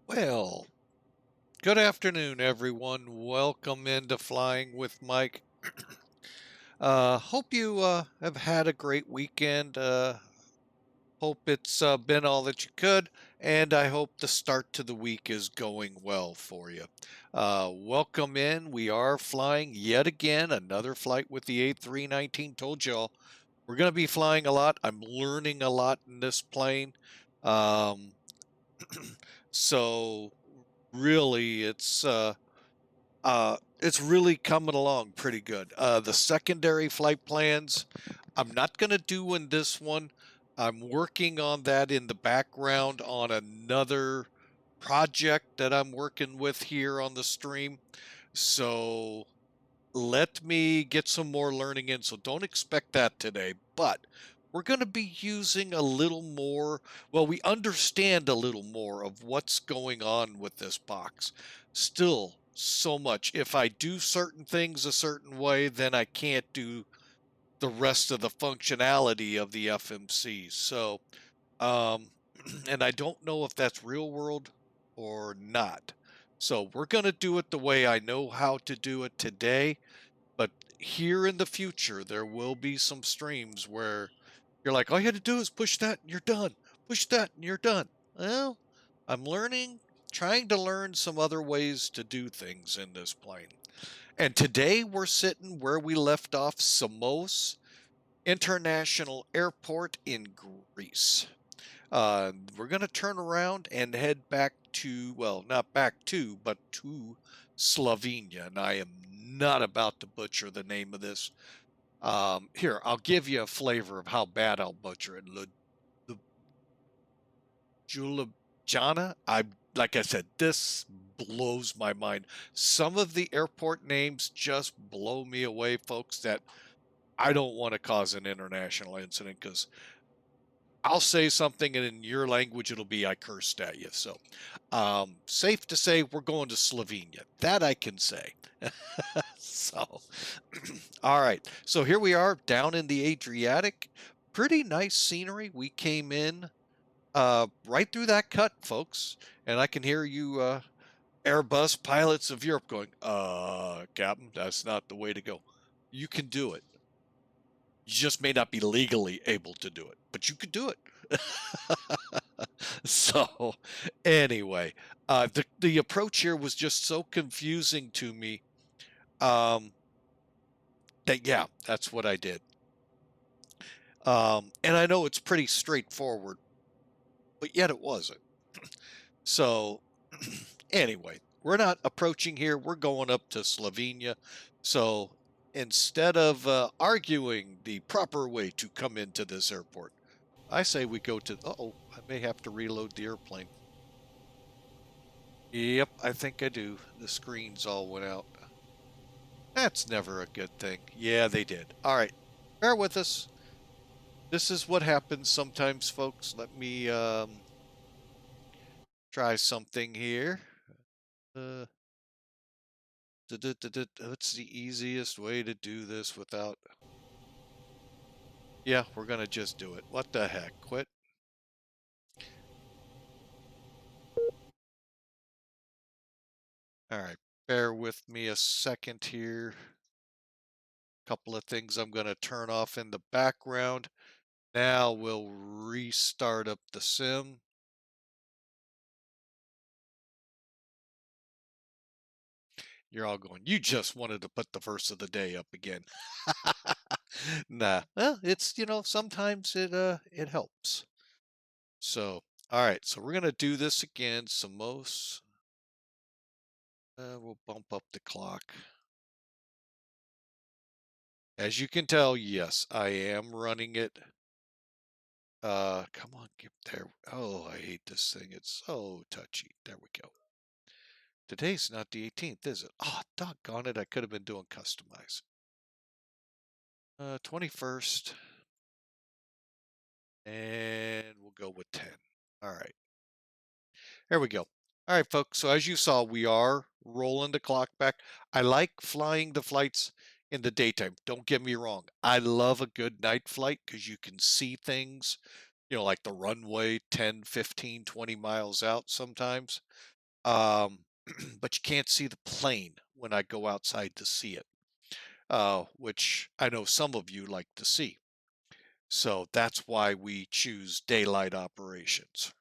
Well, good afternoon, everyone. Welcome into Flying with Mike. Hope you have had a great weekend. Hope it's been all that you could, and I hope the start to the week is going well for you. Welcome in. We are flying yet again, another flight with the A319. Told y'all we're going to be flying a lot. I'm learning a lot in this plane. Um, so really, it's really coming along pretty good. The secondary flight plans, I'm not going to do in this one. I'm working on that in the background on another project that I'm working with here on the stream. So let me get some more learning in. So don't expect that today. But we're going to be using a little more. Well, we understand a little more of what's going on with this box. Still, so much. If I do certain things a certain way, then I can't do the rest of the functionality of the FMC. So, and I don't know if that's real world or not. So we're going to do it the way I know how to do it today. But here in the future, there will be some streams where you're like, all you had to do is push that and you're done. Push that and you're done. Well, I'm trying to learn some other ways to do things in this plane. And today we're sitting where we left off, Samos International Airport in Greece. We're going to turn around and head back to, well, not back to, but to Slovenia. And I am not about to butcher the name of this. Here, I'll give you a flavor of how bad I'll butcher it. Ljubljana. Like I said, this blows my mind. Some of the airport names just blow me away, folks, that I don't want to cause an international incident because I'll say something and in your language it'll be I cursed at you. So safe to say we're going to Slovenia. That I can say. So, all right. So here we are down in the Adriatic. Pretty nice scenery. We came in right through that cut, folks. And I can hear you Airbus pilots of Europe going, Captain, that's not the way to go. You can do it. You just may not be legally able to do it, but you could do it. So, anyway, the approach here was just so confusing to me that, yeah, that's what I did. And I know it's pretty straightforward, but yet it wasn't. So, anyway, we're not approaching here. We're going up to Slovenia. So instead of arguing the proper way to come into this airport, I say we go to, uh-oh, I may have to reload the airplane. Yep, I think I do. The screens all went out. That's never a good thing. Yeah, they did. All right, bear with us. This is what happens sometimes, folks. Let me try something here. What's the easiest way to do this without... Yeah, we're going to just do it. What the heck? Quit. All right, bear with me a second here. Couple of things I'm going to turn off in the background. Now we'll restart up the sim. You're all going, you just wanted to put the verse of the day up again. Nah, well, it's, you know, sometimes it helps. So, all right, so we're going to do this again. Samos. We'll bump up the clock. As you can tell, yes, I am running it. Come on, get there. Oh, I hate this thing. It's so touchy. There we go. Today's not the 18th, is it? Oh, doggone it. I could have been doing customize. 21st. And we'll go with 10. All right. There we go. All right, folks. So as you saw, we are rolling the clock back. I like flying the flights in the daytime. Don't get me wrong. I love a good night flight because you can see things, you know, like the runway 10, 15, 20 miles out sometimes. But you can't see the plane when I go outside to see it, which I know some of you like to see. So that's why we choose daylight operations.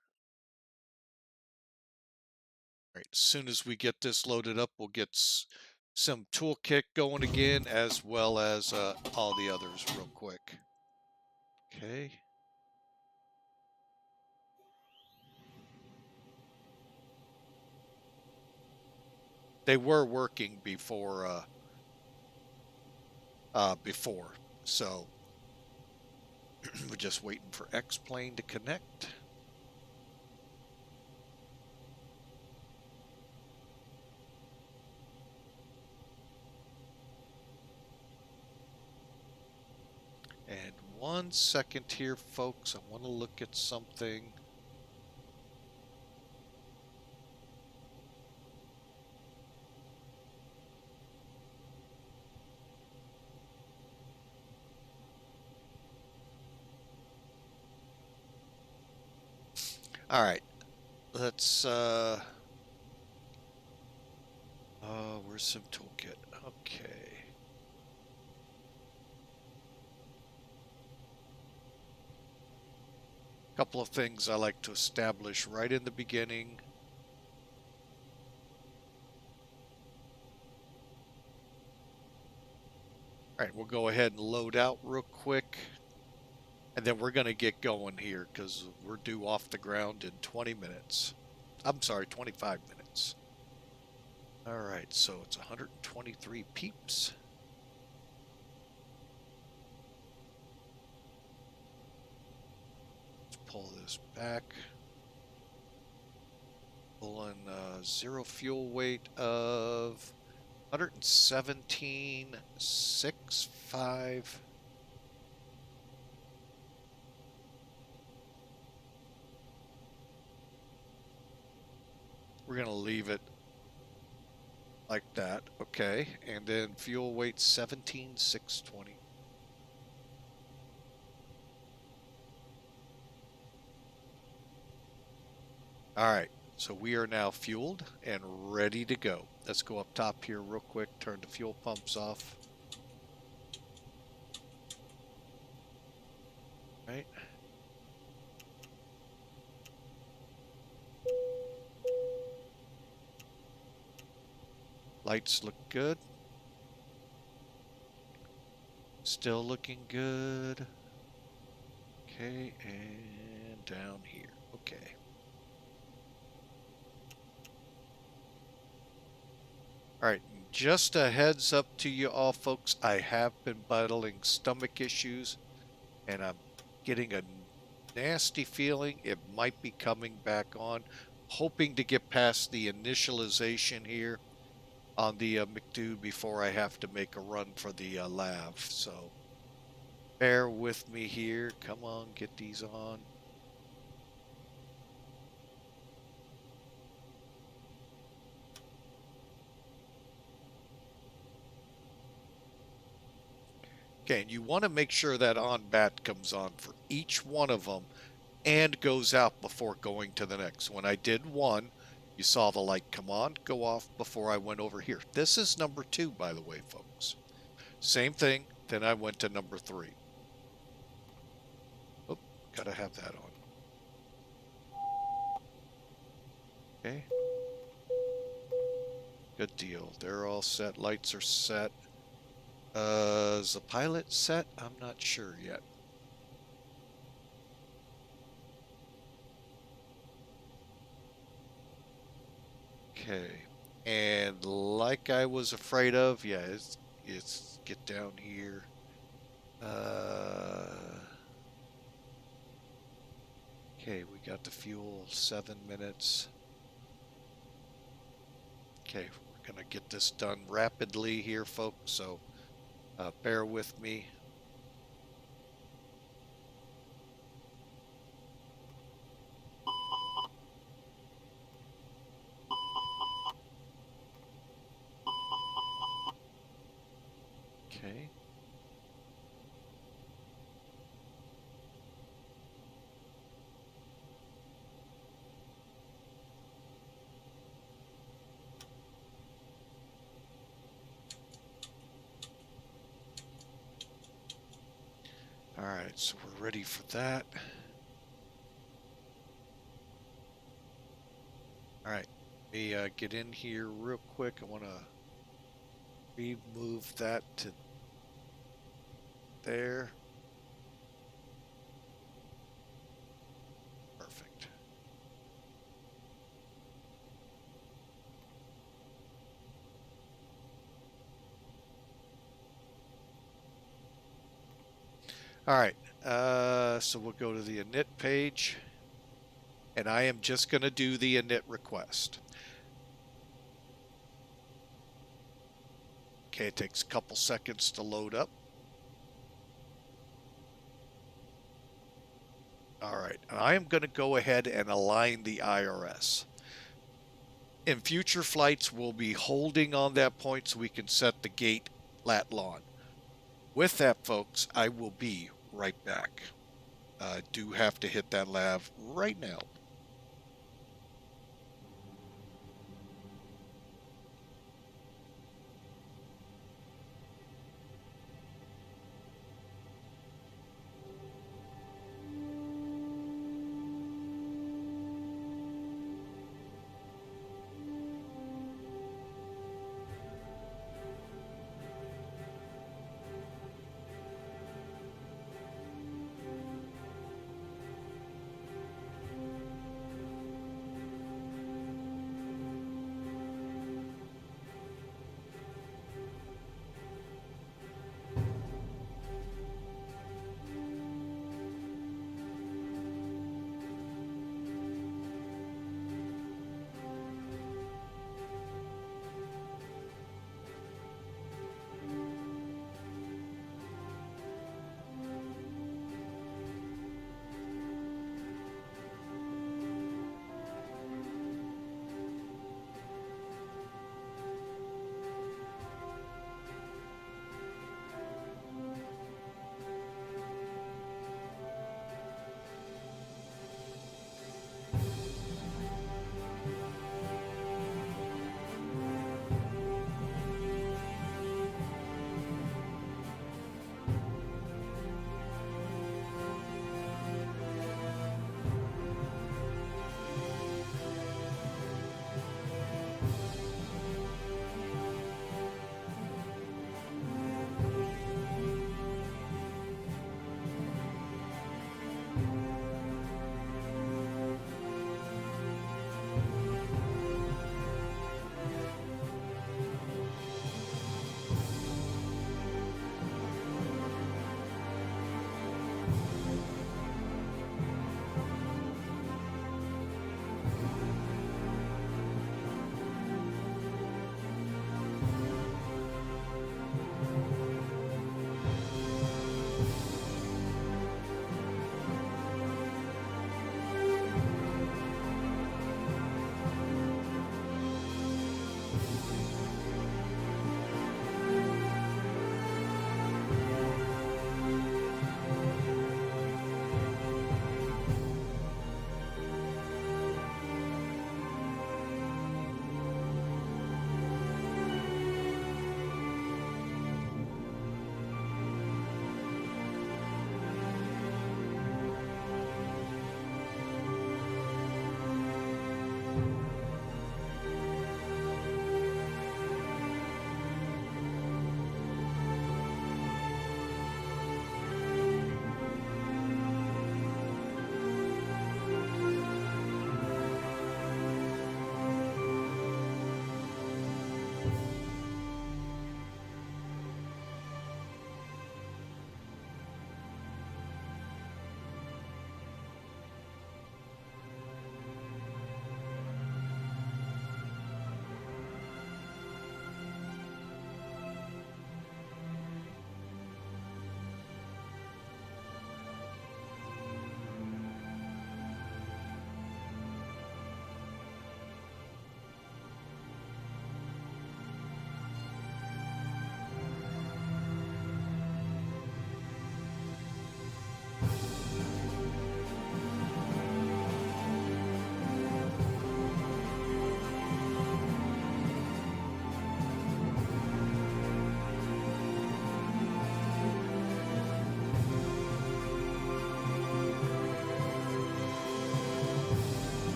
All right, as soon as we get this loaded up, we'll get some toolkit going again, as well as all the others real quick. Okay. They were working before, so we're just waiting for X-Plane to connect. And 1 second here, folks. I want to look at something. All right. Let's where's some toolkit? Okay. Couple of things I like to establish right in the beginning. All right, we'll go ahead and load out real quick. And then we're going to get going here because we're due off the ground in 20 minutes. I'm sorry, 25 minutes. All right, so it's 123 peeps. Let's pull this back. Pulling zero fuel weight of 117.65. We're going to leave it like that. Okay. And then fuel weight 17,620. All right. So we are now fueled and ready to go. Let's go up top here real quick. Turn the fuel pumps off. Right. Lights look good. Still looking good. Okay, and down here. Okay. All right, just a heads up to you all, folks. I have been battling stomach issues, and I'm getting a nasty feeling it might be coming back on. Hoping to get past the initialization here on the McDo before I have to make a run for the lav. So bear with me here. Come on, get these on. Okay, and you want to make sure that on bat comes on for each one of them and goes out before going to the next. When I did one, you saw the light come on, go off before I went over here. This is number 2, by the way, folks. Same thing, then I went to number 3. Oh, gotta have that on. Okay. Good deal. They're all set. Lights are set. Is the pilot set? I'm not sure yet. Okay. And like I was afraid of, yeah, it's get down here. Okay, we got the fuel, 7 minutes. Okay, we're gonna get this done rapidly here, folks, so bear with me. Okay. All right, so we're ready for that. All right, let me get in here real quick. I want to remove that to there. Perfect. All right, so we'll go to the init page, and I am just going to do the init request. Okay, it takes a couple seconds to load up. All right, and I am going to go ahead and align the IRS. In future flights, we'll be holding on that point so we can set the gate lat long. With that, folks, I will be right back. I do have to hit that lav right now.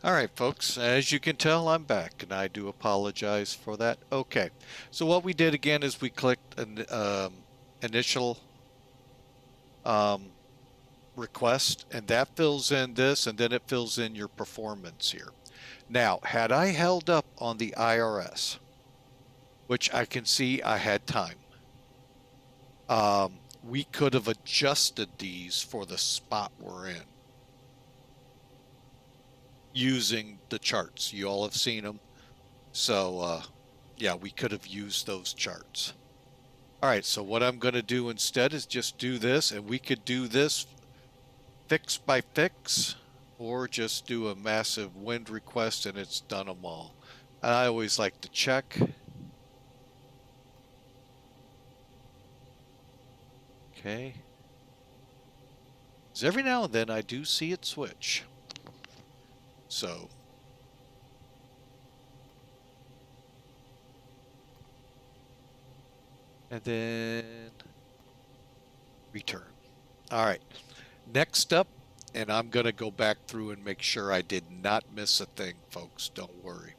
All right, folks, as you can tell, I'm back, and I do apologize for that. Okay, so what we did again is we clicked an initial request, and that fills in this, and then it fills in your performance here. Now, had I held up on the IRS, which I can see I had time, we could have adjusted these for the spot we're in using the charts. You all have seen them. So, yeah, we could have used those charts. All right, so what I'm going to do instead is just do this, and we could do this fix by fix, or just do a massive wind request and it's done them all. And I always like to check. Okay. Because every now and then I do see it switch. So. And then return. All right. Next up, and I'm going to go back through and make sure I did not miss a thing, folks. Don't worry.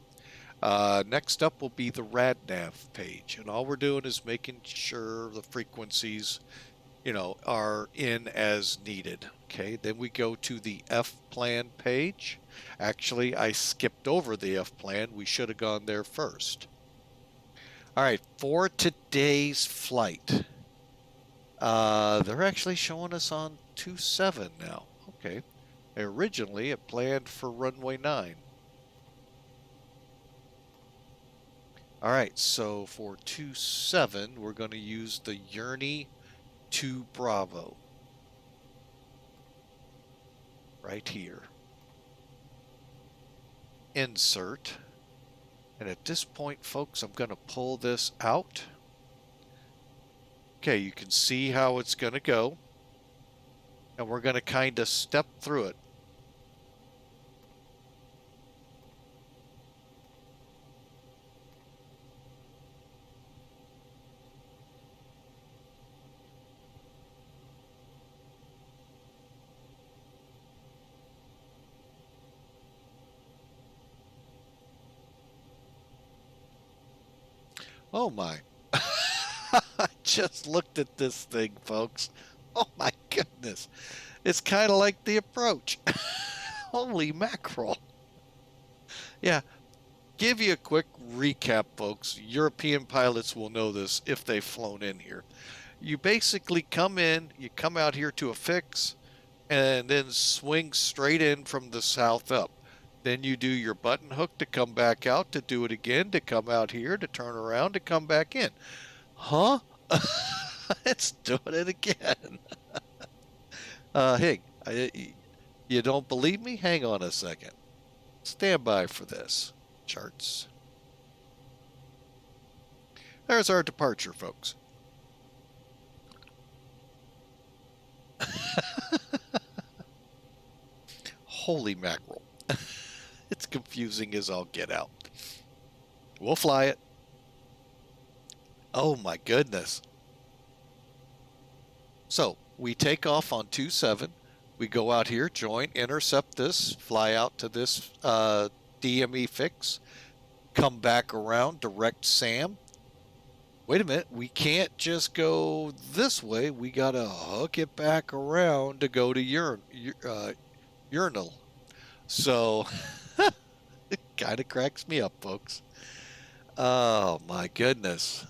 Next up will be the RadNav page. And all we're doing is making sure the frequencies, you know, are in as needed. Okay, then we go to the F-plan page. Actually, I skipped over the F-plan. We should have gone there first. All right, for today's flight, they're actually showing us on 27 now. Okay, originally it planned for runway 9. All right, so for 27, we're going to use the Journey to Bravo. Right here. Insert. And at this point, folks, I'm going to pull this out. Okay, you can see how it's going to go. And we're going to kind of step through it. Oh my. I just looked at this thing, folks. Oh my goodness. It's kind of like the approach. Holy mackerel. Yeah. Give you a quick recap, folks. European pilots will know this if they've flown in here. You basically come in, you come out here to a fix, and then swing straight in from the south up. Then you do your button hook to come back out, to do it again, to come out here, to turn around, to come back in. Huh? It's doing it again. Hey, you don't believe me? Hang on a second. Stand by for this. Charts. There's our departure, folks. Holy mackerel. It's confusing as all get out. We'll fly it. Oh my goodness. So we take off on 27. We go out here, join, intercept this, fly out to this DME fix, come back around, direct SAM. Wait a minute, we can't just go this way. We got to hook it back around to go to urinal. So it kind of cracks me up, folks. Oh my goodness.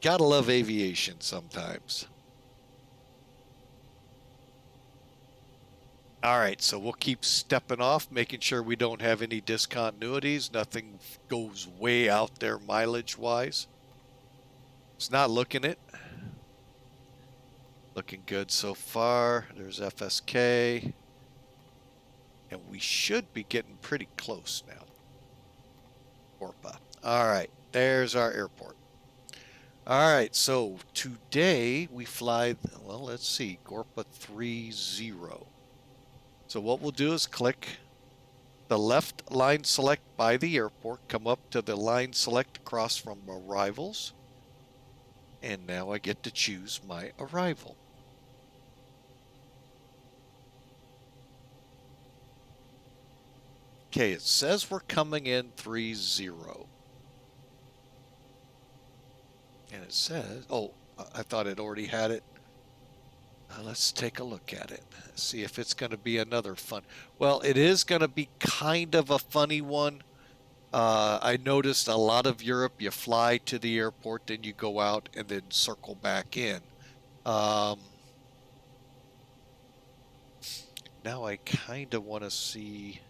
Gotta love aviation sometimes. All right, so we'll keep stepping off, making sure we don't have any discontinuities. Nothing goes way out there mileage-wise. It's not looking it. Looking good so far. There's FSK. And we should be getting pretty close now. Gorpa. All right, there's our airport. All right, so today we fly, well, let's see, Gorpa 30. So what we'll do is click the left line select by the airport, come up to the line select across from arrivals, and now I get to choose my arrival. Okay, it says we're coming in 30. And it says, oh, I thought it already had it. Let's take a look at it. See if it's going to be another fun. Well, it is going to be kind of a funny one. I noticed a lot of Europe, you fly to the airport, then you go out and then circle back in. Now I kind of want to see.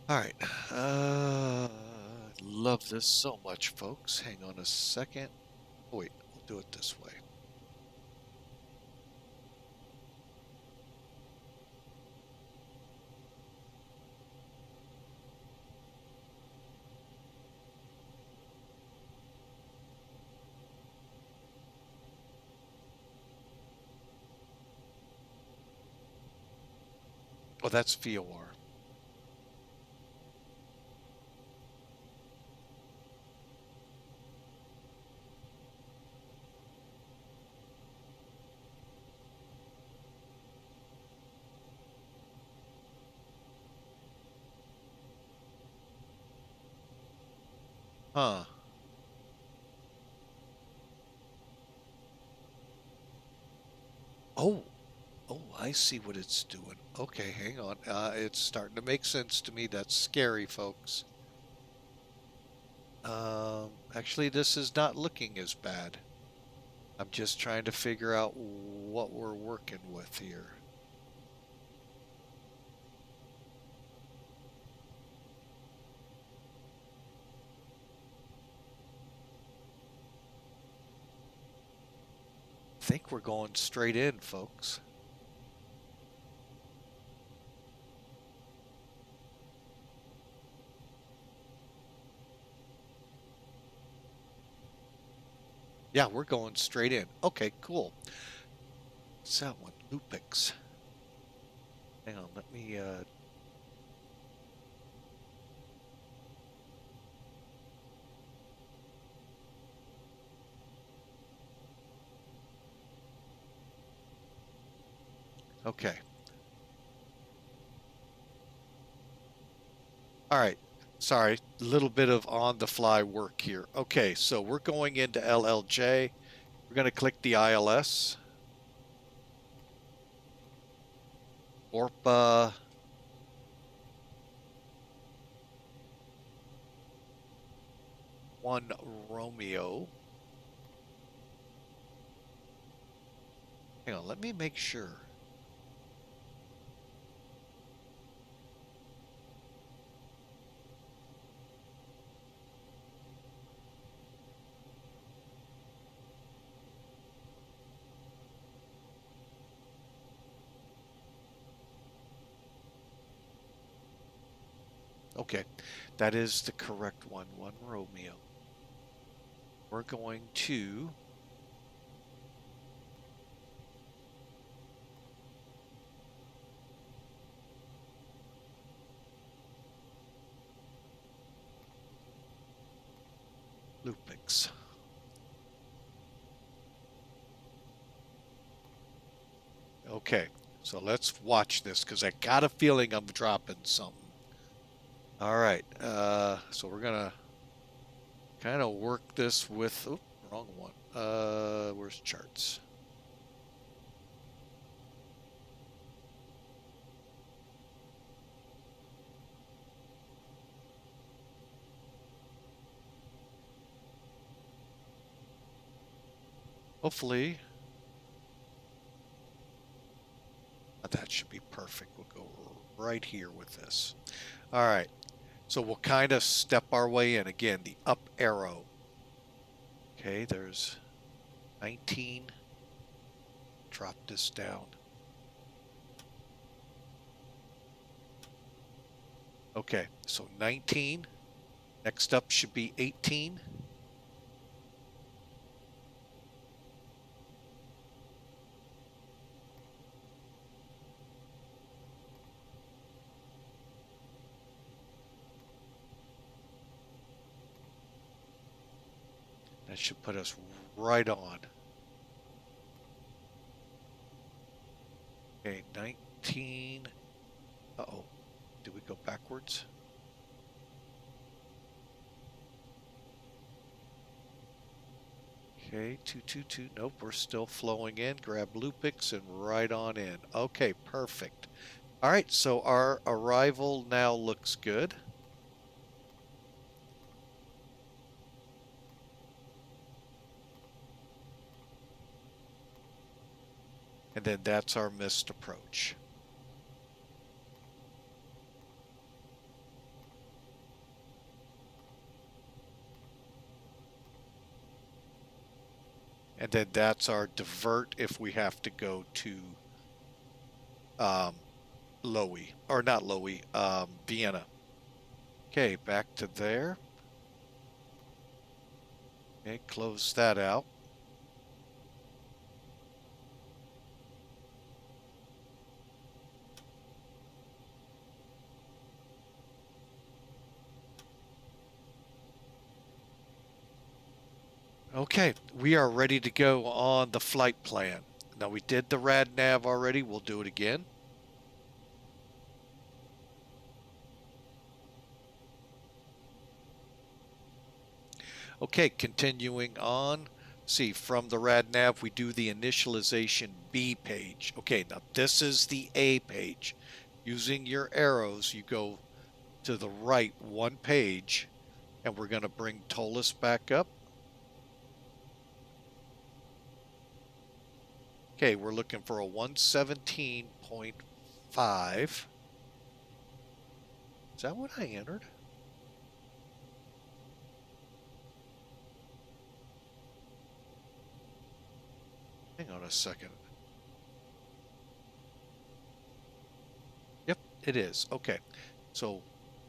All right. Love this so much, folks. Hang on a second. Oh, wait, we'll do it this way. Oh, that's VOR. Huh. Oh, I see what it's doing. Okay, hang on. It's starting to make sense to me. That's scary, folks. Actually, this is not looking as bad. I'm just trying to figure out what we're working with here. I think we're going straight in, folks. Yeah, we're going straight in. Okay, cool. What's that one? Lupix. Hang on, let me okay. All right. Sorry, a little bit of on-the-fly work here. Okay, so we're going into LLJ. We're going to click the ILS. Orpa. One Romeo. Hang on, let me make sure. Okay, that is the correct one. One Romeo. We're going to Lupix. Okay, so let's watch this because I got a feeling I'm dropping something. All right, so we're gonna kind of work this with, oh, wrong one. Where's charts? Hopefully, that should be perfect. We'll go right here with this. All right, so we'll kind of step our way in. Again, the up arrow. Okay, there's 19. Drop this down. Okay, so 19. Next up should be 18. That should put us right on. Okay, 19. Uh-oh. Did we go backwards? Okay, 222. Nope, we're still flowing in. Grab Lupix and right on in. Okay, perfect. All right, so our arrival now looks good. And then that's our missed approach. And then that's our divert if we have to go to Lowy, or not Lowy, Vienna. Okay, back to there. Okay, close that out. Okay, we are ready to go on the flight plan. Now we did the rad nav already, we'll do it again. Okay, continuing on. See, from the rad nav, we do the initialization B page. Okay, now this is the A page. Using your arrows, you go to the right one page, and we're going to bring Toliss back up. Okay, we're looking for a 117.5. Is that what I entered? Hang on a second. Yep, it is. Okay, so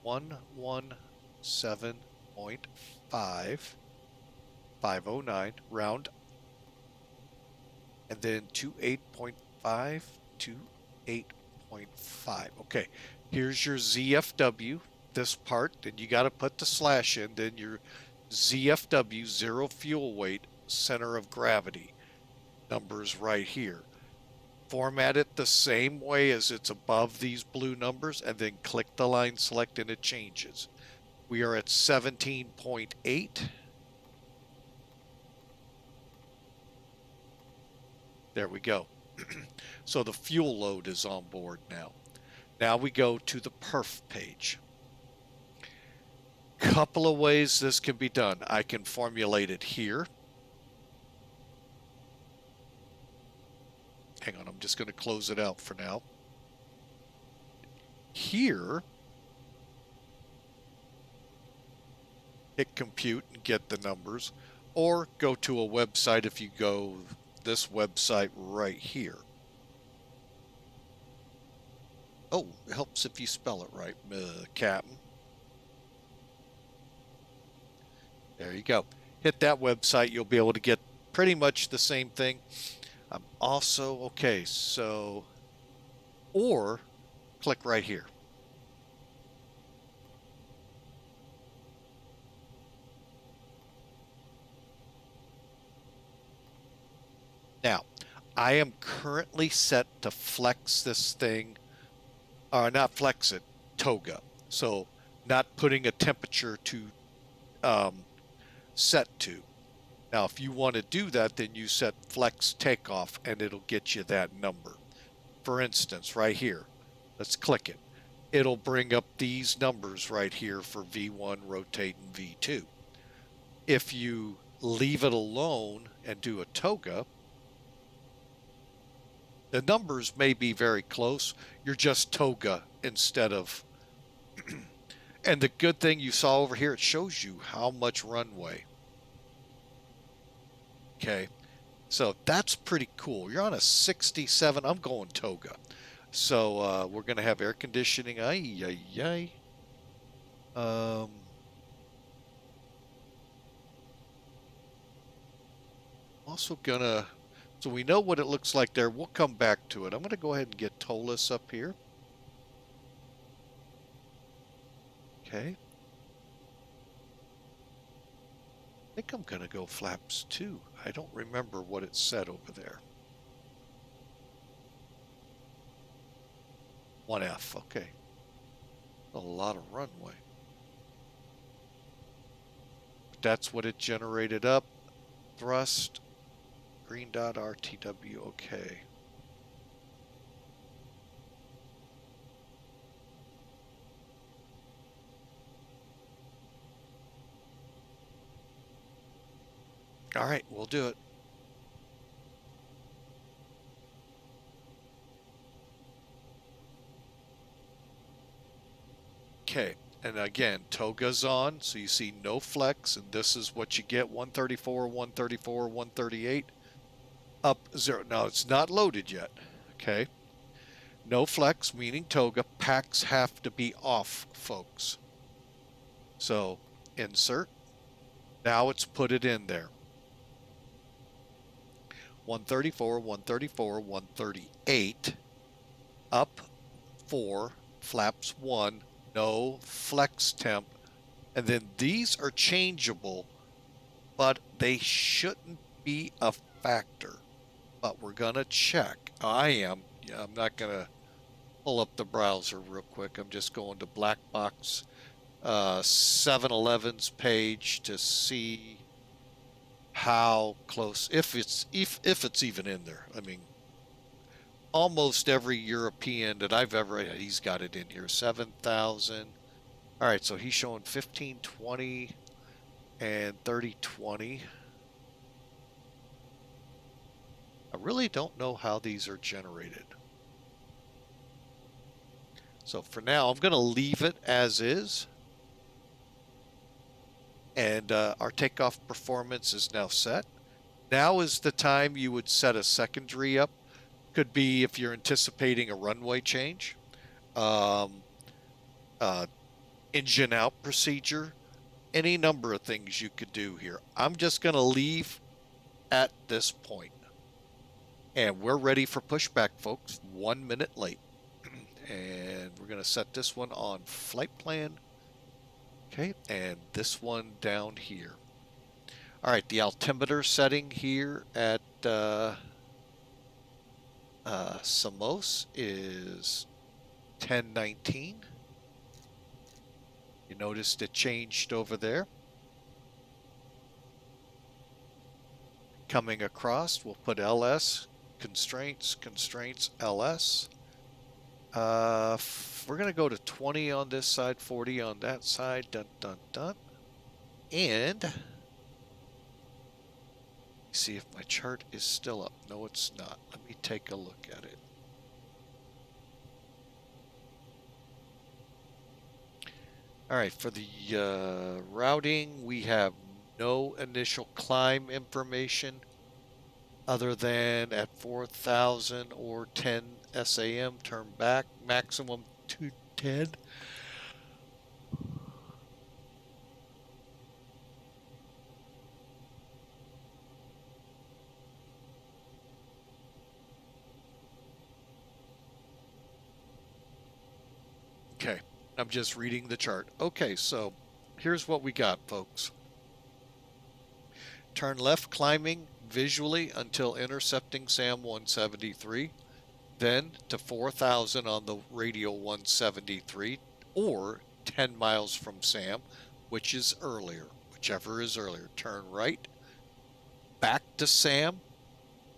117.5, 509, round. And then 28.5 to 8.5. Okay, here's your ZFW, this part, and you got to put the slash in, then your ZFW, zero fuel weight, center of gravity, numbers right here. Format it the same way as it's above these blue numbers, and then click the line select and it changes. We are at 17.8. There we go. So the fuel load is on board now. Now we go to the perf page. Couple of ways this can be done. I can formulate it here. Hang on, I'm just going to close it out for now. Here, hit compute and get the numbers, or go to a website if you go this website right here. Oh, it helps if you spell it right, Captain. There you go. Hit that website, you'll be able to get pretty much the same thing. I'm also, okay, so, or click right here. Now, I am currently set to flex this thing, or not flex it, toga. So not putting a temperature to set to. Now, if you want to do that, then you set flex takeoff and it'll get you that number. For instance, right here, let's click it. It'll bring up these numbers right here for V1, rotate, and V2. If you leave it alone and do a toga, the numbers may be very close. You're just toga instead of... And the good thing you saw over here, it shows you how much runway. Okay, so that's pretty cool. You're on a 67. I'm going toga. So we're going to have air conditioning. Also going to... So we know what it looks like there. We'll come back to it. I'm going to go ahead and get Toliss up here. Okay. think I'm going to go flaps 2. I don't remember what it said over there. 1F, okay. A lot of runway. That's what it generated up. Thrust, green dot RTW, okay. All right, we'll do it. Okay, and again, toga's on, so you see no flex, and this is what you get, 134, 134, 138, up 0. Now, it's not loaded yet, okay? No flex, meaning toga. Packs have to be off, folks. So, insert. Now it's put it in there. 134, 134, 138, up 4, flaps 1, no flex temp, and then these are changeable, but they shouldn't be a factor. But we're gonna check. I am. Yeah, I'm not gonna pull up the browser real quick. I'm just going to Black Box 7-Eleven's page to see how close, if it's even in there. I mean, almost every European that I've ever had, he's got it in here. 7,000. All right, so he's showing 1520 and 3020. I really don't know how these are generated. So for now, I'm going to leave it as is. And our takeoff performance is now set. Now is the time you would set a secondary up. Could be if you're anticipating a runway change, engine out procedure, any number of things you could do here. I'm just going to leave at this point. And we're ready for pushback, folks. 1 minute late. And we're going to set this one on flight plan. Okay, and this one down here. All right, the altimeter setting here at Samos is 1019. You noticed it changed over there. Coming across, we'll put LS, constraints, LS. We're going to go to 20 on this side, 40 on that side, dun, dun, dun. And see if my chart is still up. No, it's not. Let me take a look at it. All right, for the routing, we have no initial climb information other than at 4,000 or 10 SAM, turn back, maximum 210. Okay, I'm just reading the chart. Okay, so here's what we got, folks. Turn left climbing visually until intercepting SAM 173. Then to 4,000 on the radial 173, or 10 miles from SAM, which is earlier, whichever is earlier. Turn right, back to SAM,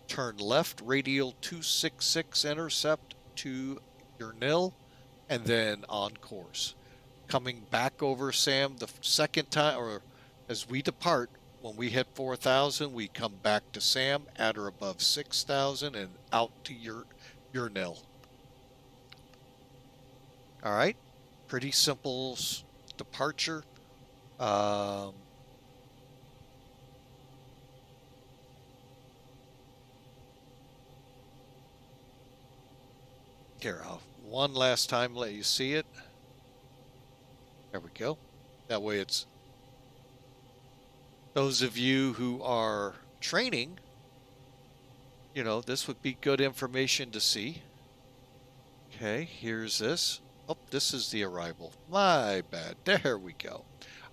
turn left, radial 266, intercept to your nil, and then on course. Coming back over SAM the second time, or as we depart, when we hit 4,000, we come back to SAM at or above 6,000 and out to your nil. All right, pretty simple departure. Here, I'll one last time let you see it. There we go. That way it's those of you who are training, you know, this would be good information to see. Okay, here's this. Oh, this is the arrival. My bad. There we go.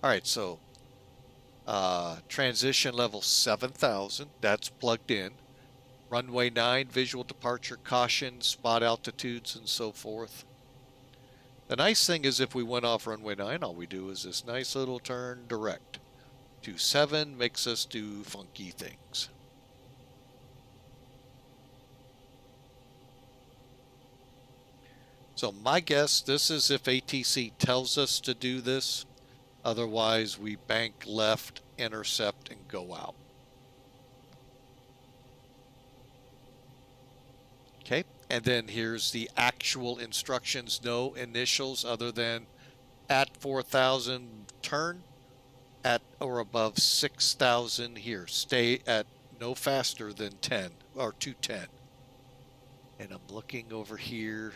All right, so Transition level 7,000, that's plugged in. Runway 9, visual departure caution, spot altitudes, and so forth. The nice thing is if we went off runway 9, all we do is this nice little turn direct. 27 makes us do funky things. So my guess, this is if ATC tells us to do this. Otherwise, we bank left, intercept, and go out. Okay, and then here's the actual instructions. No initials other than at 4,000 turn, at or above 6,000 here. Stay at no faster than 10 or 210. And I'm looking over here.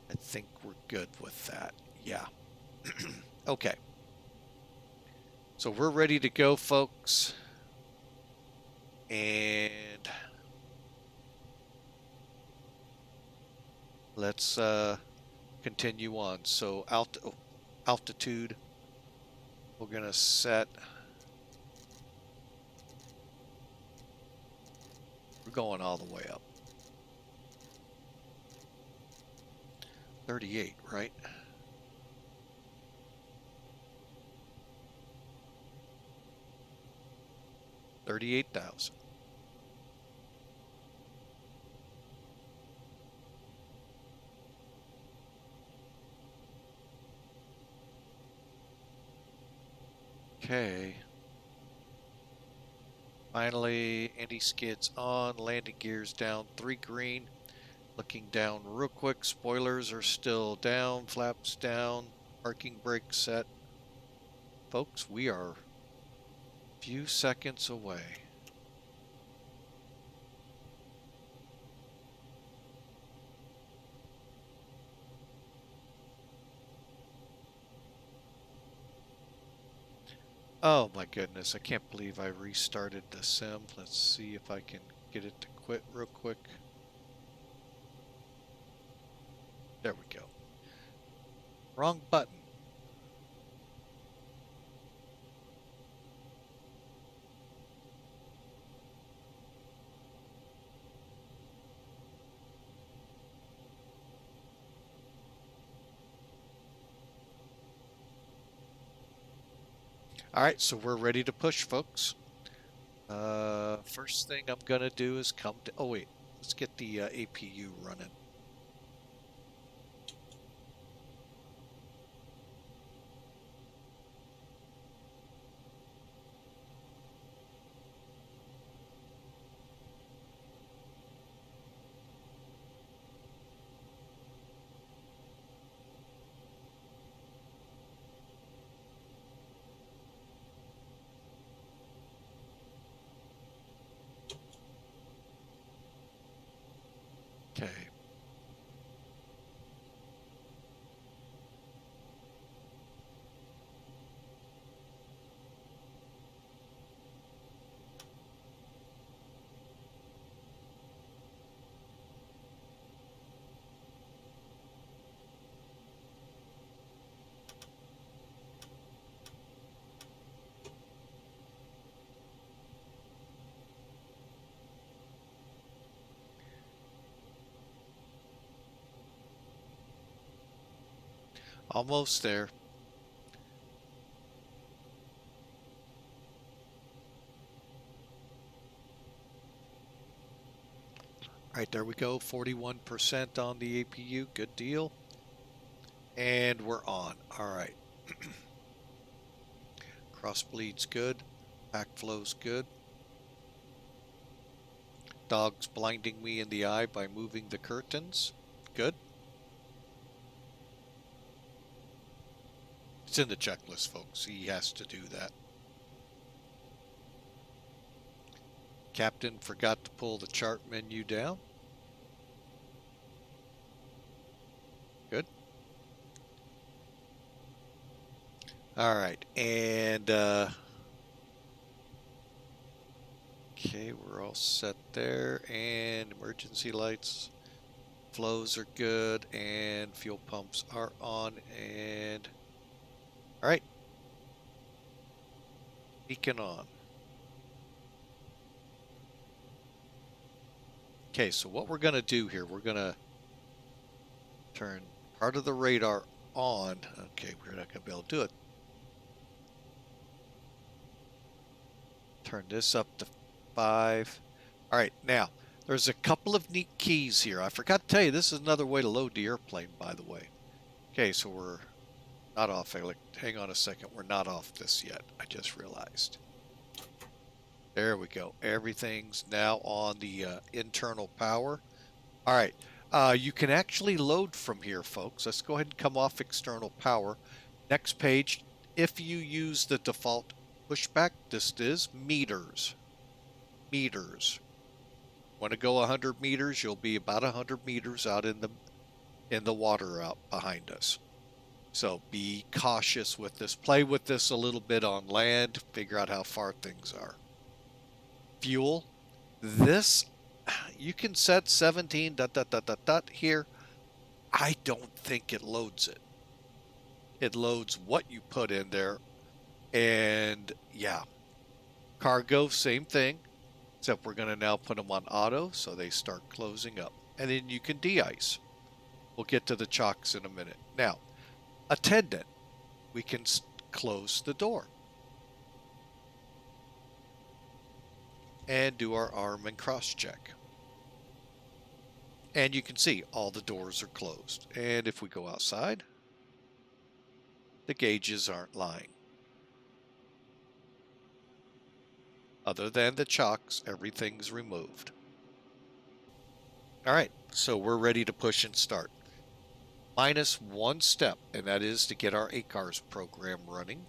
I think we're good with that. Yeah. Okay. So we're ready to go, folks. And let's continue on. So altitude, we're going to set, we're going all the way up. 38, right? $38,000. Okay. Finally, anti-skids on, landing gears down, 3 green. Looking down real quick, spoilers are still down, flaps down, parking brake set. Folks, we are a few seconds away. Oh my goodness, I can't believe I restarted the sim. Let's see if I can get it to quit real quick. There we go. Wrong button. All right, so we're ready to push, folks. First thing I'm going to do is come to... Oh, wait. Let's get the APU running. Okay. Almost there. All right, there we go. 41% on the APU. Good deal. And we're on. All right. Cross bleed's good. Backflow's good. Dog's blinding me in the eye by moving the curtains. Good. It's in the checklist, folks. He has to do that. Captain forgot to pull the chart menu down. Good. All right, and okay, we're all set there, and emergency lights, flows are good, and fuel pumps are on, and all right. Beacon on. Okay, so what we're going to do here, we're going to turn part of the radar on. Okay, we're not going to be able to do it. Turn this up to 5. All right, now, there's a couple of neat keys here. I forgot to tell you, this is another way to load the airplane, by the way. Okay, so we're not off. Hang on a second. We're not off this yet. I just realized. There we go. Everything's now on the internal power. All right. You can actually load from here, folks. Let's go ahead and come off external power. Next page, if you use the default pushback, this is meters. Meters. Want to go 100 meters? You'll be about 100 meters out in the water out behind us. So be cautious with this. Play with this a little bit on land. Figure out how far things are. Fuel. This, you can set 17 ... here. I don't think it loads it. It loads what you put in there. And yeah. Cargo, same thing. Except we're going to now put them on auto so they start closing up. And then you can de-ice. We'll get to the chocks in a minute. Now, attendant, we can close the door and do our arm and cross check. And you can see all the doors are closed. And if we go outside, the gauges aren't lying. Other than the chocks, everything's removed. All right, so we're ready to push and start. Minus one step, and that is to get our ACARS program running,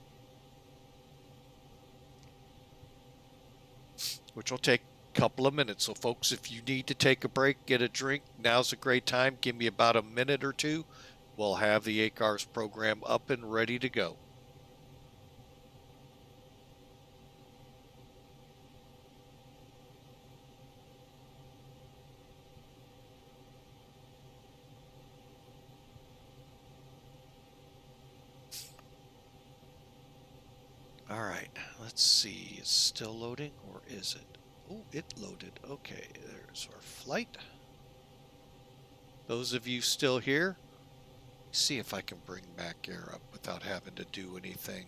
which will take a couple of minutes. So folks, if you need to take a break, get a drink, now's a great time. Give me about a minute or two. We'll have the ACARS program up and ready to go. All right, let's see. Is it still loading or is it? Oh, it loaded. Okay, there's our flight. Those of you still here, see if I can bring Mac Air up without having to do anything.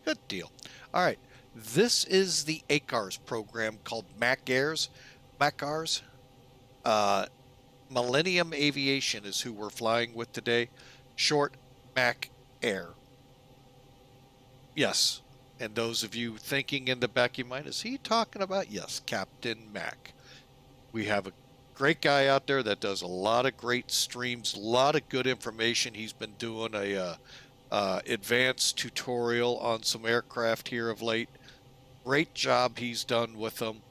Good deal. All right, this is the ACARS program called MacAirs. Millennium Aviation is who we're flying with today. Short, Mac Air. Yes, and those of you thinking in the back of your mind, is he talking about? Yes, Captain Mac. We have a great guy out there that does a lot of great streams, a lot of good information. He's been doing a advanced tutorial on some aircraft here of late. Great job he's done with them.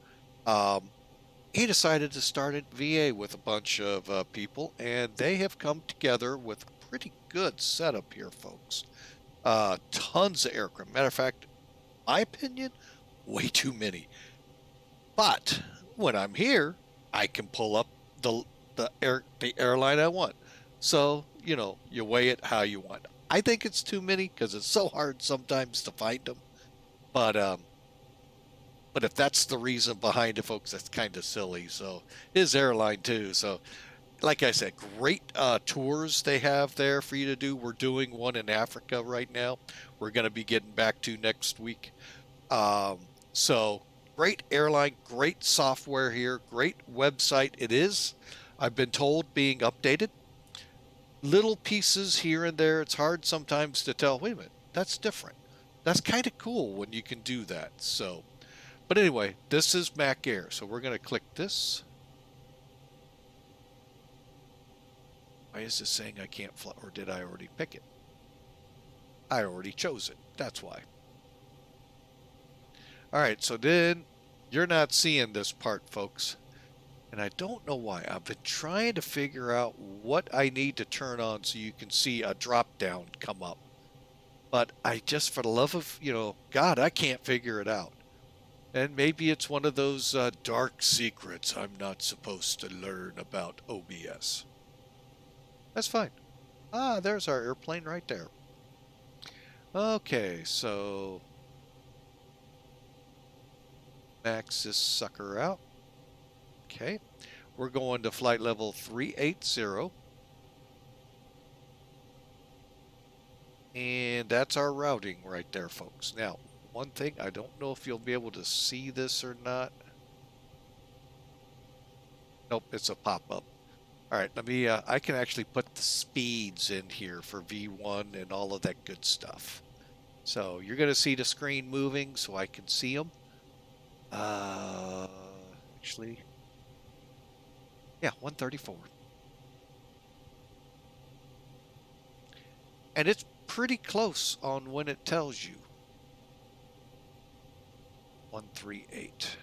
He decided to start at VA with a bunch of people, and they have come together with a pretty good setup here, folks. Tons of aircraft. Matter of fact, my opinion, way too many. But when I'm here, I can pull up the airline I want. So, you know, you weigh it how you want. I think it's too many because it's so hard sometimes to find them. But if that's the reason behind it, folks, that's kind of silly. So his airline too. So like I said, great tours they have there for you to do. We're doing one in Africa right now. We're going to be getting back to next week. So great airline, great software here, great website. It is, I've been told, being updated. Little pieces here and there. It's hard sometimes to tell, wait a minute, that's different. That's kind of cool when you can do that. So, but anyway, this is Mac Air. So we're going to click this. Why is it saying I can't fly? Or did I already pick it? I already chose it. That's why. All right, so then you're not seeing this part, folks. And I don't know why. I've been trying to figure out what I need to turn on so you can see a drop down come up. But I just, for the love of, you know, God, I can't figure it out. And maybe it's one of those dark secrets I'm not supposed to learn about OBS. That's fine. Ah, there's our airplane right there. Okay, so max this sucker out. Okay, we're going to flight level 380. And that's our routing right there, folks. Now, one thing, I don't know if you'll be able to see this or not. Nope, it's a pop-up. All right, let me, I can actually put the speeds in here for V1 and all of that good stuff. So you're going to see the screen moving so I can see them. Actually, yeah, 134. And it's pretty close on when it tells you. 138.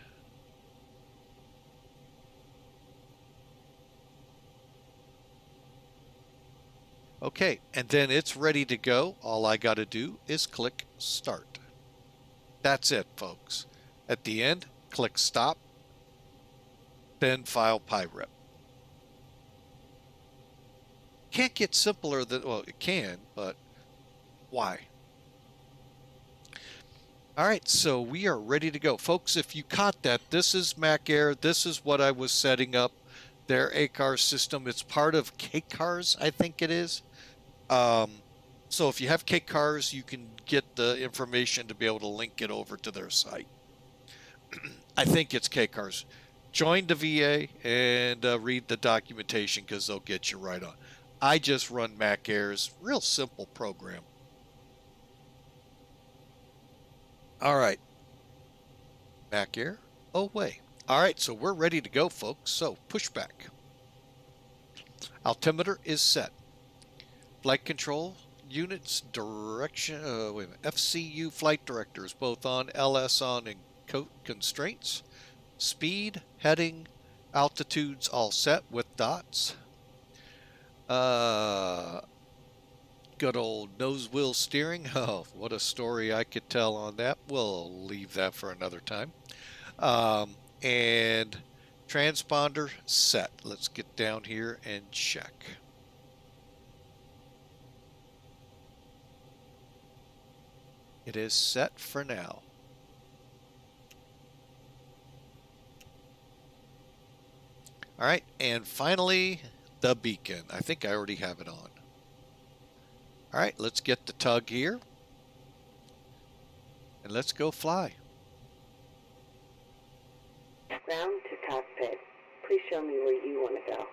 Okay, and then it's ready to go. All I got to do is click start. That's it, folks. At the end, click stop, then file PyRep. Can't get simpler than, well, it can, but why? All right, so we are ready to go. Folks, if you caught that, this is Mac Air. This is what I was setting up, their ACARS system. It's part of KCARS, I think it is. So if you have KCARS, you can get the information to be able to link it over to their site. I think it's KCARS. Join the VA and read the documentation because they'll get you right on. I just run Mac Air's real simple program. All right, Mac Air away. All right, so we're ready to go, folks. So pushback. Altimeter is set. Flight control units direction. Wait a minute. FCU flight directors both on, LS on, and constraints. Speed, heading, altitudes all set with dots. Good old nose wheel steering. Oh, what a story I could tell on that. We'll leave that for another time. And transponder set. Let's get down here and check. It is set for now. All right, and finally, the beacon. I think I already have it on. All right, let's get the tug here. And let's go fly. Ground to cockpit. Please show me where you want to go.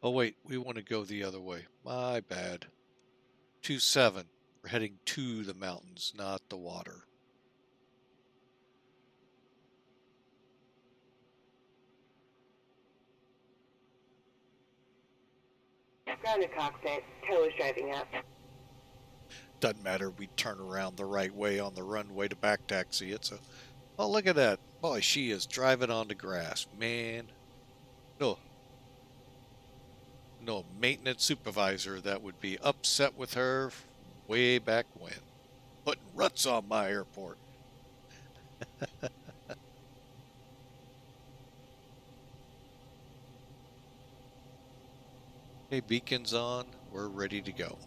Oh, wait, we want to go the other way. My bad. 27. We're heading to the mountains, not the water. Ground to cockpit. ToLiss driving up. Doesn't matter. We turn around the right way on the runway to back taxi. It's a... Oh, look at that. Boy, she is driving on the grass. Man. No maintenance supervisor that would be upset with her way back when. Putting ruts on my airport. Okay, beacon's on. We're ready to go.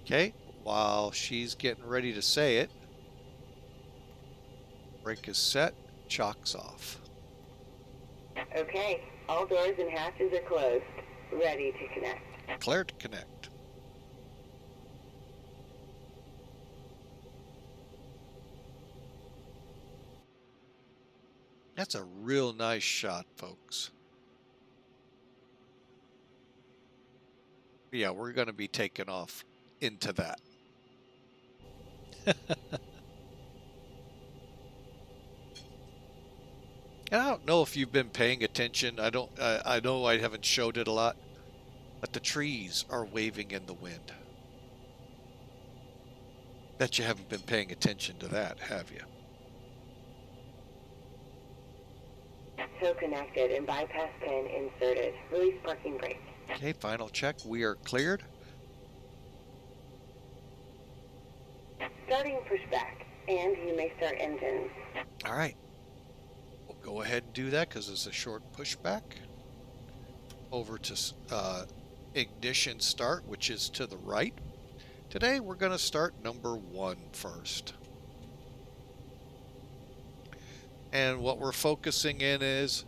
Okay, while she's getting ready to say it, brake is set, chocks off. Okay, all doors and hatches are closed. Ready to connect. Clear to connect. That's a real nice shot, folks. Yeah, we're going to be taking off into that. And I don't know if you've been paying attention. I know I haven't showed it a lot, but the trees are waving in the wind. Bet you haven't been paying attention to that, have you? Tow connected and bypass pin inserted. Release parking brake. Okay, final check. We are cleared. Starting pushback, and you may start engines. All right. We'll go ahead and do that because it's a short pushback. Over to ignition start, which is to the right. Today we're going to start number 1 first. And what we're focusing in is,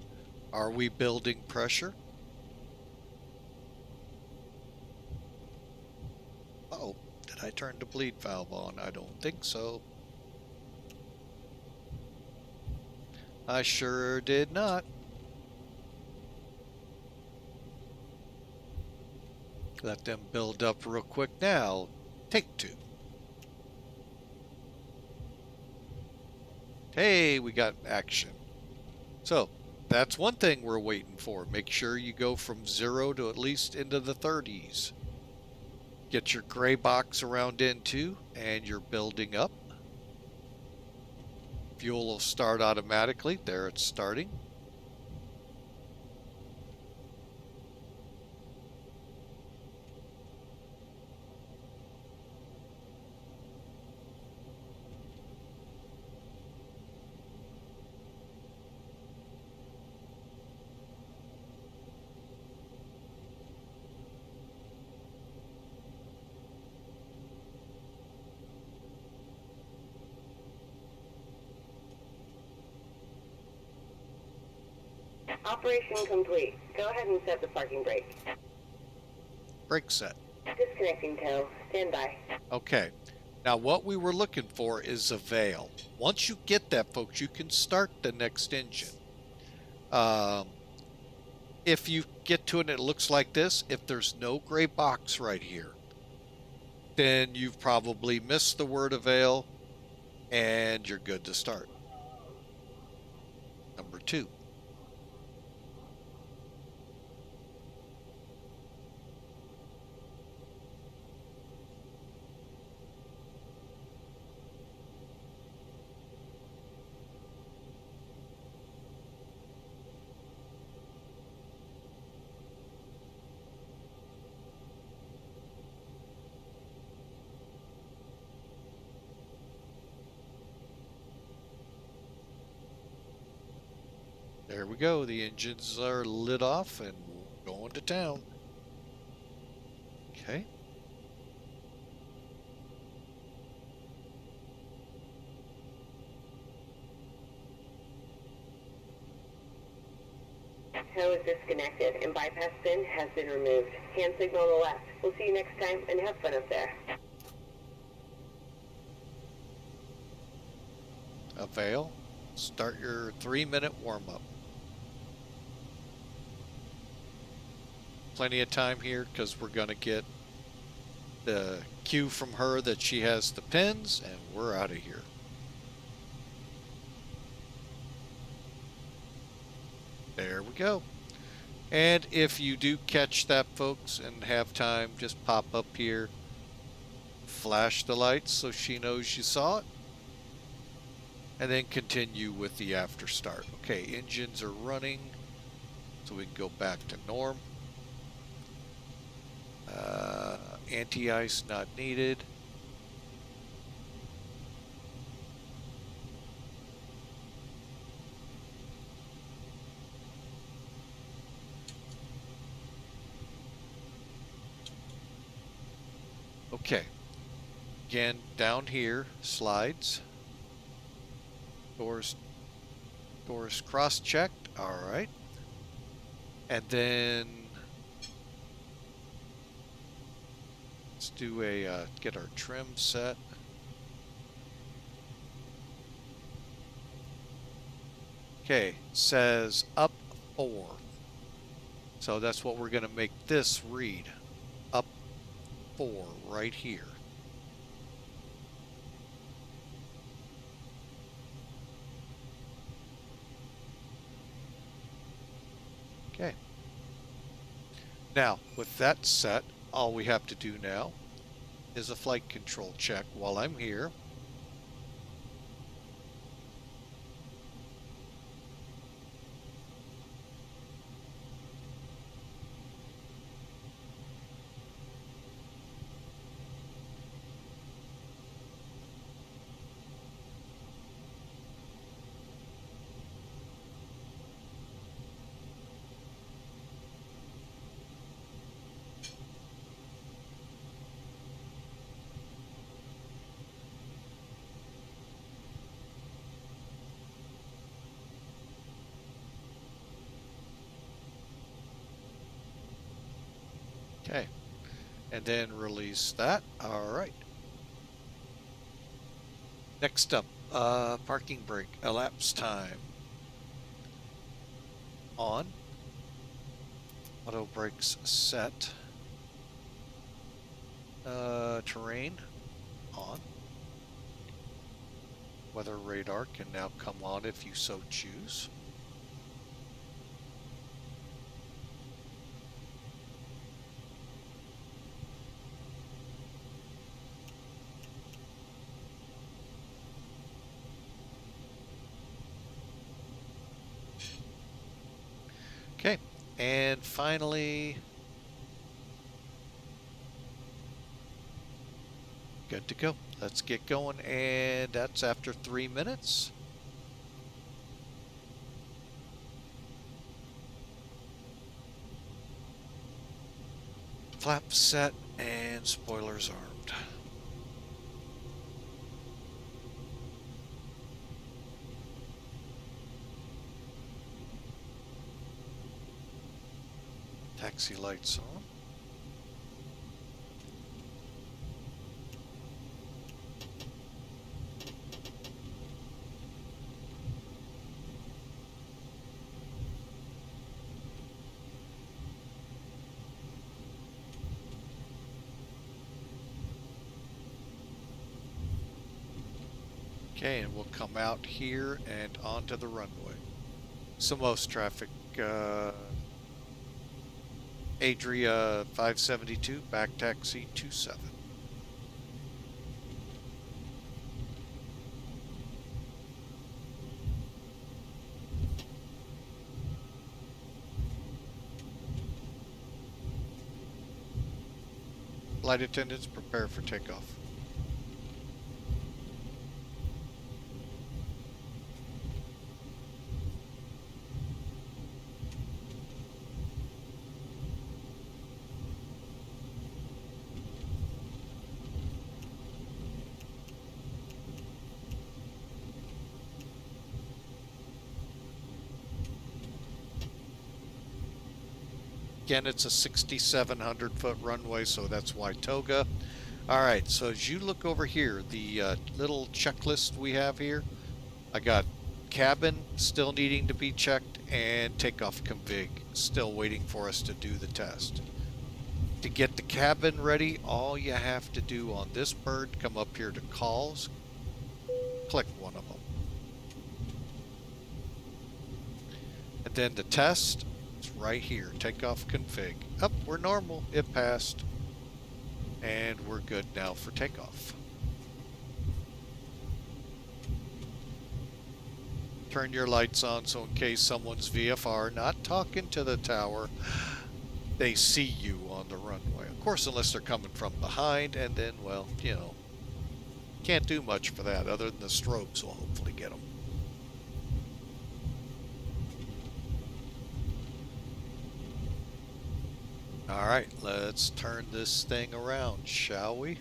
are we building pressure? Uh-oh, did I turn the bleed valve on? I don't think so. I sure did not. Let them build up real quick now. Take 2. Hey, we got action. So, that's one thing we're waiting for. Make sure you go from 0 to at least into the 30s. Get your gray box around N2, and you're building up. Fuel will start automatically. There it's starting. Operation complete. Go ahead and set the parking brake. Brake set. Disconnecting tow. Stand by. Okay. Now what we were looking for is a veil. Once you get that, folks, you can start the next engine. If you get to it and it looks like this, if there's no gray box right here, then you've probably missed the word avail and you're good to start. Number 2. There we go. The engines are lit off and going to town. Okay. Tow is disconnected and bypass pin has been removed. Hand signal on the left. We'll see you next time and have fun up there. Avail. Start your 3-minute warm-up. Plenty of time here because we're going to get the cue from her that she has the pins, and we're out of here. There we go. And if you do catch that, folks, and have time, just pop up here, flash the lights so she knows you saw it, and then continue with the after start. Okay, engines are running, so we can go back to norm. Anti-ice not needed. Okay, again down here, slides, doors cross-checked, all right, and then let's do a get our trim set. Okay, says up 4, so that's what we're going to make this read. Up 4 right here. Okay. Now, with that set, all we have to do now is a flight control check while I'm here. Okay, and then release that. All right. Next up, parking brake, elapsed time. On. Auto brakes set. Terrain on. Weather radar can now come on if you so choose. Okay, and finally, good to go. Let's get going, and that's after 3 minutes. Flaps set and spoilers armed. Taxi lights on. Okay, and we'll come out here and onto the runway. Samos traffic, Adria 572, back taxi 27. Flight attendants, prepare for takeoff. Again, it's a 6,700 foot runway, so that's why toga. All right, so as you look over here, the little checklist we have here, I got cabin still needing to be checked and takeoff config still waiting for us to do the test. To get the cabin ready, all you have to do on this bird, come up here to calls, click one of them. And then the test, it's right here, takeoff config. Up, we're normal, it passed. And we're good now for takeoff. Turn your lights on so in case someone's VFR not talking to the tower, they see you on the runway. Of course, unless they're coming from behind, and then, well, you know, can't do much for that other than the strobes will hopefully get them. All right, let's turn this thing around, shall we?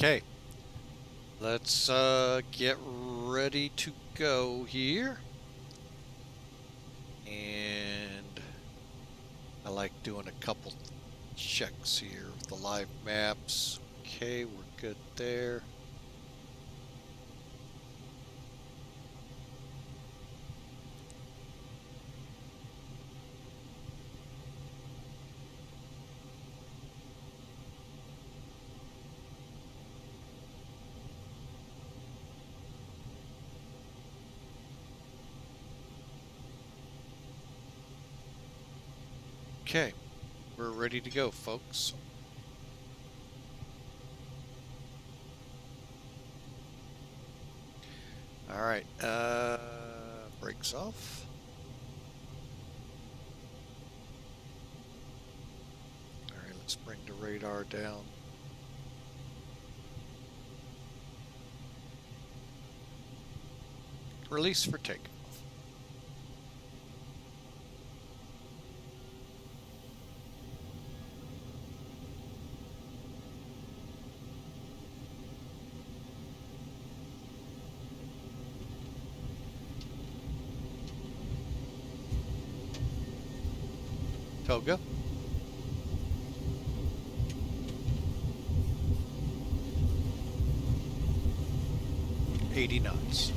Okay, let's get ready to go here. And I like doing a couple checks here with the live maps. Okay, we're good there. Okay, we're ready to go, folks. All right, brakes off. All right, let's bring the radar down. Release for takeoff. Toga. $80 knots.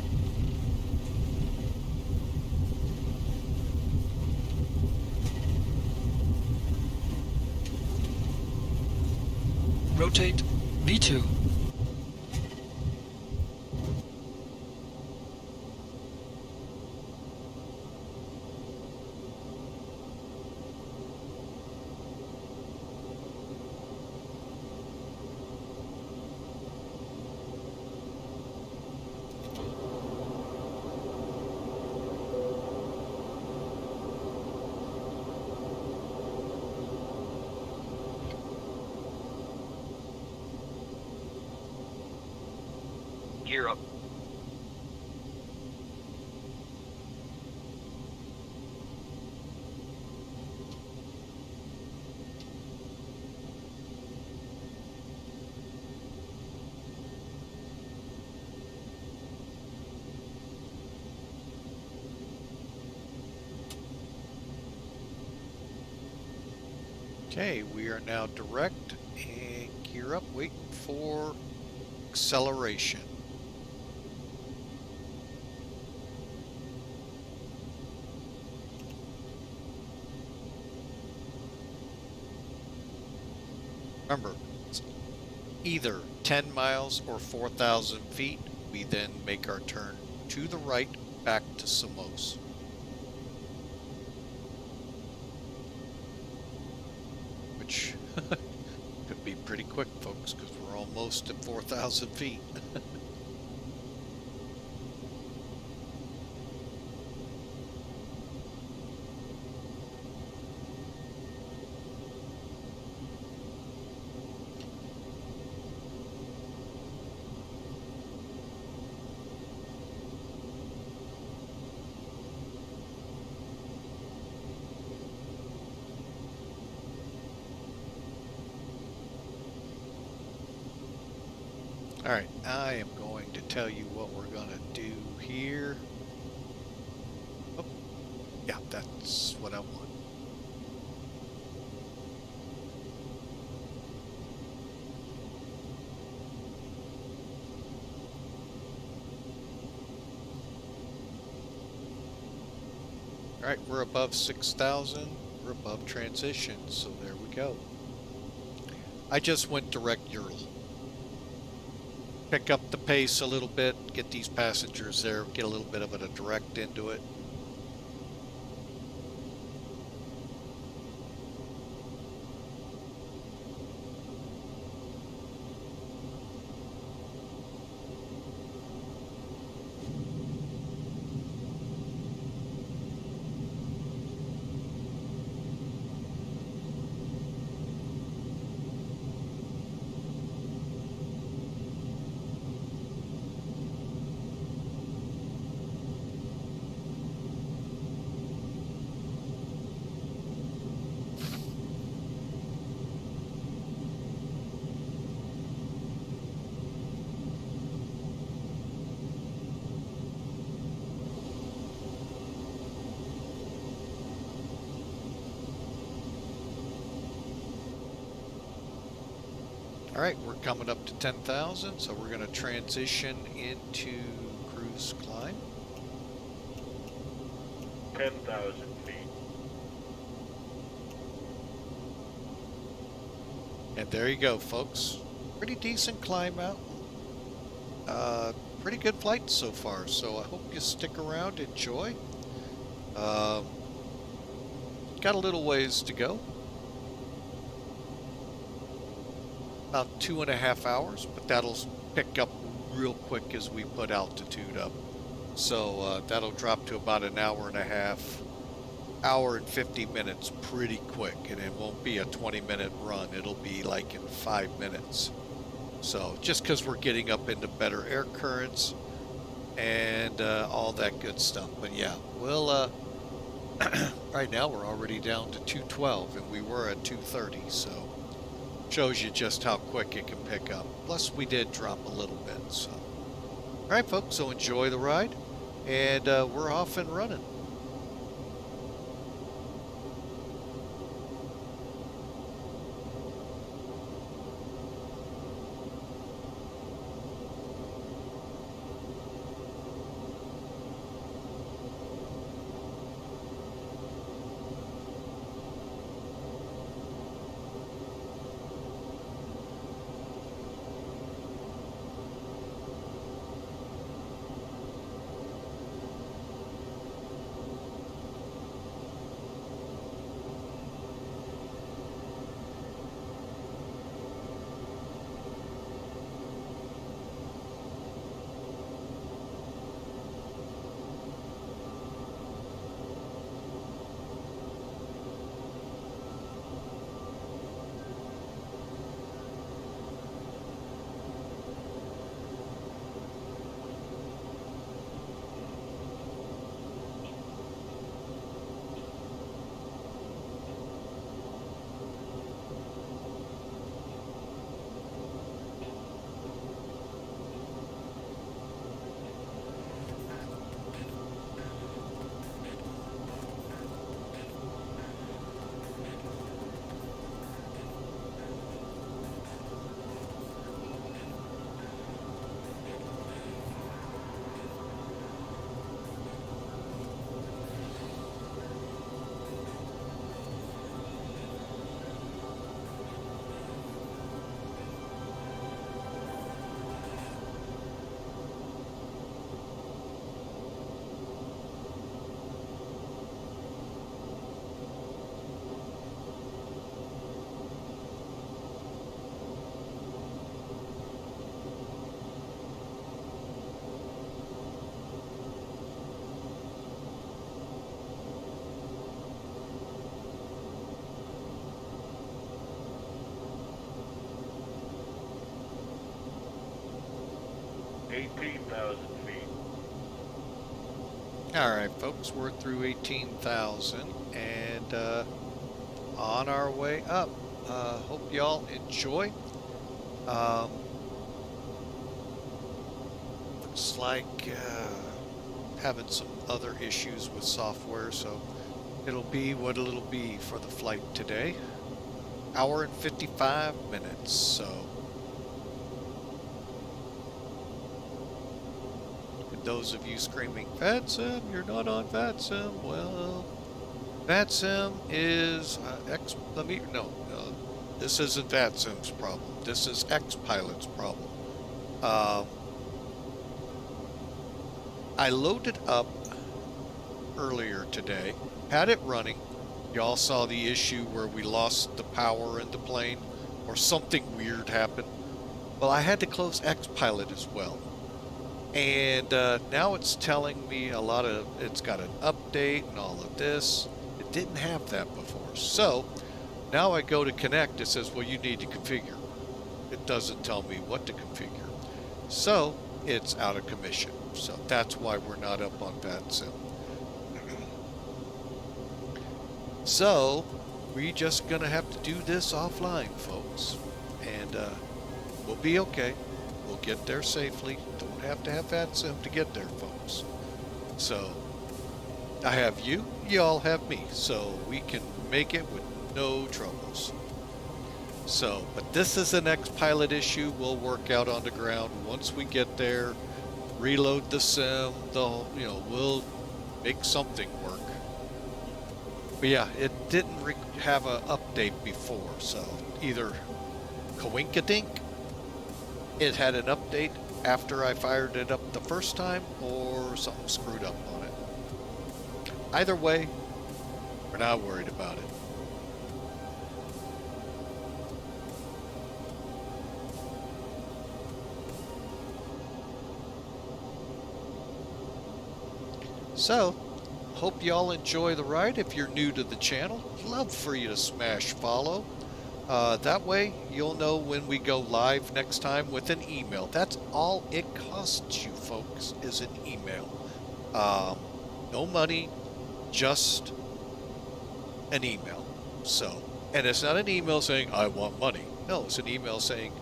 Rotate V2. Gear up. Okay, we are now direct and gear up, waiting for acceleration. Remember, it's either 10 miles or 4,000 feet. We then make our turn to the right back to Samos. Which could be pretty quick, folks, because we're almost at 4,000 feet. All right, I am going to tell you what we're going to do here. Oh, yeah, that's what I want. All right, we're above 6,000. We're above transition, so there we go. I just went direct Ural. Pick up the pace a little bit, get these passengers there, get a little bit of a direct into it. All right, we're coming up to 10,000, so we're going to transition into cruise climb. 10,000 feet. And there you go, folks. Pretty decent climb out. Pretty good flight so far, so I hope you stick around, enjoy. Got a little ways to go. About 2.5 hours, but that'll pick up real quick as we put altitude up. So that'll drop to about an hour and a half, hour and 50 minutes pretty quick, and it won't be a 20-minute run. It'll be like in 5 minutes. So just because we're getting up into better air currents and all that good stuff. But yeah, we'll right now we're already down to 212, and we were at 230, so shows you just how quick it can pick up. Plus we did drop a little bit. So all right, folks, so enjoy the ride, and we're off and running. All right, folks, we're through 18,000 and on our way up. Hope y'all enjoy. Looks like having some other issues with software, so it'll be what it'll be for the flight today. Hour and 55 minutes, so. Those of you screaming, VATSIM, you're not on VATSIM. Well, VATSIM is this isn't VATSIM's problem. This is X-Pilot's problem. I loaded up earlier today, had it running. Y'all saw the issue where we lost the power in the plane, or something weird happened. Well, I had to close X-Pilot as well. And now it's telling me it's got an update and all of this. It didn't have that before. So now I go to connect, it says, well, you need to configure. It doesn't tell me what to configure. So it's out of commission. So that's why we're not up on VATSIM. So we just gonna have to do this offline, folks. And we'll be okay. We'll get there safely. Don't have to have VATSIM to get there, folks. So I have you, y'all have me, so we can make it with no troubles. So, but this is the next pilot issue we'll work out on the ground. Once we get there, reload the sim, we'll make something work. But yeah, it didn't have an update before, so either coinkadink, it had an update after I fired it up the first time, or something screwed up on it. Either way, we're not worried about it. So, hope y'all enjoy the ride. If you're new to the channel, love for you to smash follow. That way, you'll know when we go live next time with an email. That's all it costs you, folks, is an email. No money, just an email. So, and it's not an email saying, I want money. No, it's an email saying,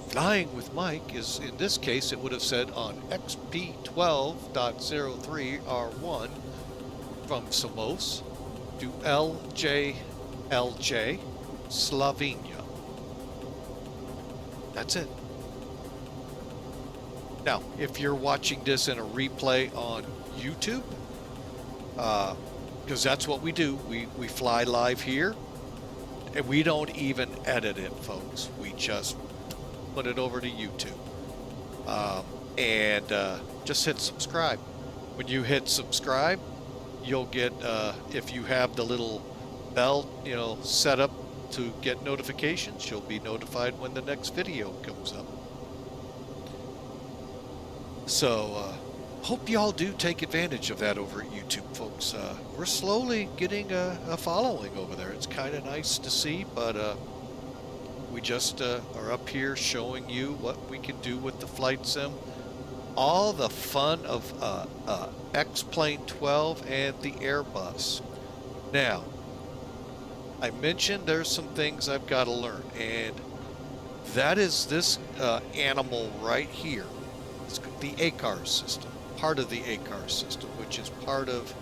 Flying with Mike is, in this case, it would have said on XP12.03R1 from Samos to LJLJ Slovenia. That's it. Now, if you're watching this in a replay on YouTube, because that's what we do, we fly live here, and we don't even edit it, folks. We just put it over to YouTube, and just hit subscribe. When you hit subscribe, you'll get, if you have the little bell, set up to get notifications, you'll be notified when the next video comes up. So, hope y'all do take advantage of that over at YouTube, folks. We're slowly getting a following over there. It's kind of nice to see, but we just are up here showing you what we can do with the flight sim. All the fun of X-Plane12 and the Airbus. Now, I mentioned there's some things I've got to learn, and that is this animal right here. It's the ACARS system, part of the ACARS system, which is part of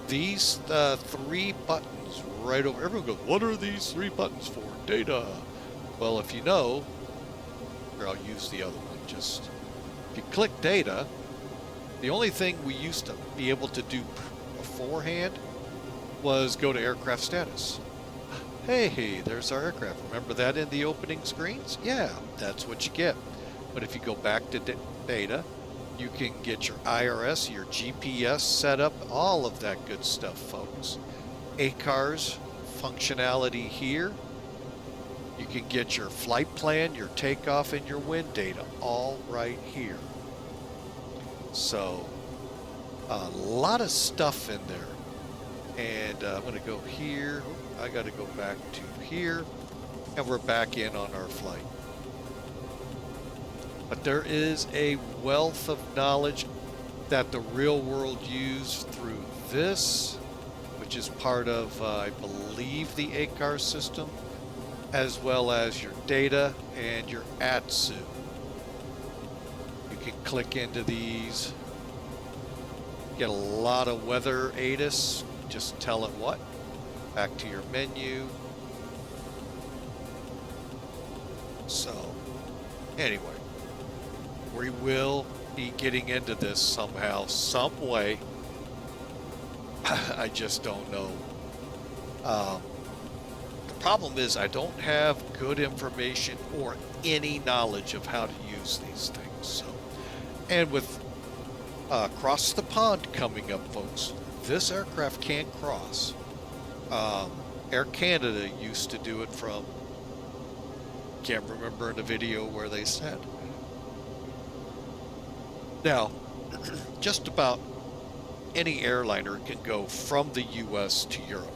these 3 buttons right over. Everyone goes, what are these 3 buttons for? Data. Well, if you know, here, I'll use the other one. Just, if you click data, the only thing we used to be able to do beforehand was go to aircraft status. Hey, there's our aircraft. Remember that in the opening screens? Yeah, that's what you get. But if you go back to data, you can get your IRS, your GPS set up, all of that good stuff, folks. ACARS functionality here. You can get your flight plan, your takeoff, and your wind data all right here. So, a lot of stuff in there. And I'm going to go here. I got to go back to here. And we're back in on our flight. But there is a wealth of knowledge that the real world used through this, which is part of, I believe, the ACARS system, as well as your data and your ATSU. You can click into these, get a lot of weather ATIS, just tell it what. Back to your menu. So, anyway, we will be getting into this somehow, some way. I just don't know. The problem is I don't have good information or any knowledge of how to use these things. So, and with across the pond coming up, folks, this aircraft can't cross. Air Canada used to do it from, can't remember in the video where they said. Now, just about any airliner can go from the U.S. to Europe.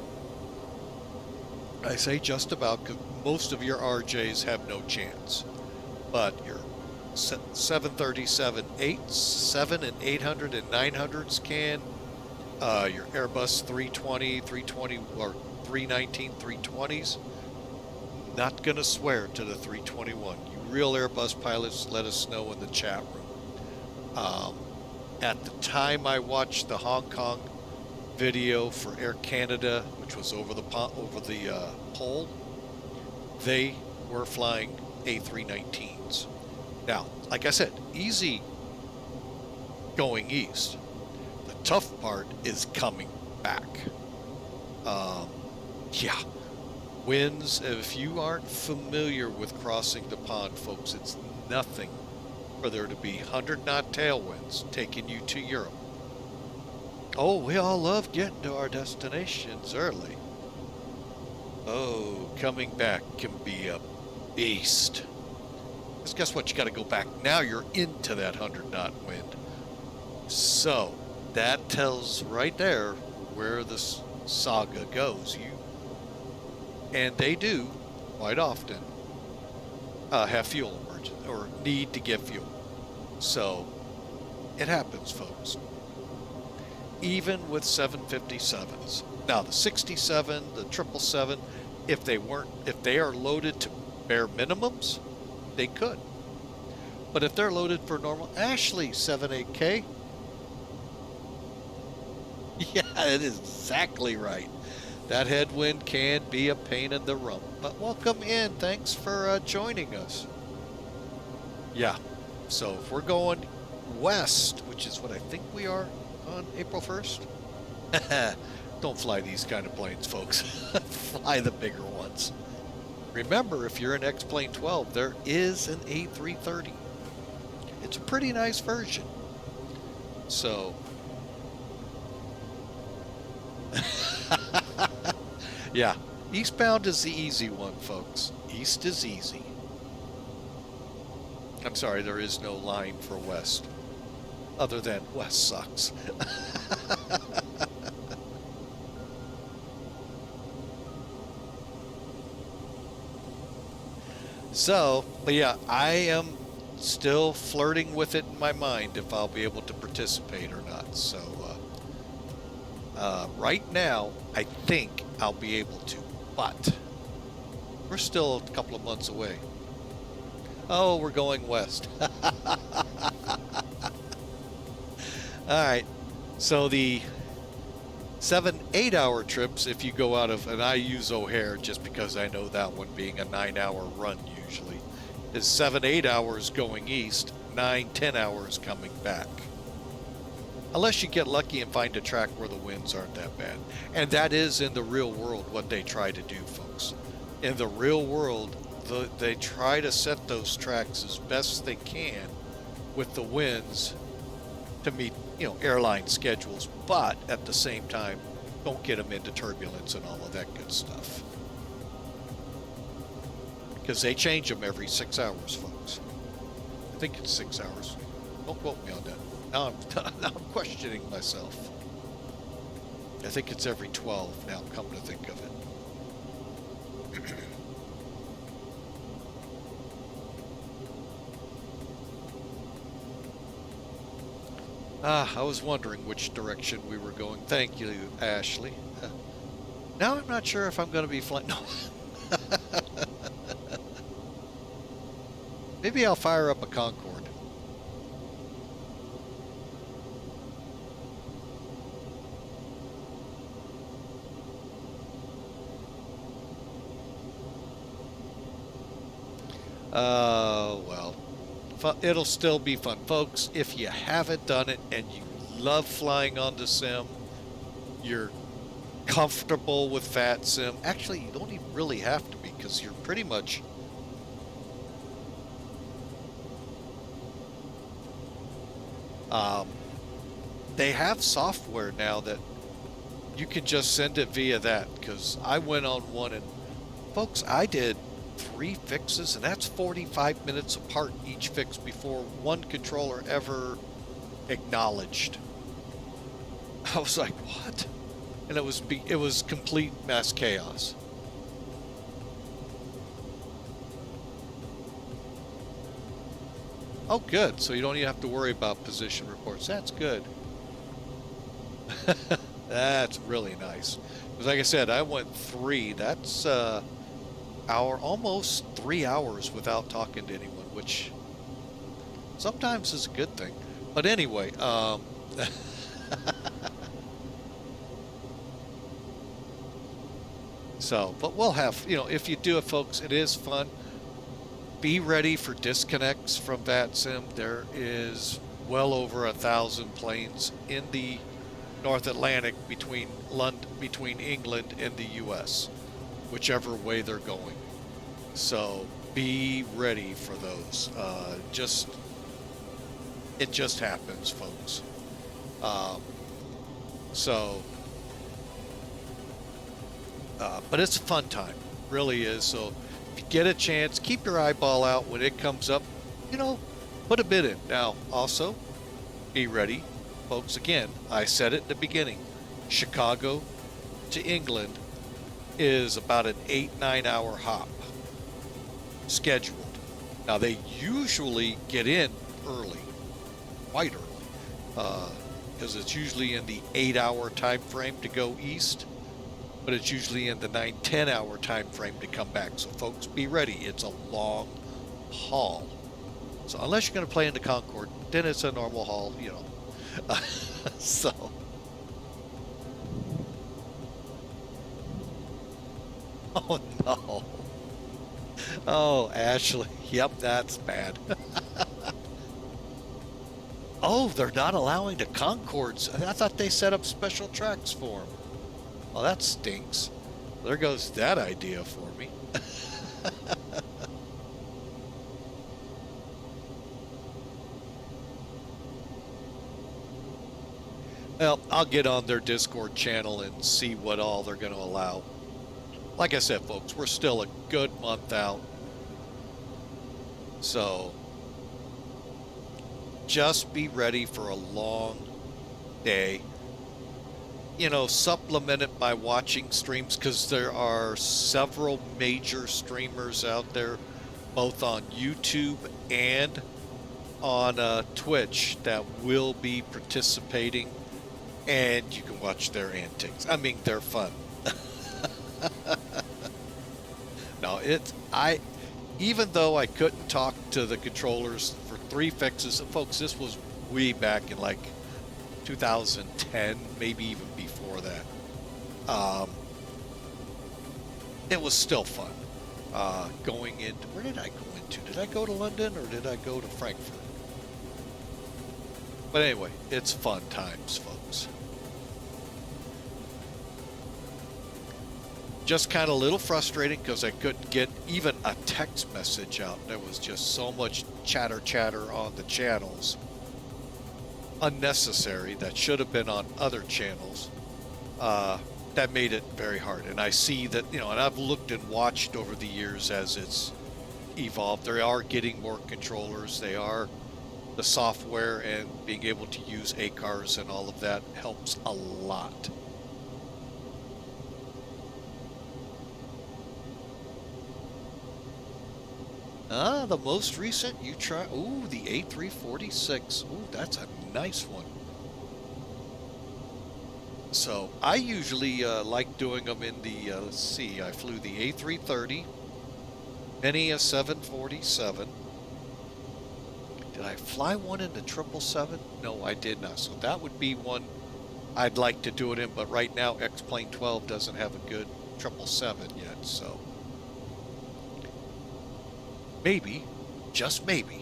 I say just about because most of your RJs have no chance. But your 737-8, 7 and 800 and 900s can. Your Airbus 320, 320 or 319, 320s. Not going to swear to the 321. You real Airbus pilots, let us know in the chat room. At the time I watched the Hong Kong video for Air Canada, which was over the pole, they were flying A319s. Now, like I said, easy going east. The tough part is coming back. Yeah, winds, if you aren't familiar with crossing the pond, folks, it's nothing for there to be 100-knot tailwinds taking you to Europe. Oh, we all love getting to our destinations early. Oh, coming back can be a beast. Because guess what? You got to go back. Now you're into that 100-knot wind. So that tells right there where this saga goes. And they do quite often have fuel emergency or need to get fuel. So it happens, folks. Even with 757s. Now the 67, the 777, if they are loaded to bare minimums, they could. But if they're loaded for normal, Ashley 78K. Yeah, it is exactly right. That headwind can be a pain in the rump. But welcome in. Thanks for joining us. Yeah. So if we're going west, which is what I think we are on April 1st. Don't fly these kind of planes, folks. Fly the bigger ones. Remember, if you're an X-Plane12, there is an A330. It's a pretty nice version. So yeah, eastbound is the easy one, folks. East is easy. I'm sorry, there is no line for west, other than west sucks. So, but yeah, I am still flirting with it in my mind if I'll be able to participate or not. So right now, I think I'll be able to, but we're still a couple of months away. Oh, we're going west. All right. So the 7-8 hour trips, if you go out of, and I use O'Hare just because I know that one being a 9-hour run usually, is 7-8 hours going east, 9-10 hours coming back. Unless you get lucky and find a track where the winds aren't that bad. And that is in the real world what they try to do, folks. In the real world, they try to set those tracks as best they can with the winds to meet, airline schedules, but at the same time, don't get them into turbulence and all of that good stuff. Because they change them every 6 hours, folks. I think it's 6 hours. Don't quote me on that. Now I'm questioning myself. I think it's every 12 now, come to think of it. I was wondering which direction we were going. Thank you, Ashley. Now I'm not sure if I'm going to be flying. No. Maybe I'll fire up a Concorde. Well, it'll still be fun. Folks, if you haven't done it and you love flying on the sim, you're comfortable with VATSIM. Actually, you don't even really have to be, because you're pretty much they have software now that you can just send it via that, because I went on one and folks, I did 3 fixes, and that's 45 minutes apart each fix before one controller ever acknowledged. I was like, what? And it was complete mass chaos. Oh, good. So you don't even have to worry about position reports. That's good. That's really nice. Because like I said, I went 3. That's almost 3 hours without talking to anyone, which sometimes is a good thing. But anyway, So, but we'll have, you know, if you do it, folks, it is fun. Be ready for disconnects from VATSIM. There is well over 1,000 planes in the North Atlantic between England and the U.S., whichever way they're going. So be ready for those. It just happens, folks. But it's a fun time, really is. So if you get a chance, keep your eyeball out when it comes up. You know, put a bid in. Now, also, be ready, folks. Again, I said it at the beginning. Chicago to England is about an 8-9 hour hop scheduled. Now, they usually get in early, quite early, because it's usually in the 8-hour time frame to go east, but it's usually in the 9-10 hour time frame to come back. So folks, be ready. It's a long haul. So unless you're going to play in the Concorde, then it's a normal haul, you know. So oh no. Oh, Ashley. Yep, that's bad. Oh, they're not allowing the Concordes. I thought they set up special tracks for them. Well, that stinks. There goes that idea for me. Well, I'll get on their Discord channel and see what all they're going to allow. Like I said, folks, we're still a good month out. So just be ready for a long day. You know, supplement it by watching streams, because there are several major streamers out there, both on YouTube and on Twitch, that will be participating, and you can watch their antics. I mean, they're fun. No, even though I couldn't talk to the controllers for 3 fixes, folks, this was way back in like 2010, maybe even before that. It was still fun. Going into, where did I go into? Did I go to London or did I go to Frankfurt? But anyway, it's fun times, folks. Just kind of a little frustrating because I couldn't get even a text message out. There was just so much chatter on the channels. Unnecessary, that should have been on other channels. That made it very hard. And I see that, you know, and I've looked and watched over the years as it's evolved. They are getting more controllers. They are, the software and being able to use ACARs and all of that helps a lot. The most recent you try, ooh, the A346. Ooh, that's a nice one. So I usually like doing them in the, let's see, I flew the A330, many a 747. Did I fly one in the 777? No, I did not. So that would be one I'd like to do it in, but right now X-Plane12 doesn't have a good 777 yet, so maybe, just maybe.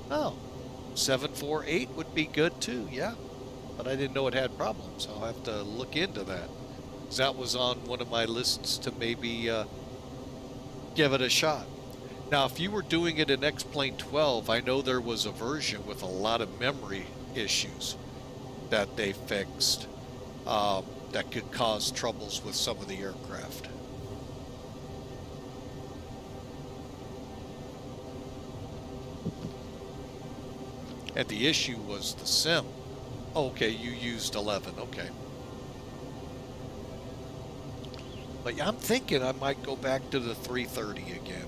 Oh, 748 would be good too, yeah. But I didn't know it had problems. I'll have to look into that. That was on one of my lists to maybe give it a shot. Now, if you were doing it in X-Plane12, I know there was a version with a lot of memory issues that they fixed that could cause troubles with some of the aircraft. And the issue was the sim. Okay, you used 11, okay. But yeah, I'm thinking I might go back to the 330 again.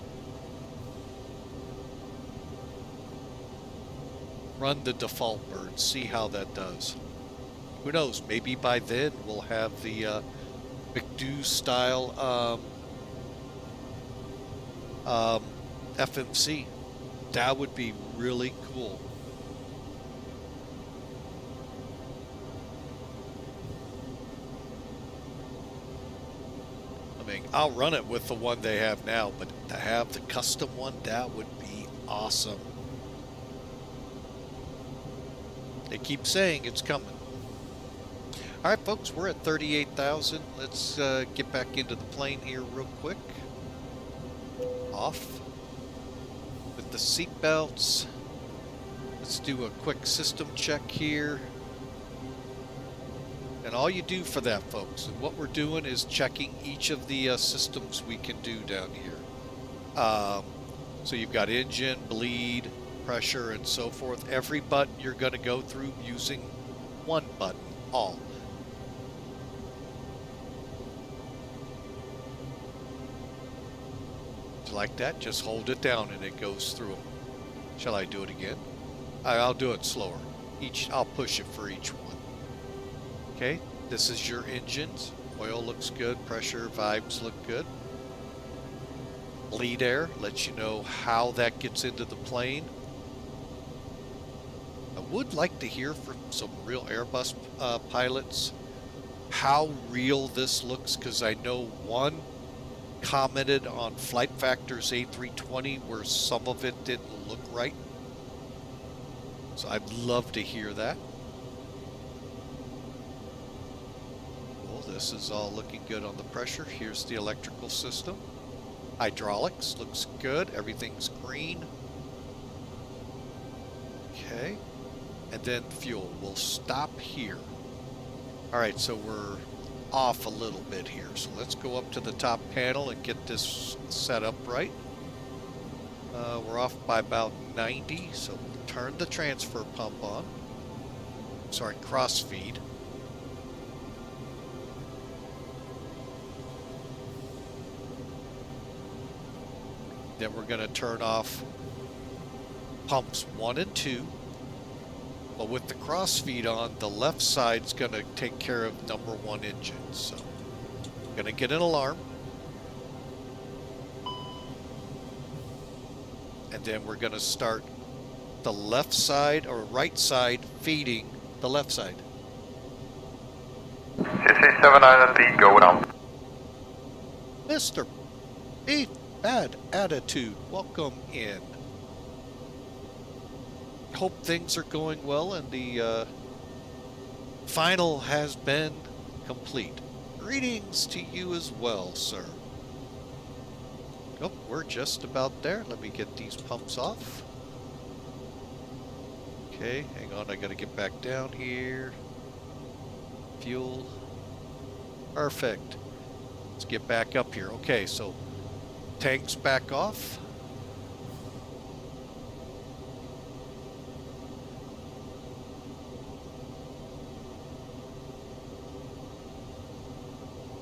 Run the default bird, see how that does. Who knows, maybe by then we'll have the McDo style FMC. That would be really cool. thing. I'll run it with the one they have now, but to have the custom one, that would be awesome. They keep saying it's coming. All right, folks, we're at 38,000. Let's get back into the plane here real quick. Off with the seat belts. Let's do a quick system check here. And all you do for that, folks, and what we're doing is checking each of the systems we can do down here. So you've got engine, bleed, pressure, and so forth. Every button you're going to go through using one button, all. Like that, just hold it down and it goes through them. Shall I do it again? I'll do it slower. I'll push it for each one. Okay, this is your engines. Oil looks good, pressure, vibes look good. Bleed air lets you know how that gets into the plane. I would like to hear from some real Airbus pilots how real this looks, because I know one commented on Flight Factor's A320 where some of it didn't look right. So I'd love to hear that. Well, this is all looking good on the pressure. Here's the electrical system. Hydraulics looks good. Everything's green. Okay. And then fuel. We'll stop here. All right, so we're off a little bit here. So let's go up to the top panel and get this set up right. We're off by about 90, so turn the transfer pump on. Sorry, cross feed. Then we're going to turn off pumps 1 and 2. But with the cross feed on, the left side's going to take care of number 1 engine. So I'm going to get an alarm. And then we're going to start the left side or right side feeding the left side. CC79 go down. Mr. Beef Bad Attitude, welcome in. Hope things are going well and the final has been complete. Greetings to you as well, sir. Oh, we're just about there. Let me get these pumps off. Okay, hang on, I gotta get back down here. Fuel. Perfect. Let's get back up here. Okay, so tanks back off.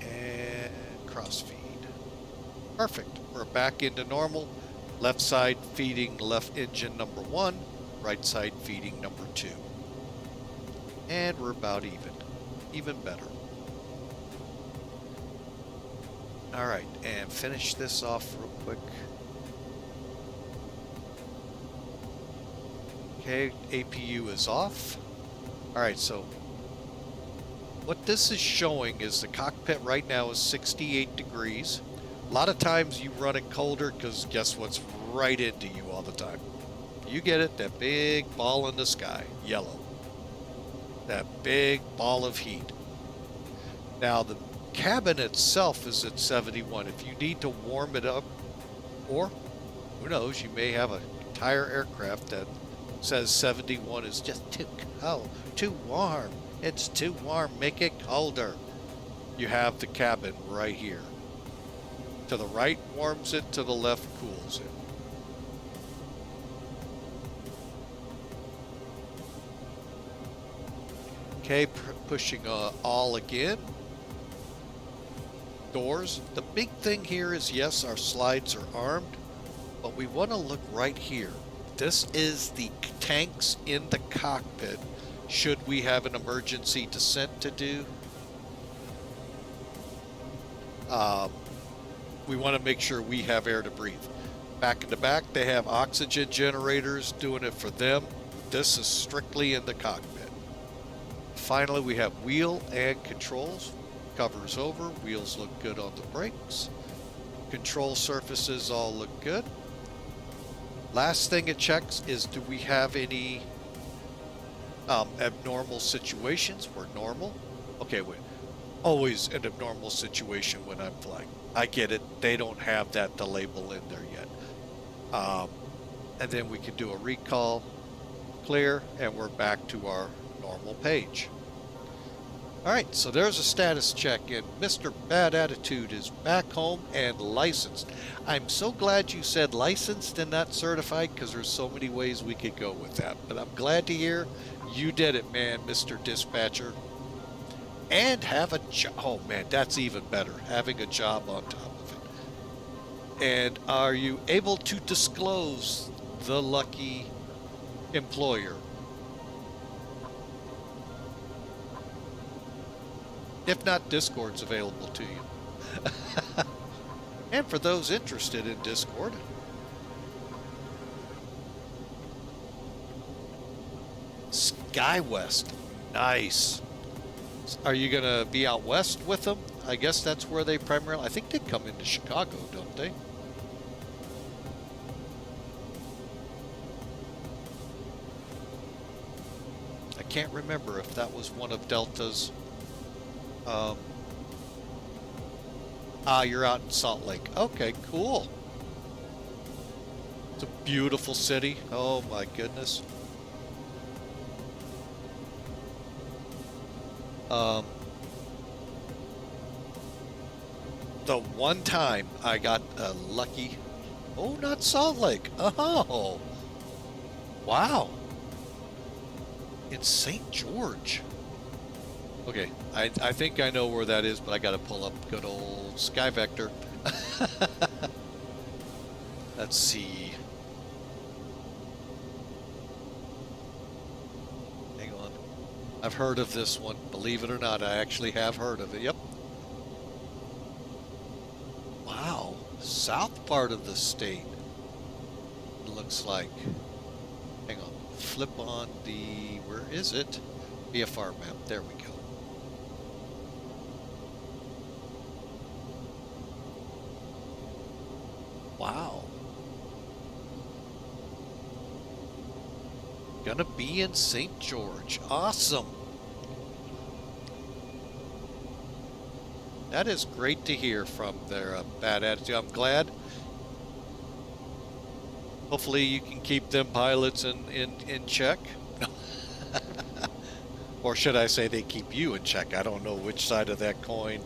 And crossfeed. Perfect. We're back into normal. Left side feeding left engine number 1. Right side feeding number 2. And we're about even. Even better. Alright, and finish this off real quick. Okay, APU is off. Alright, so what this is showing is the cockpit right now is 68 degrees. A lot of times you run it colder because guess what's right into you all the time? You get it, that big ball in the sky, yellow. That big ball of heat. Now the cabin itself is at 71. If you need to warm it up, or who knows, you may have an entire aircraft that says 71 is just too cold, too warm. It's too warm, make it colder. You have the cabin right here. To the right warms it, to the left cools it. Okay, pushing all again. Doors. The big thing here is, yes, our slides are armed, but we want to look right here. This is the tanks in the cockpit should we have an emergency descent to do. We want to make sure we have air to breathe. Back in the back, they have oxygen generators doing it for them. This is strictly in the cockpit. Finally, we have wheel and controls. covers over, wheels look good on the brakes. Control surfaces all look good. Last thing it checks is, do we have any abnormal situations? We're normal. Okay, wait. Always an abnormal situation when I'm flying. I get it. They don't have that to label in there yet. And then we can do a recall, clear, and we're back to our normal page. All right, so there's a status check, and Mr. Bad Attitude is back home and licensed. I'm so glad you said licensed and not certified, because there's so many ways we could go with that. But I'm glad to hear you did it, man, Mr. Dispatcher. And have a job. Oh, man, that's even better, having a job on top of it. And are you able to disclose the lucky employer? If not, Discord's available to you. And for those interested in Discord, SkyWest, nice. Are you going to be out west with them? I guess that's where they primarily, I think they come into Chicago, don't they? I can't remember if that was one of Delta's. You're out in Salt Lake. Okay, cool. It's a beautiful city. Oh my goodness. The one time I got a lucky, oh, not Salt Lake. Oh, wow. It's St. George. Okay, I think I know where that is, but I got to pull up good old Sky Vector. Let's see. Hang on. I've heard of this one. Believe it or not, I actually have heard of it. Yep. Wow. South part of the state. It looks like. Hang on. Flip on the... Where is it? VFR map. There we go. Wow. Gonna be in St. George. Awesome. That is great to hear from their Bad Attitude. I'm glad. Hopefully you can keep them pilots in check. Or should I say they keep you in check? I don't know which side of that coin.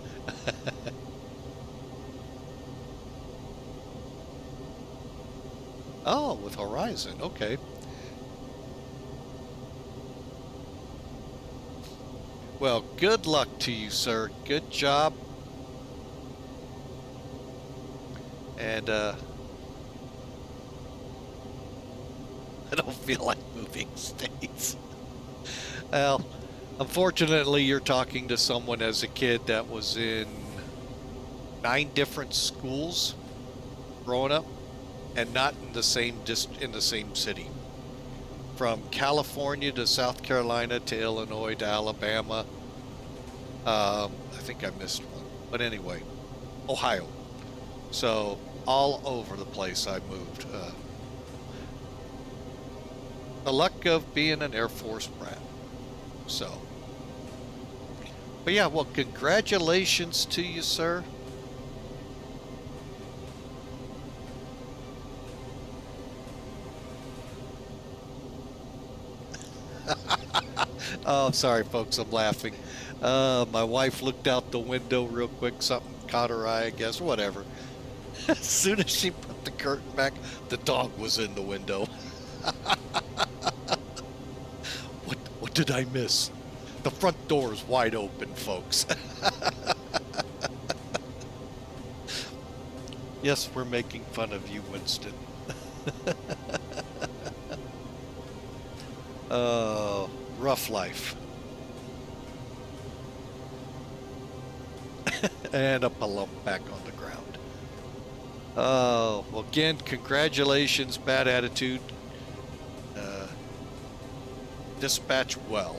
Oh, with Horizon. Okay. Well, good luck to you, sir. Good job. And, I don't feel like moving states. Well, unfortunately, you're talking to someone as a kid that was in 9 different schools growing up. And not in the same city. From California to South Carolina to Illinois to Alabama. I think I missed one. But anyway, Ohio. So all over the place I moved. The luck of being an Air Force brat. So. But yeah, well, congratulations to you, sir. Oh, sorry, folks. I'm laughing. My wife looked out the window real quick. Something caught her eye, I guess. Whatever. As soon as she put the curtain back, the dog was in the window. What did I miss? The front door is wide open, folks. Yes, we're making fun of you, Winston. Oh, rough life. And up a lump back on the ground. Oh, well, again, congratulations, Bad Attitude. Dispatch well.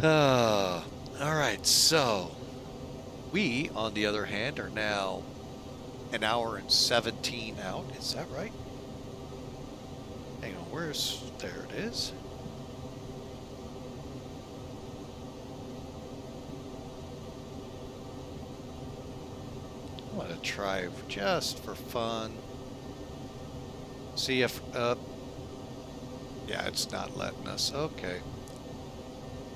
All right, so we, on the other hand, are now an hour and 17 out. Is that right? Hang on, there it is. I want to try just for fun. See if, yeah, it's not letting us. Okay.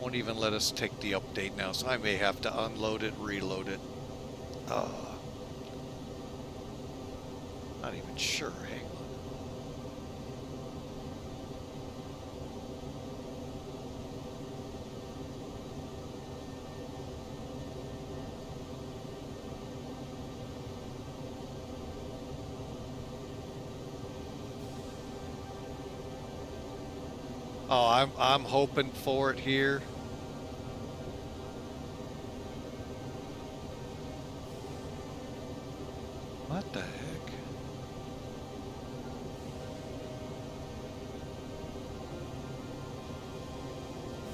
Won't even let us take the update now, so I may have to unload it, reload it. Not even sure. Hang on. Oh, I'm hoping for it here. What the heck?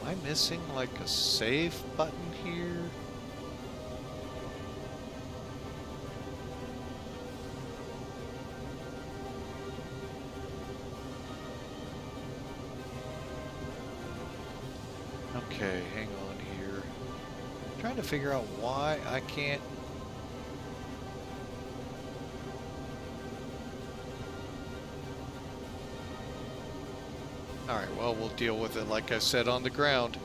Am I missing like a save button here? Okay, hang on here. I'm trying to figure out why I can't. Alright, well, we'll deal with it like I said on the ground.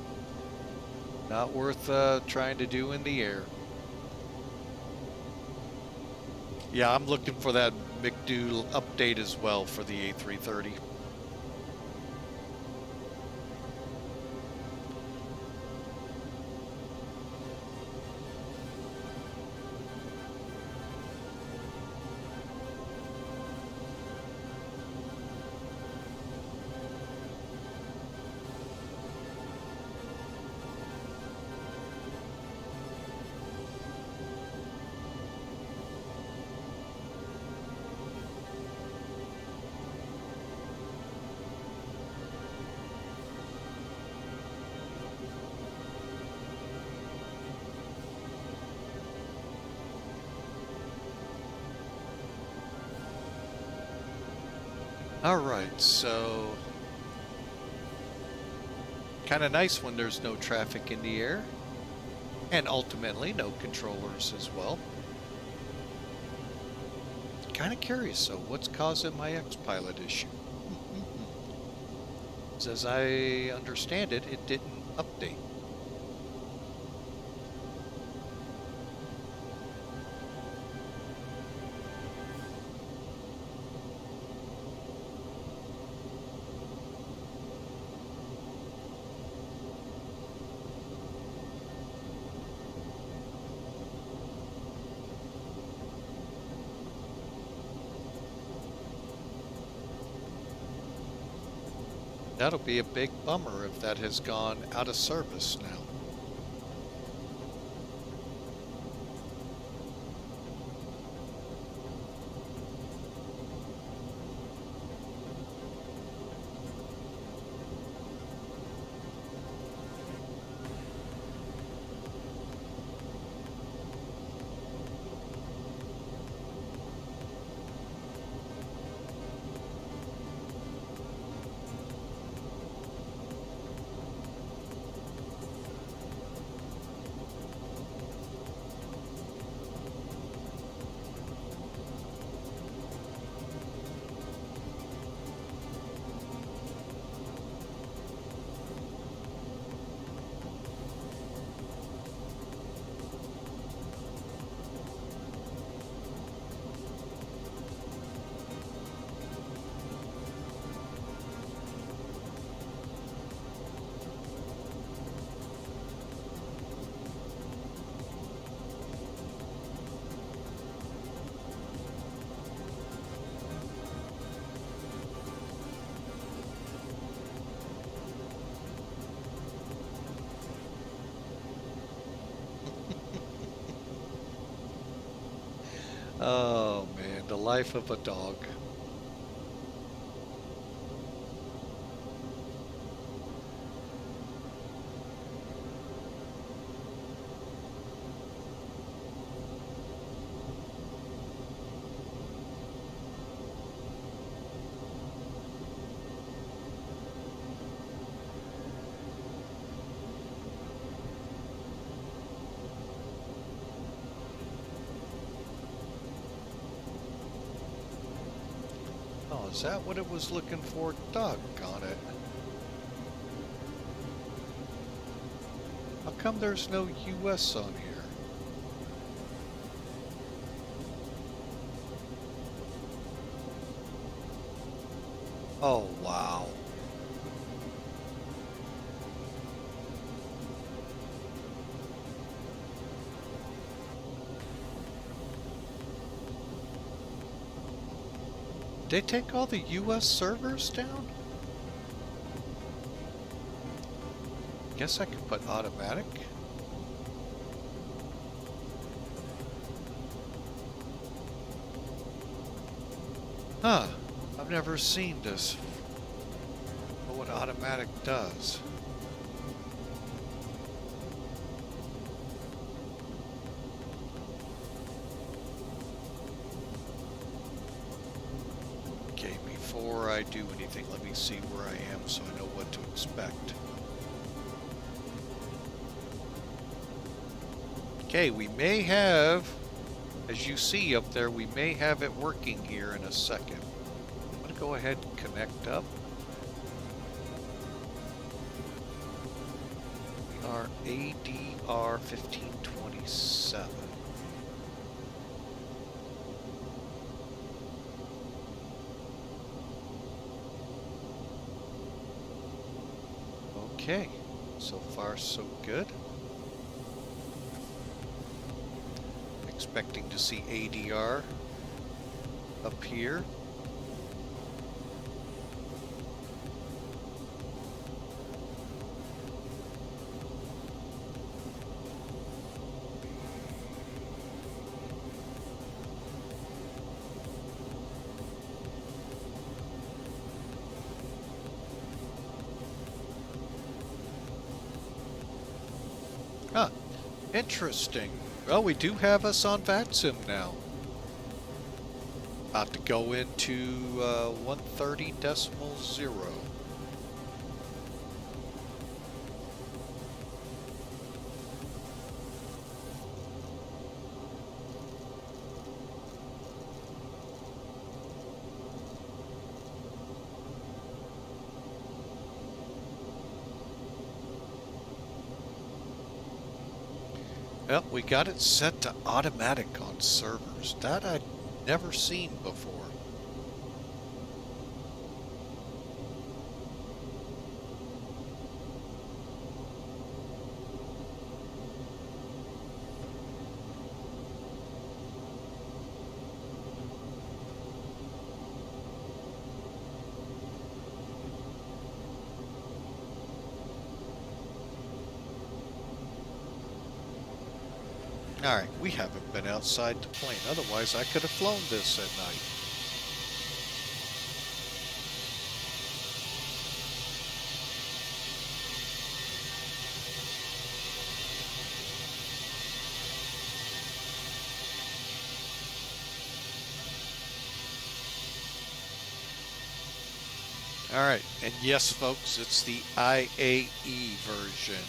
Not worth trying to do in the air. Yeah, I'm looking for that McDo update as well for the A330. All right, so kind of nice when there's no traffic in the air, and ultimately no controllers as well. Kind of curious, so what's causing my X-Pilot issue? As I understand it, it didn't update. That'll be a big bummer if that has gone out of service now. Oh, man. in the life of a dog. Oh, is that what it was looking for? Doggone it. How come there's no US on here? Oh, wow. They take all the US servers down? Guess I could put automatic. Huh. I've never seen this. But what automatic does. Okay, before I do anything, let me see where I am so I know what to expect. Okay, we may have, as you see up there, we may have it working here in a second. I'm going to go ahead and connect up. We are ADR 1527. Okay, so far so good. Expecting to see ADR up here. Huh, interesting. Well, we do have us on VATSIM now. About to go into 130.0. Well, we got it set to automatic on servers. That I'd never seen before. Alright, we haven't been outside the plane, otherwise I could have flown this at night. Alright, and yes folks, it's the IAE version.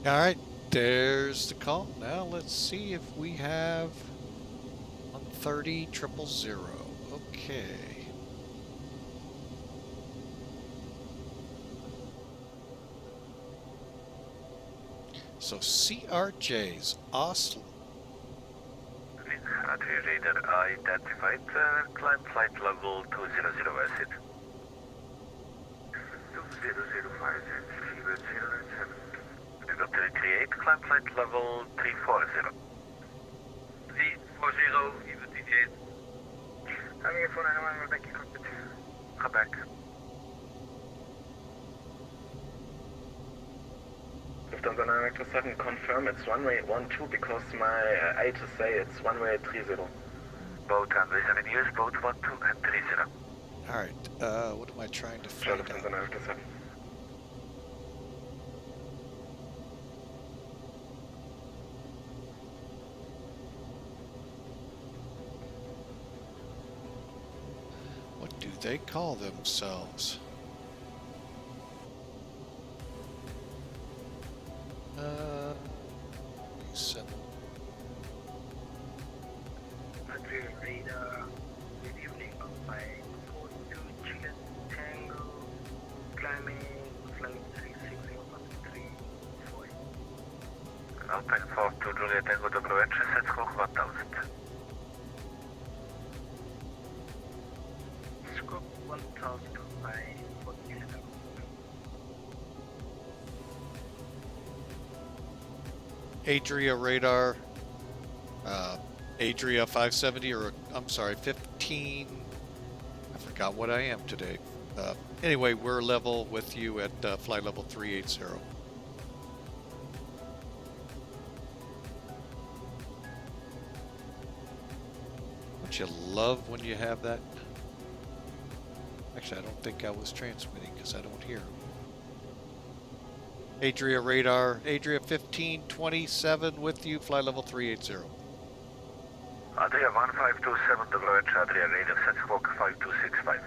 All right, there's the call. Now let's see if we have 130-000. Okay. So CRJ's Oslo. A3 radar identified, climb flight level 200 exit. 20050, we got 338, climb flight level 340. 340, Viva 38. I'm here for 911, we're back in cockpit. Come back. Lufthansa 927, confirm it's runway 12 because my ATIS say it's runway 30. Both runways are in use, both 12 and 30. Alright, what am I trying to find Lufthansa out? 927. What do they call themselves? Send radar refueling by 42 Juliet Tango, climbing flight 360-134. Alpine 42 Juliet Tango WH, set squawk 1000. Squawk 1000 by 40 Juliet Tango. Adria radar, Adria 570, or I'm sorry, 15. I forgot what I am today. Anyway, we're level with you at flight level 380. Don't you love when you have that? Actually, I don't think I was transmitting because I don't hear. Adria radar, Adria 1527 with you, flight level 380. Adria 1527 WH, Adria radar, set squawk 5265.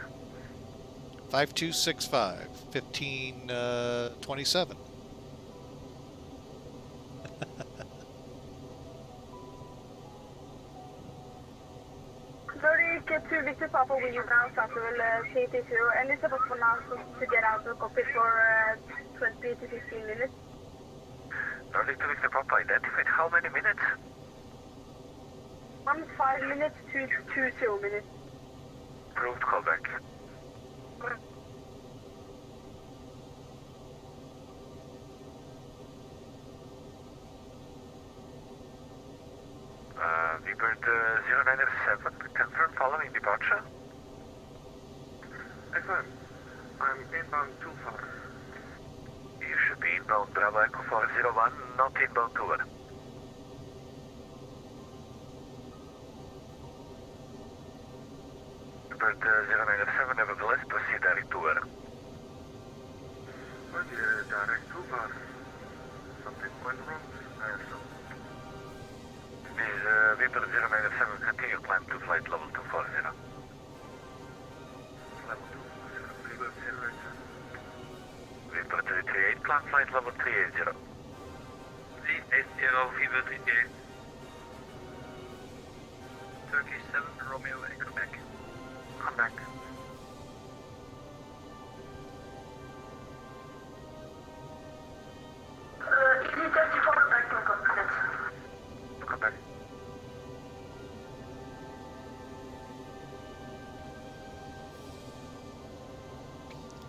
5265, 1527. Sorry, get to Victor Papa when you bounce after CT0 and it's supposed for now to get out of the cockpit for 20 to 15 minutes. Nordic to Victor Papa identified how many minutes? 5 minutes to 2 minutes. Approved, callback. Vibird 097, confirm following departure. Confirm. I'm inbound too far. You should be inbound Bravo Echo 401, not inbound tour. Vibird 097, nevertheless, proceed direct tour. What is direct tour? Something went wrong, I assume. This Vibird 097, continue climb to flight level 240. Level 240, Vibird 097. Vibird 338, climb flight level 380. 380, Vibird 338. Turkey 7, Romeo, Echo back. Come back. ED34 back to cockpit. Come back.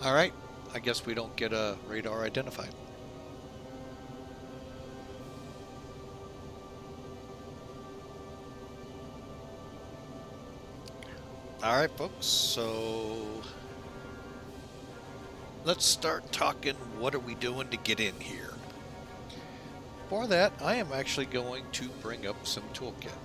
All right, I guess we don't get a radar identified. All right, folks, so let's start talking. What are we doing to get in here? For that, I am actually going to bring up some toolkit.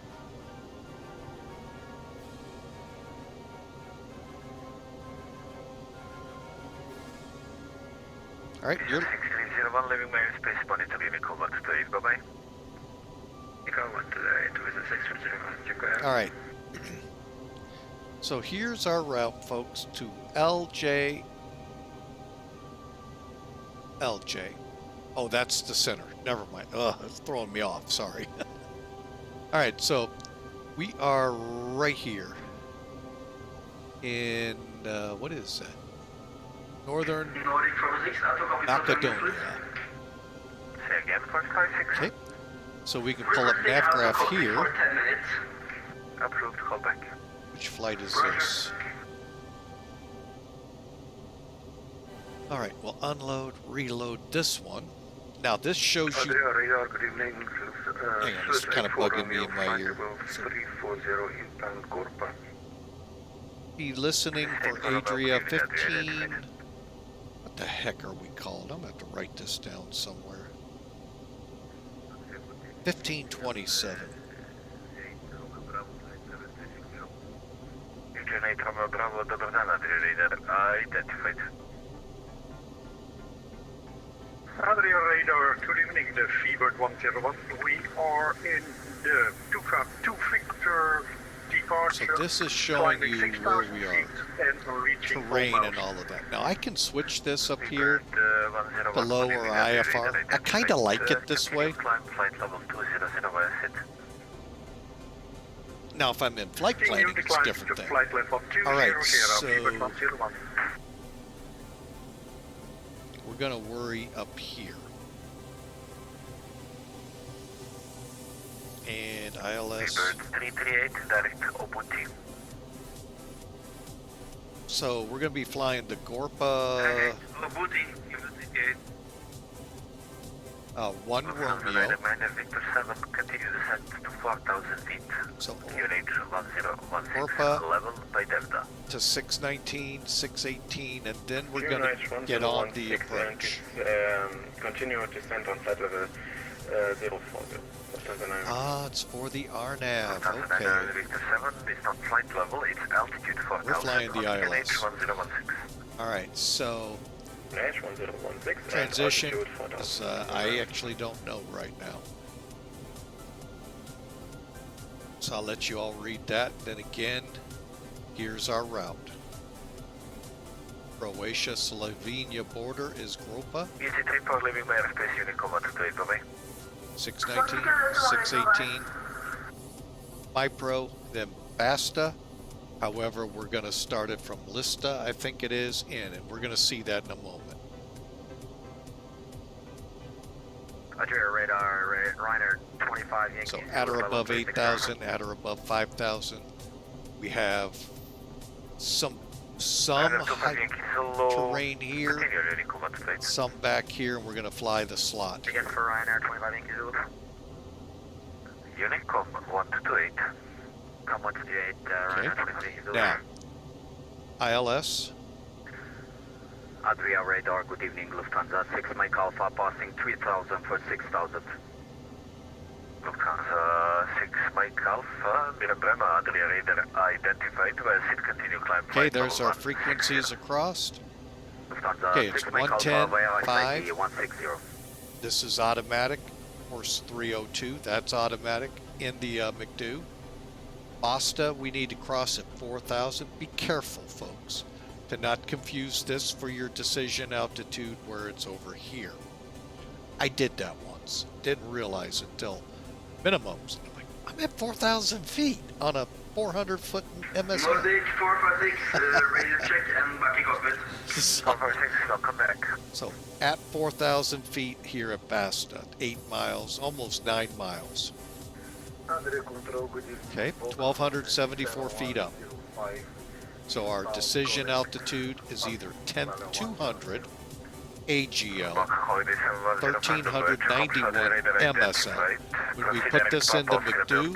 All right, you're 6301, leaving my airspace, monitoring Echo 1 to 8, bye-bye. Echo 1 to 8, with 6301, check out. all right. So here's our route, folks, to LJLJ Oh, that's the center. Never mind. Ugh, it's throwing me off. Sorry. All right, so we are right here in, what is that? Northern Macedonia. Say again, 456. Okay, so we can pull up NavGraph here. Approved, call back. Which flight is this? All right, we'll unload, reload this one. Now this shows you. Radar, good evening. Hang on, this is kind of bugging me in my ear. 340 inbound Gorpa. Be listening for Adria 15. What the heck are we called? I'm gonna have to write this down somewhere. 1527. Internet from Bravo, Dobr dan, radar identified. Adria Radar, good evening, the Feebird 101. We are in the 2 Victor departure. So this is showing you where we are. And reaching Terrain and all of that. Now I can switch this up here below or IFR. I kind of like it this way. Now if I'm in flight planning, it's a different thing. Alright, so we're going to worry up here. And ILS. 338, direct Obuti. So we're going to be flying the Gorpa Obuti, 1 Romeo. Victor 7, continue descent to 4,000 feet. So Unit 1016, Gorpa level by Delta. to 619, 618, and then we're going to get on the approach. Continue descent on flight level 040. Ah, it's for the RNAV. Okay. Victor 7 is not flight level, it's altitude 4,000. We're flying the ILS. NH1016. Alright, so NH1016. transition is, I actually don't know right now. So I'll let you all read that. Then again, here's our route. Croatia, Slovenia border is Gropa. EC3 for leaving my airspace unit command to it, bye-bye. 619, 618. Mipro, then Basta. However, we're going to start it from Lista, I think it is, in, and we're going to see that in a moment. Adria Radar, Reiner 25 Yankee. So at or above 8,000, at or above 5,000. We have some high terrain here, some back here, and we're going to fly the slot. Again for Reiner 25 Yankee Zulu. Unit com 128. Come 128, Okay. Reiner 25 Yankee Zulu. Now, ILS, Adria Radar, good evening, Lufthansa 6 Mike Alpha, passing 3,000 for 6,000. Lufthansa 6 Mike Alpha, Mirabema, Adria Radar identified, where sit continue climb. okay, there's our frequencies across. Lufthansa Okay, it's 6 Mike Alpha, 110, via 5. 160. This is automatic. Course 302, that's automatic in the McDo. Basta, we need to cross at 4,000. Be careful, folks, to not confuse this for your decision altitude where it's over here. I did that once. Didn't realize until minimums. I'm like, I'm at 4,000 feet on a 400-foot MSR. 456, radio check and backing cockpit. So, 446, welcome back. so at 4,000 feet here at Basta, 8 miles, almost 9 miles. Okay, 1,274 feet up. So our decision altitude is either 10,200 AGL, 1,391 MSL. When we put this into McDo,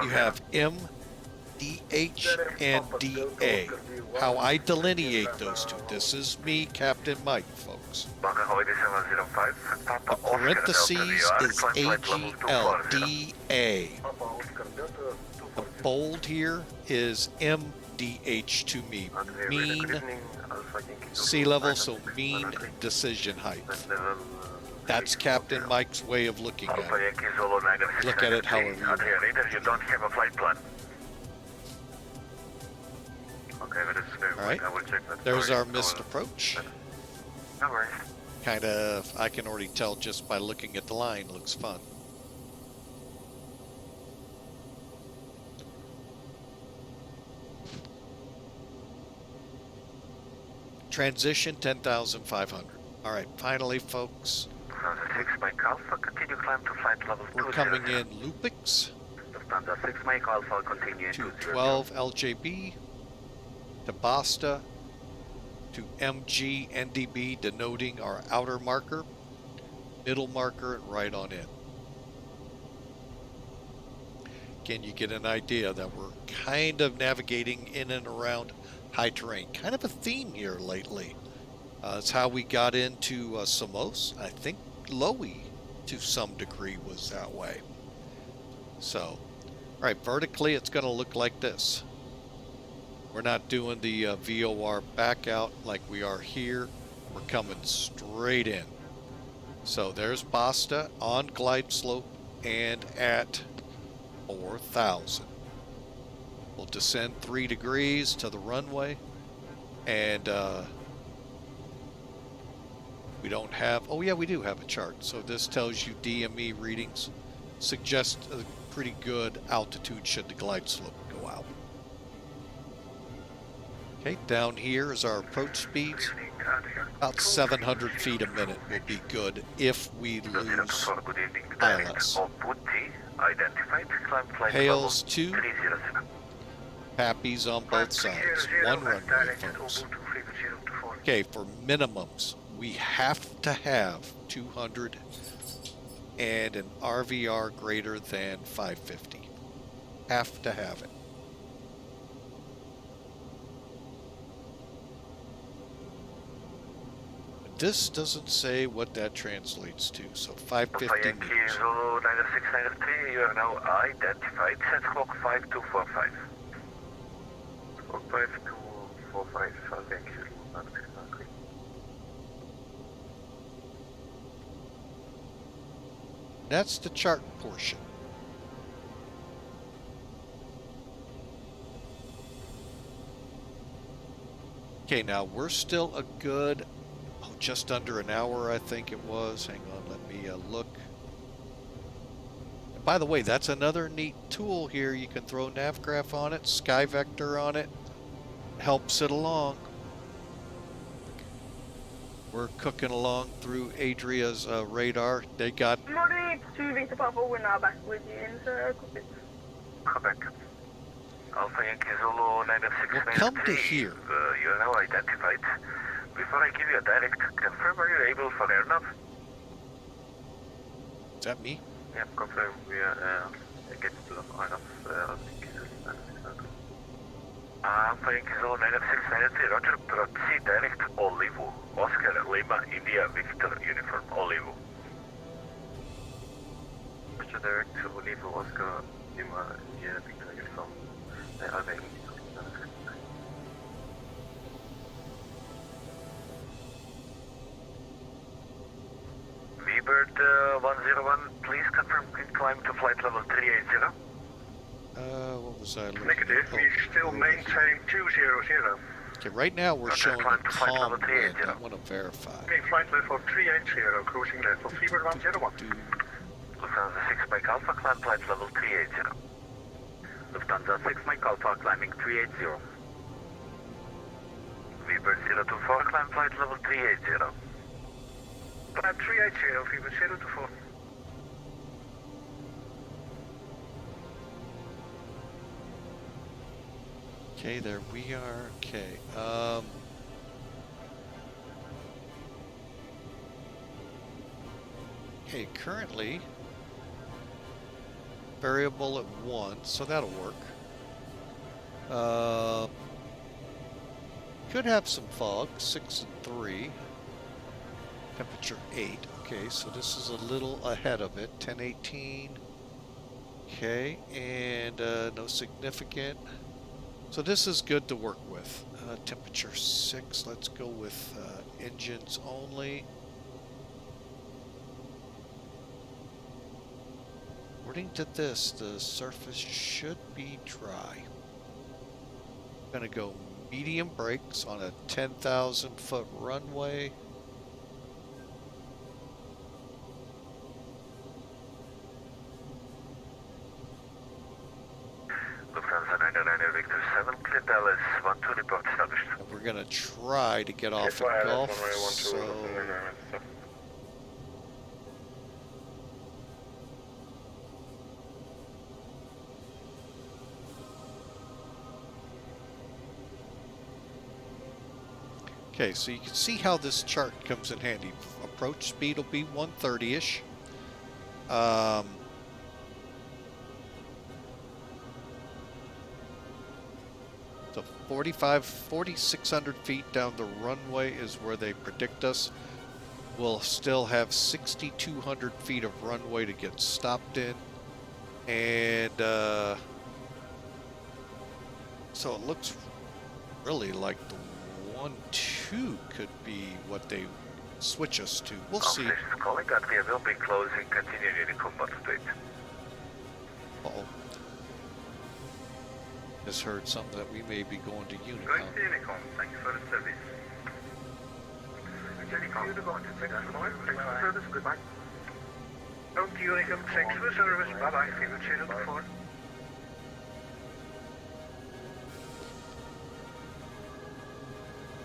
you have M, DH, and DA. How I delineate those two. This is me, Captain Mike, folks. The parentheses is AGL, DA. The bold here is MDH to me, mean sea level, so mean decision height. That's Captain Mike's way of looking at it. Look at it however you want. You don't have a flight plan. Okay, that is All right, I will check that. there's our missed approach. No worries. kind of, I can already tell just by looking at the line, looks fun. Transition 10,500. All right, finally, folks. Lufthansa 6 Mike Alpha, continue climb to flight level 20. We're coming in Lupix Lufthansa 6 Mike Alpha, continue to 20. 12 LJB, to Basta, to MG NDB, denoting our outer marker, middle marker, and right on in. Again, you get an idea that we're kind of navigating in and around high terrain. Kind of a theme here lately. It's how we got into Samos. I think Lowy, to some degree, was that way. So, all right, vertically, it's going to look like this. We're not doing the VOR back out like we are here. We're coming straight in. So there's Basta on glide slope and at 4,000. We'll descend 3 degrees to the runway, and we don't have, oh yeah, we do have a chart. So this tells you DME readings, suggest a pretty good altitude should the glide slope go out. Okay, down here is our approach speeds. About 700 feet a minute will be good if we lose ILS. Hails 2, Pappies on both sides, 1 runway, folks. Okay, for minimums, we have to have 200 and an RVR greater than 550. Have to have it. This doesn't say what that translates to, so 550 meters. Zulu 9693, you are now identified. Set clock 5245. Clock 5245, thank you. That's the chart portion. Okay, now we're still a good, just under an hour, I think it was. Hang on, let me look. And by the way, that's another neat tool here. You can throw NavGraph on it, Sky Vector on it. Helps it along. We're cooking along through Adria's radar. They got... Lorry 2 Victor Papa, we're now back with you in the cockpit. Quebec. Alpha Yankee Zulu 9693. We'll come to here. You are now identified. Before I give you a direct confirm, are you able for airnav? Is that me? Yeah, confirm. We are getting to the airnav. Alpha Yankee Zulu 9693, roger. Proceed direct Olivo. Oscar Lima India Victor Uniform Olivo. Roger, direct to Olivo Oscar Lima India Victor Uniform. V-Bird 101, please confirm climb to flight level 380. What was I looking Negative, at? we still maintain 200. Okay, right now we're showing climb a to flight calm level wind. 380. I want to verify. Okay, flight level 380, cruising level V-Bird 101. Lufthansa 6 Mike Alpha, climb flight level 380. Lufthansa 6 Mike Alpha, climbing 380. V-Bird 024, climb flight level 380. Climb 380, V-Bird 024. Okay, there we are. Okay. Okay, currently variable at 1, so that'll work. Could have some fog, 6 and 3. Temperature 8. Okay, so this is a little ahead of it. 1018. Okay, and no significant. So this is good to work with. Temperature 6. Let's go with engines only. According to this, the surface should be dry. I'm gonna go medium brakes on a 10,000 foot runway. gonna try to get off Yes, at that's Gulf. one way 12. So okay, so you can see how this chart comes in handy. Approach speed will be 130-ish. So 4,600 feet down the runway is where they predict us. We'll still have 6,200 feet of runway to get stopped in. And so it looks really like the 1-2 could be what they switch us to. We'll see. This is calling that we will be closing, continue Unicom but street. Uh-oh. Just heard something that we may be going to Going Unicom. to Unicom, thank you for the service. Unicom, thanks for service, goodbye. Going to Unicom, thanks for service, bye-bye, favorite channel before.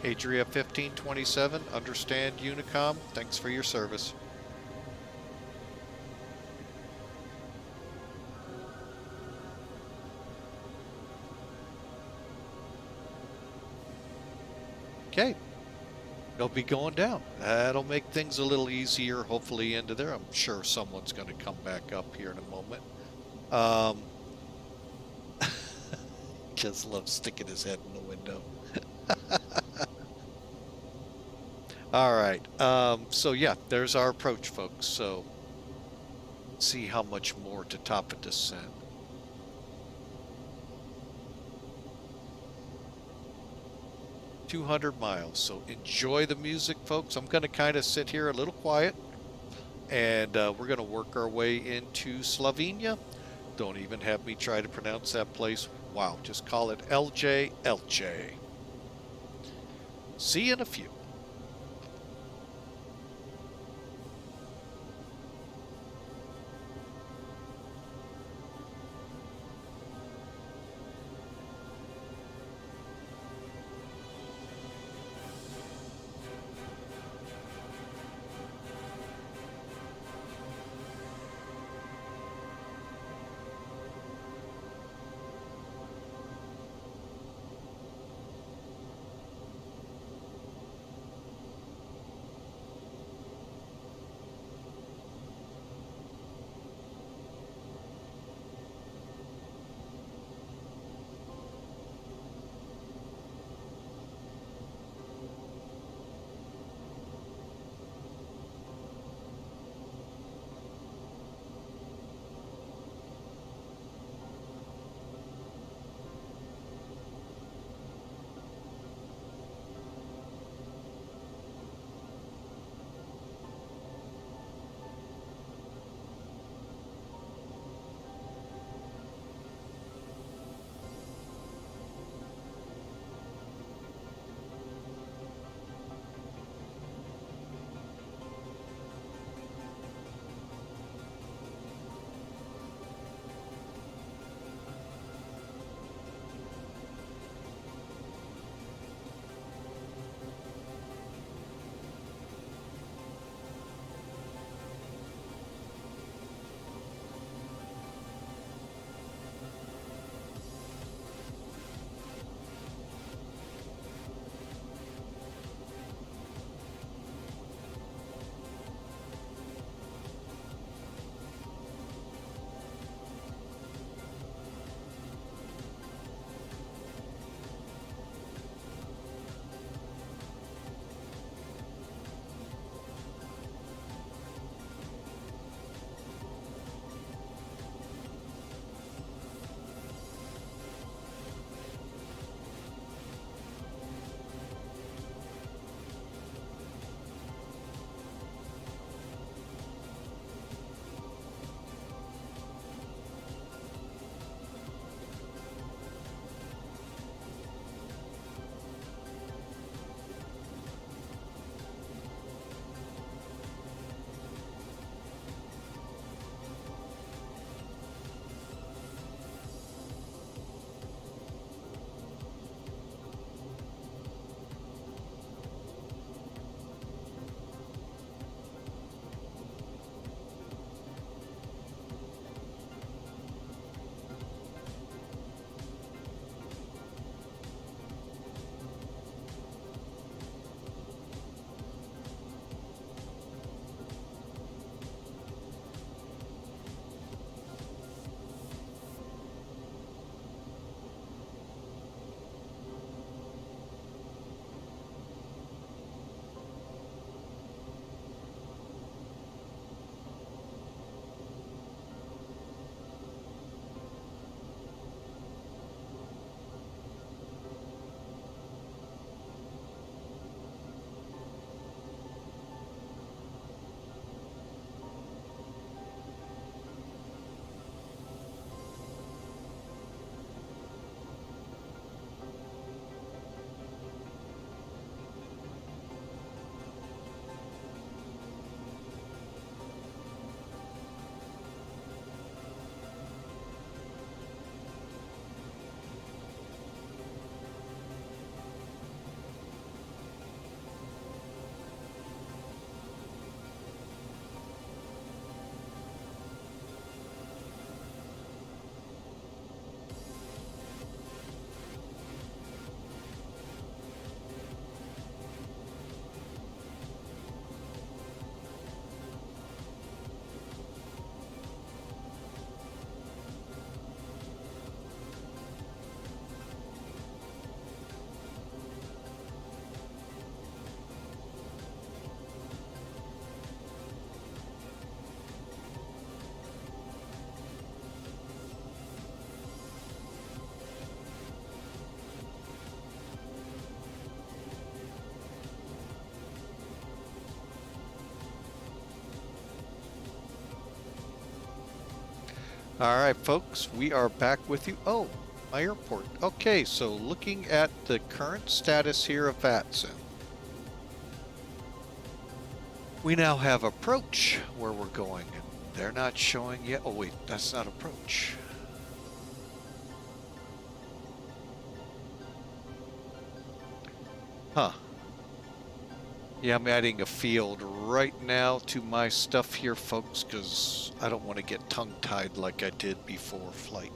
Adria 1527, understand Unicom. Thanks for your service. Okay. They'll be going down. That'll make things a little easier, hopefully, into there. I'm sure someone's going to come back up here in a moment. Just loves sticking his head in the window. All right. So yeah, there's our approach, folks. So see how much more to top a descent. $200 miles. So enjoy the music, folks. I'm going to kind of sit here a little quiet, and we're going to work our way into Slovenia. Don't even have me try to pronounce that place. Wow, just call it LJLJ. See you in a few. All right, folks, we are back with you. Oh, my airport. Okay, so looking at the current status here of VATSIM. We now have approach where we're going, and they're not showing yet. Oh, wait, that's not approach. Huh. Yeah, I'm adding a field right now to my stuff here, folks, because I don't want to get tongue-tied like I did before flight.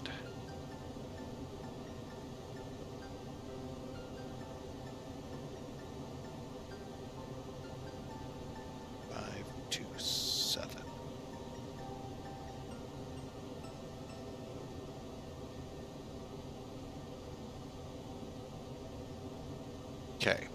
Okay.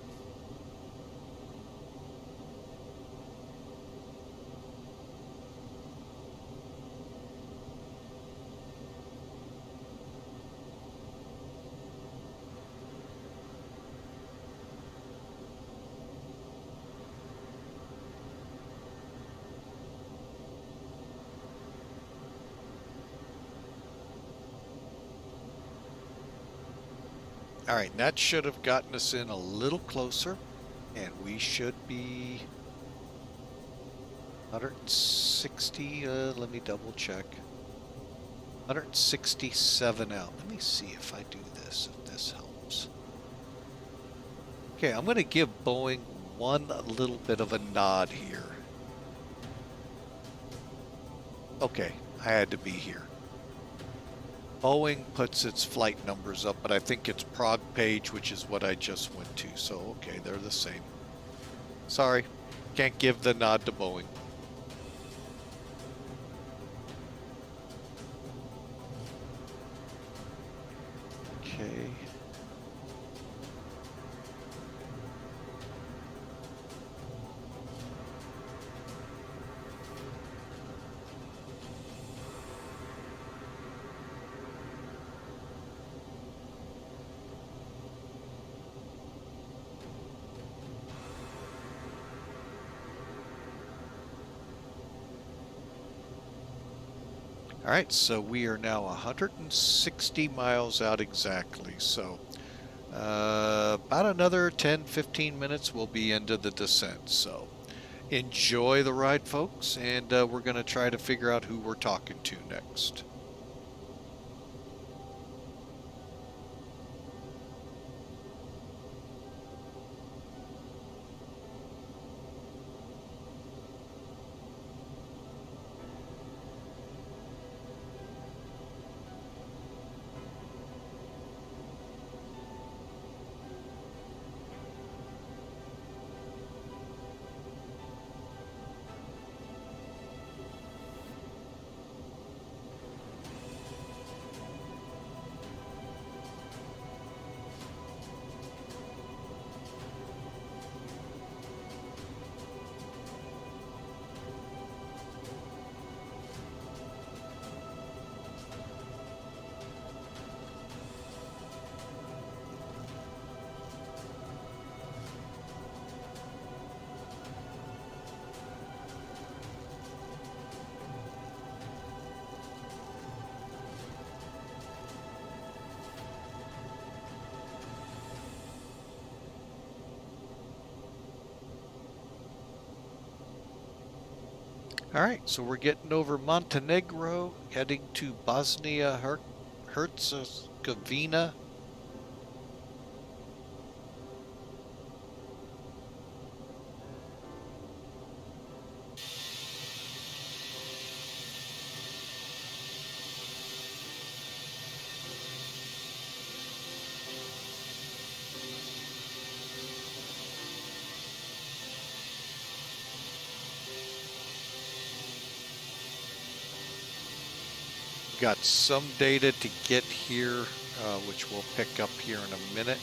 All right, that should have gotten us in a little closer, and we should be 160, let me double check. 167 out. Let me see if I do this, if this helps. Okay, I'm going to give Boeing one little bit of a nod here. Okay, I had to be here. Boeing puts its flight numbers up, but I think it's Prague page, which is what I just went to. So, okay, they're the same. Sorry, can't give the nod to Boeing. Okay. All right, so we are now 160 miles out exactly. So about another 10-15 minutes we'll be into the descent. So enjoy the ride, folks, and we're going to try to figure out who we're talking to next. All right, so we're getting over Montenegro, heading to Bosnia-Herzegovina. Got some data to get here, which we'll pick up here in a minute.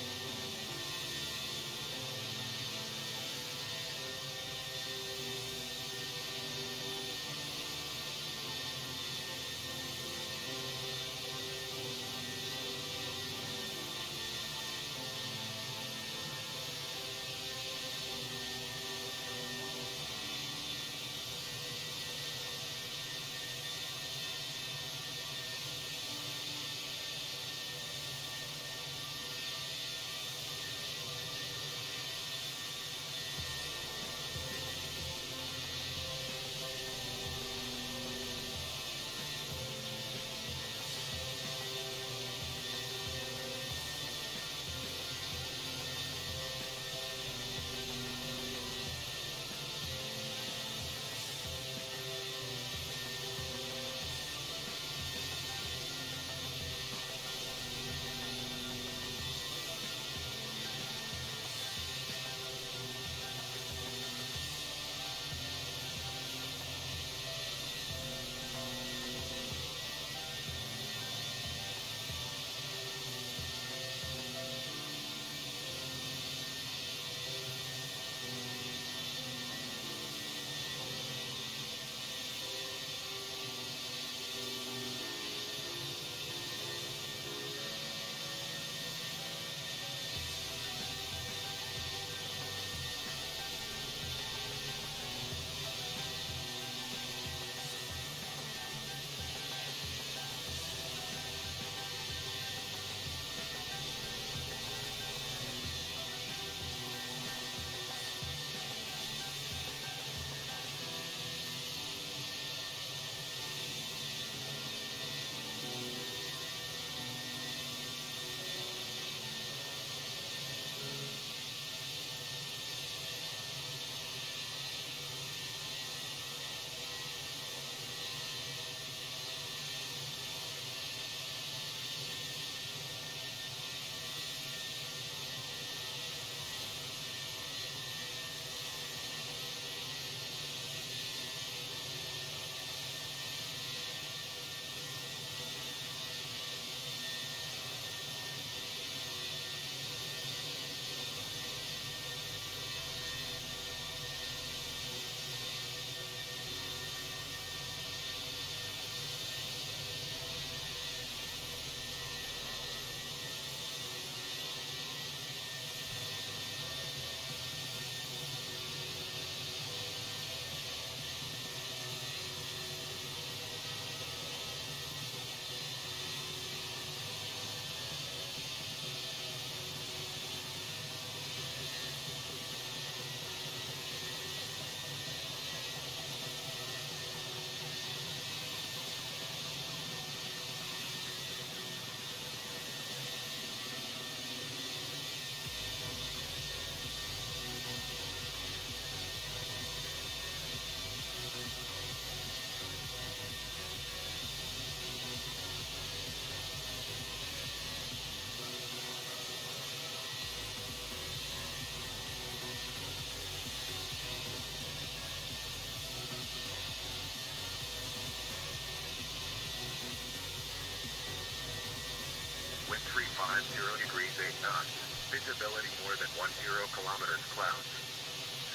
degrees 8 knots. Visibility more than 10 kilometers clouds.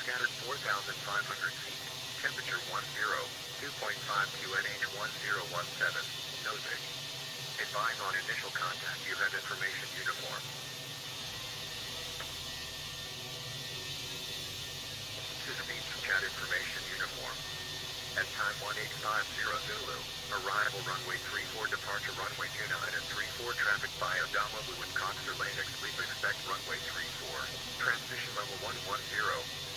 Scattered 4,500 feet. Temperature 2.5 QNH 1017. Nosing. Advise on initial contact. You have information uniform. Speeds chat information uniform. At time 1850 Zulu. Arrival runway 34, departure runway 29 and 34, traffic via Dama Luan Coxer Lane, expect runway 34. Transition level 110,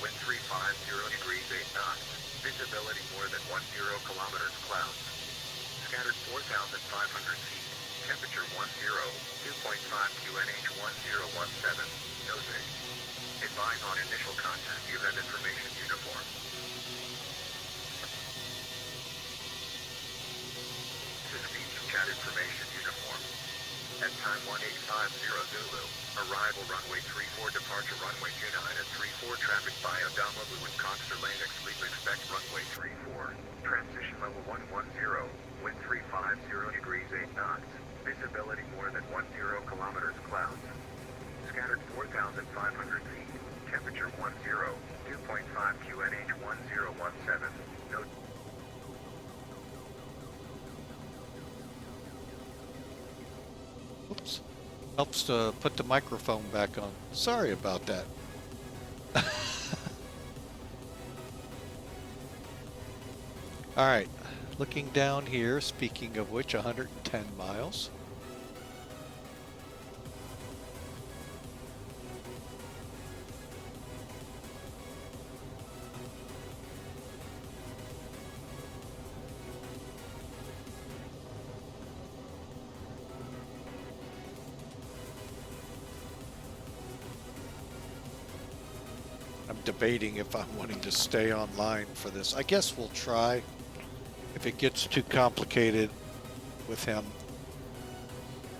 wind 350 degrees 8 knots. Visibility more than 10 kilometers clouds. Scattered 4,500 feet. Temperature 2.5 QNH 1017. Nosing. Advise on initial contact. You have information uniform. Chat information uniform. At time 1850 Zulu. Arrival runway 34, departure runway 29 and 34, traffic via Dama Luan Coxer Lane, expect runway 34. Transition level 110, wind 350 degrees 8 knots. Visibility more than 10 kilometers clouds. Scattered 4,500 feet. Temperature 2.5 QNH 1017. No. Oops. Helps to put the microphone back on. Sorry about that. All right. Looking down here, speaking of which, 110 miles. I'm debating if I'm wanting to stay online for this. I guess we'll try. If it gets too complicated with him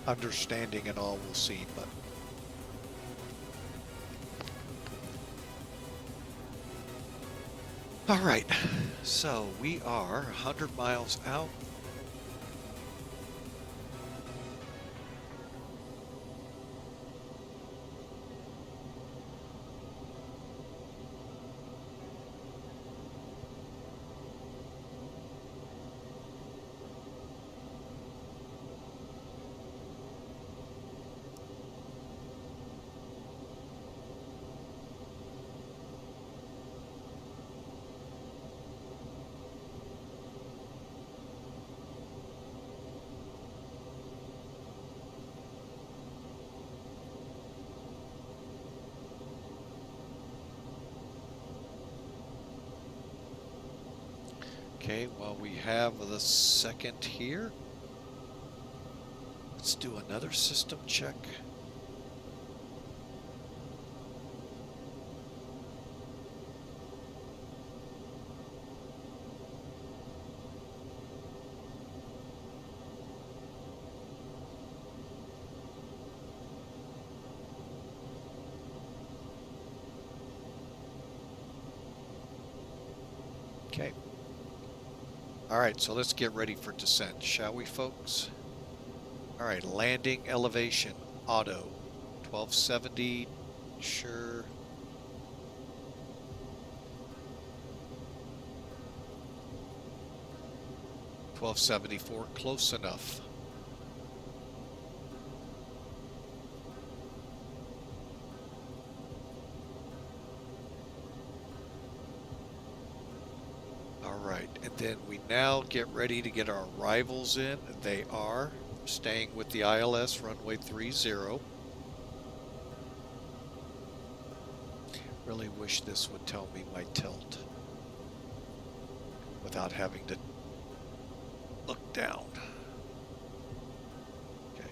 understanding and all, we'll see. But all right, so we are 100 miles out. Okay, well, we have the second here. Let's do another system check. Okay. All right, so let's get ready for descent, shall we, folks? All right, landing elevation, auto, 1270, sure. $12.74, close enough. And then we now get ready to get our arrivals in. They are staying with the ILS runway 30. Really wish this would tell me my tilt without having to look down. Okay.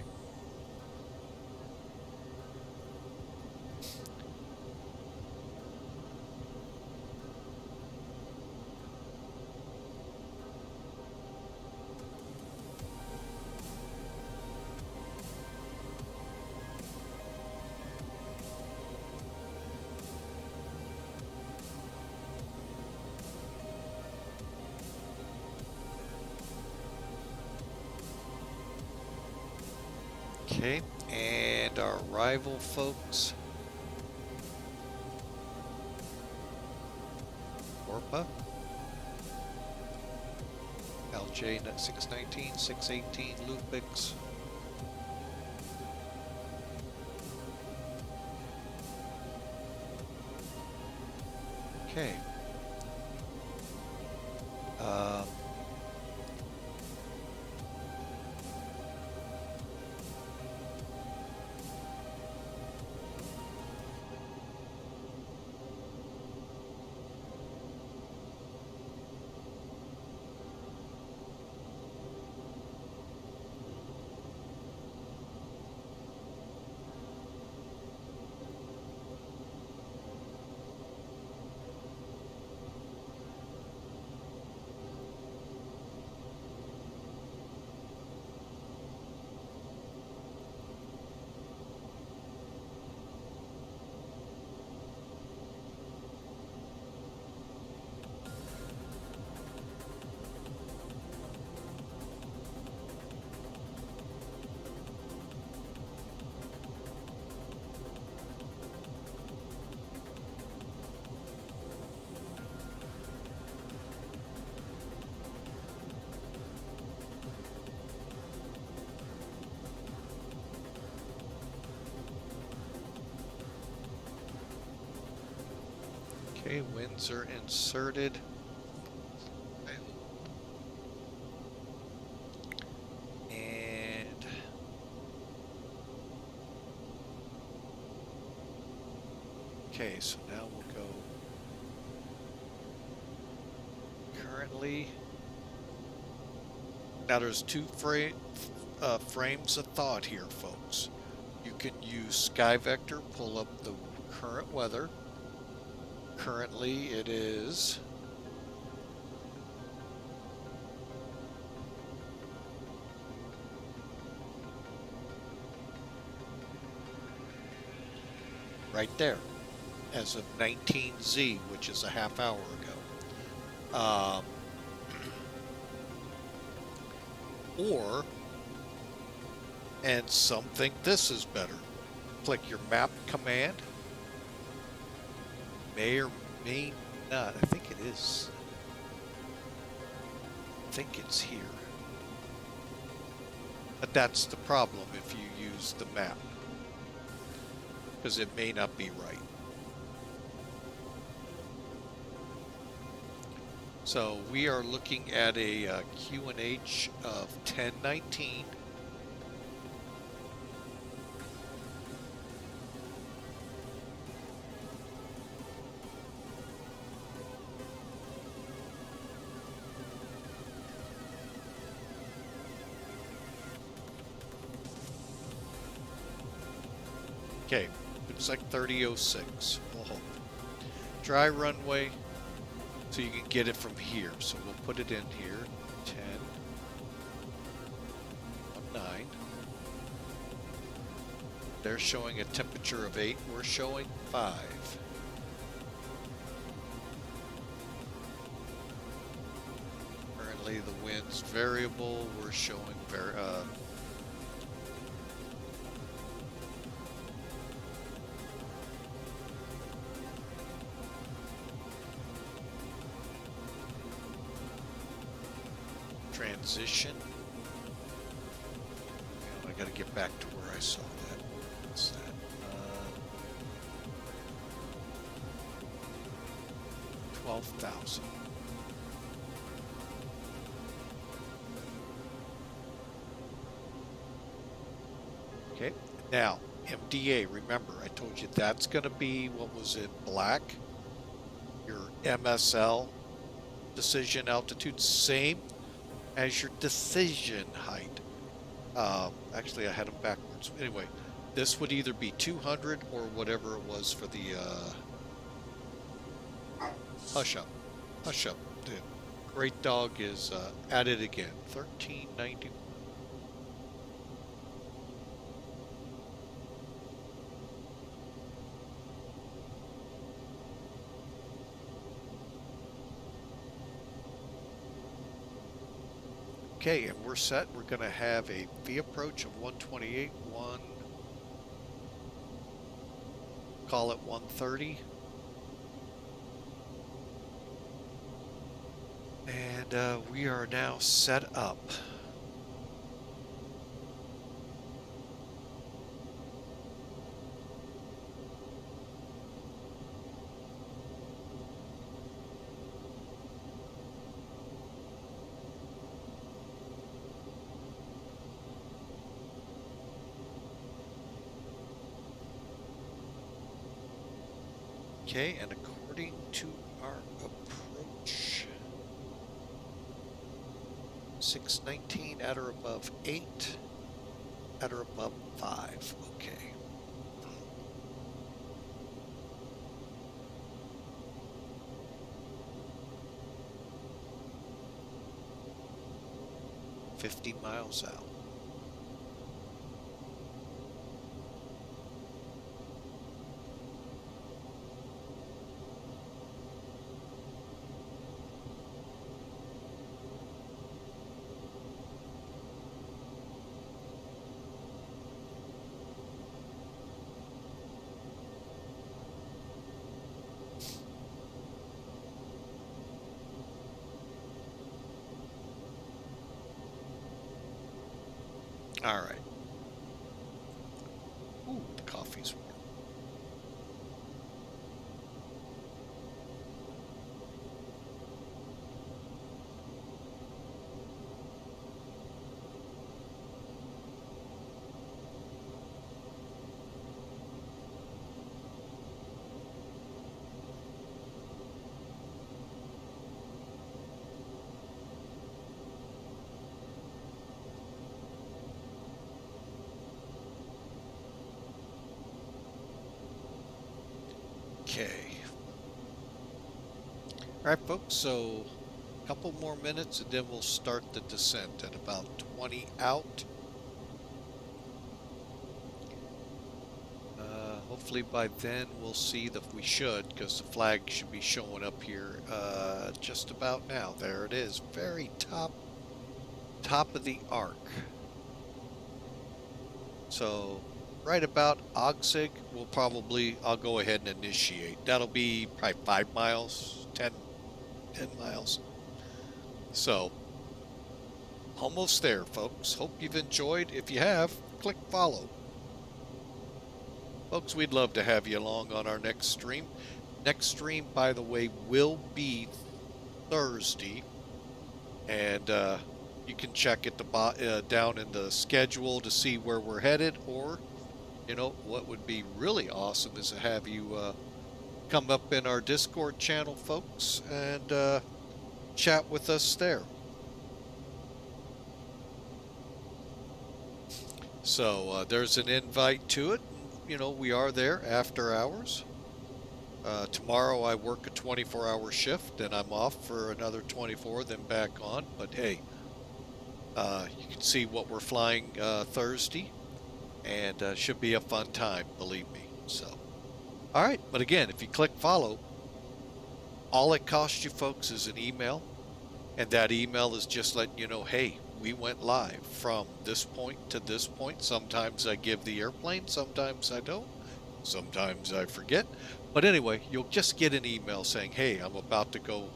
Okay, and And our rival folks, Orpa, LJ619, 618 Lupix. Okay. Okay, winds are inserted. And okay, so now we'll go currently. Now there's two frames of thought here, folks. You can use SkyVector, pull up the current weather. Currently it is right there as of 19Z, which is a half hour ago. And some think this is better. Click your map command. May or may not. I think it is. I think it's here. But that's the problem if you use the map, because it may not be right. So we are looking at a QNH of 1019. Okay, it's like 3006. We'll hope. Dry runway, so you can get it from here. So we'll put it in here. 10, 19. They're showing a temperature of 8. We're showing 5. Currently the wind's variable. We're showing transition. I gotta get back to where I saw that. What's that? 12,000. Okay, now MDA, remember I told you that's going to be what was in black, your MSL decision altitude, same as your decision height. Actually I had them backwards. Anyway, this would either be 200 or whatever it was for the hush up. The Great Dog is at it again. 1390. Okay, and we're set. We're going to have a V approach of 128, call it 1:30. And we are now set up. Okay, and according to our approach, 619 at or above 8, at or above 5. Okay. $50 miles out. All right. Ooh, the coffee's warm. Okay. All right, folks, so a couple more minutes and then we'll start the descent at about 20 out. Hopefully by then we'll see that we should, because the flag should be showing up here just about now. There it is, very top of the arc. So right about Augsig, I'll go ahead and initiate. That'll be probably 5 miles, 10 miles. So, almost there, folks. Hope you've enjoyed. If you have, click follow. Folks, we'd love to have you along on our next stream. Next stream, by the way, will be Thursday. And you can check at the down in the schedule to see where we're headed, or you know, what would be really awesome is to have you come up in our Discord channel, folks, and chat with us there. So there's an invite to it. You know, we are there after hours. Tomorrow I work a 24-hour shift, and I'm off for another 24, then back on. But hey, you can see what we're flying Thursday. And should be a fun time, believe me. So, all right. But again, if you click follow, all it costs you, folks, is an email. And that email is just letting you know, hey, we went live from this point to this point. Sometimes I give the airplane. Sometimes I don't. Sometimes I forget. But anyway, you'll just get an email saying, hey, I'm about to go,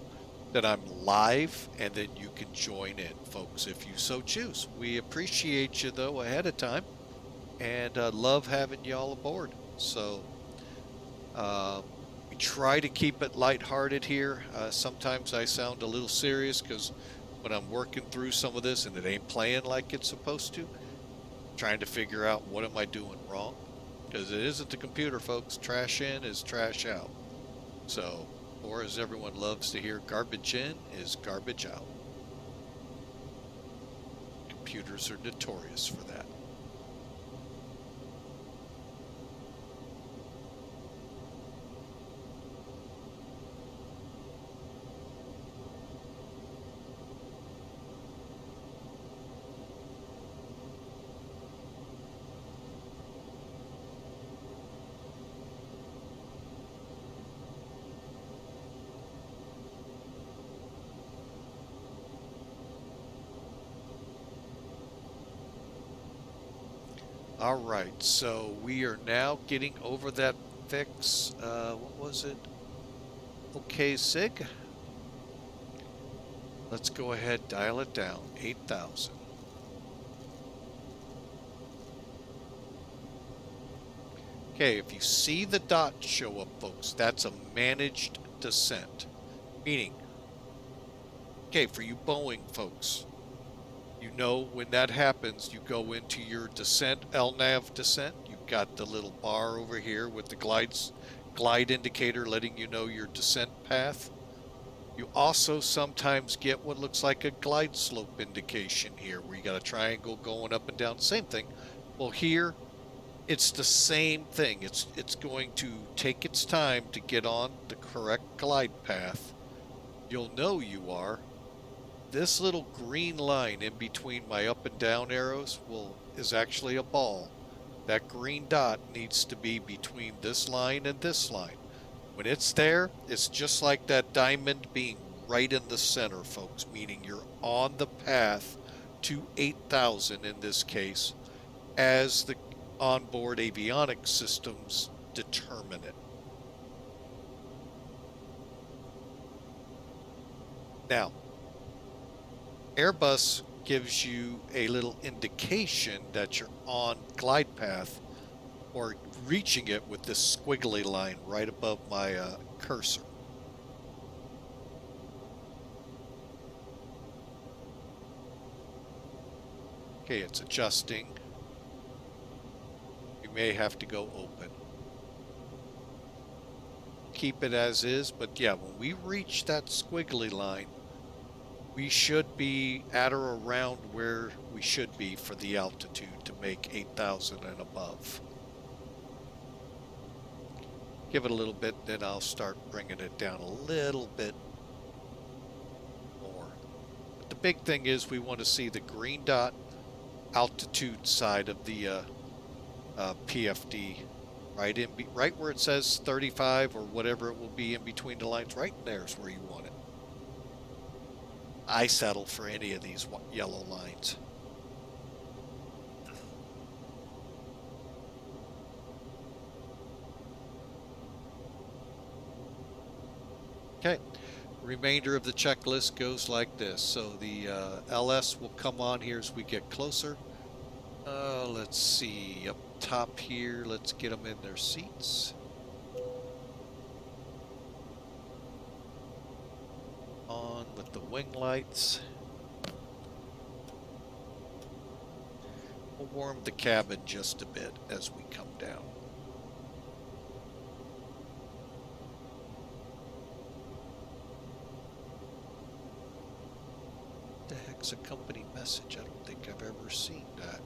that I'm live. And then you can join in, folks, if you so choose. We appreciate you, though, ahead of time. And love having you all aboard. So we try to keep it lighthearted here. Sometimes I sound a little serious because when I'm working through some of this and it ain't playing like it's supposed to, trying to figure out what am I doing wrong, because it isn't the computer, folks. Trash in is trash out. So, or as everyone loves to hear, garbage in is garbage out. Computers are notorious for that. All right, so we are now getting over that fix, what was it? Okay, SIG. Let's go ahead, dial it down, 8,000. Okay, if you see the dot show up, folks, that's a managed descent. Meaning, okay, for you Boeing folks, you know when that happens, you go into your descent, LNAV descent. You've got the little bar over here with the glide indicator letting you know your descent path. You also sometimes get what looks like a glide slope indication here, where you got a triangle going up and down. Same thing. Well, here, it's the same thing. It's going to take its time to get on the correct glide path. You'll know you are. This little green line in between my up and down arrows is actually a ball. That green dot needs to be between this line and this line. When it's there, it's just like that diamond being right in the center, folks, meaning you're on the path to 8,000 in this case, as the onboard avionics systems determine it. Now, Airbus gives you a little indication that you're on glide path or reaching it with this squiggly line right above my cursor. Okay, it's adjusting. You may have to go open. Keep it as is, but yeah, when we reach that squiggly line, we should be at or around where we should be for the altitude to make 8,000 and above. Give it a little bit, then I'll start bringing it down a little bit more. But the big thing is we want to see the green dot altitude side of the PFD, right where it says 35 or whatever it will be in between the lines. Right in there is where you want it. I settle for any of these yellow lines. Okay, remainder of the checklist goes like this. So the LS will come on here as we get closer. Let's see, up top here, let's get them in their seats. On with the wing lights. We'll warm the cabin just a bit as we come down. What the heck's a company message? I don't think I've ever seen that.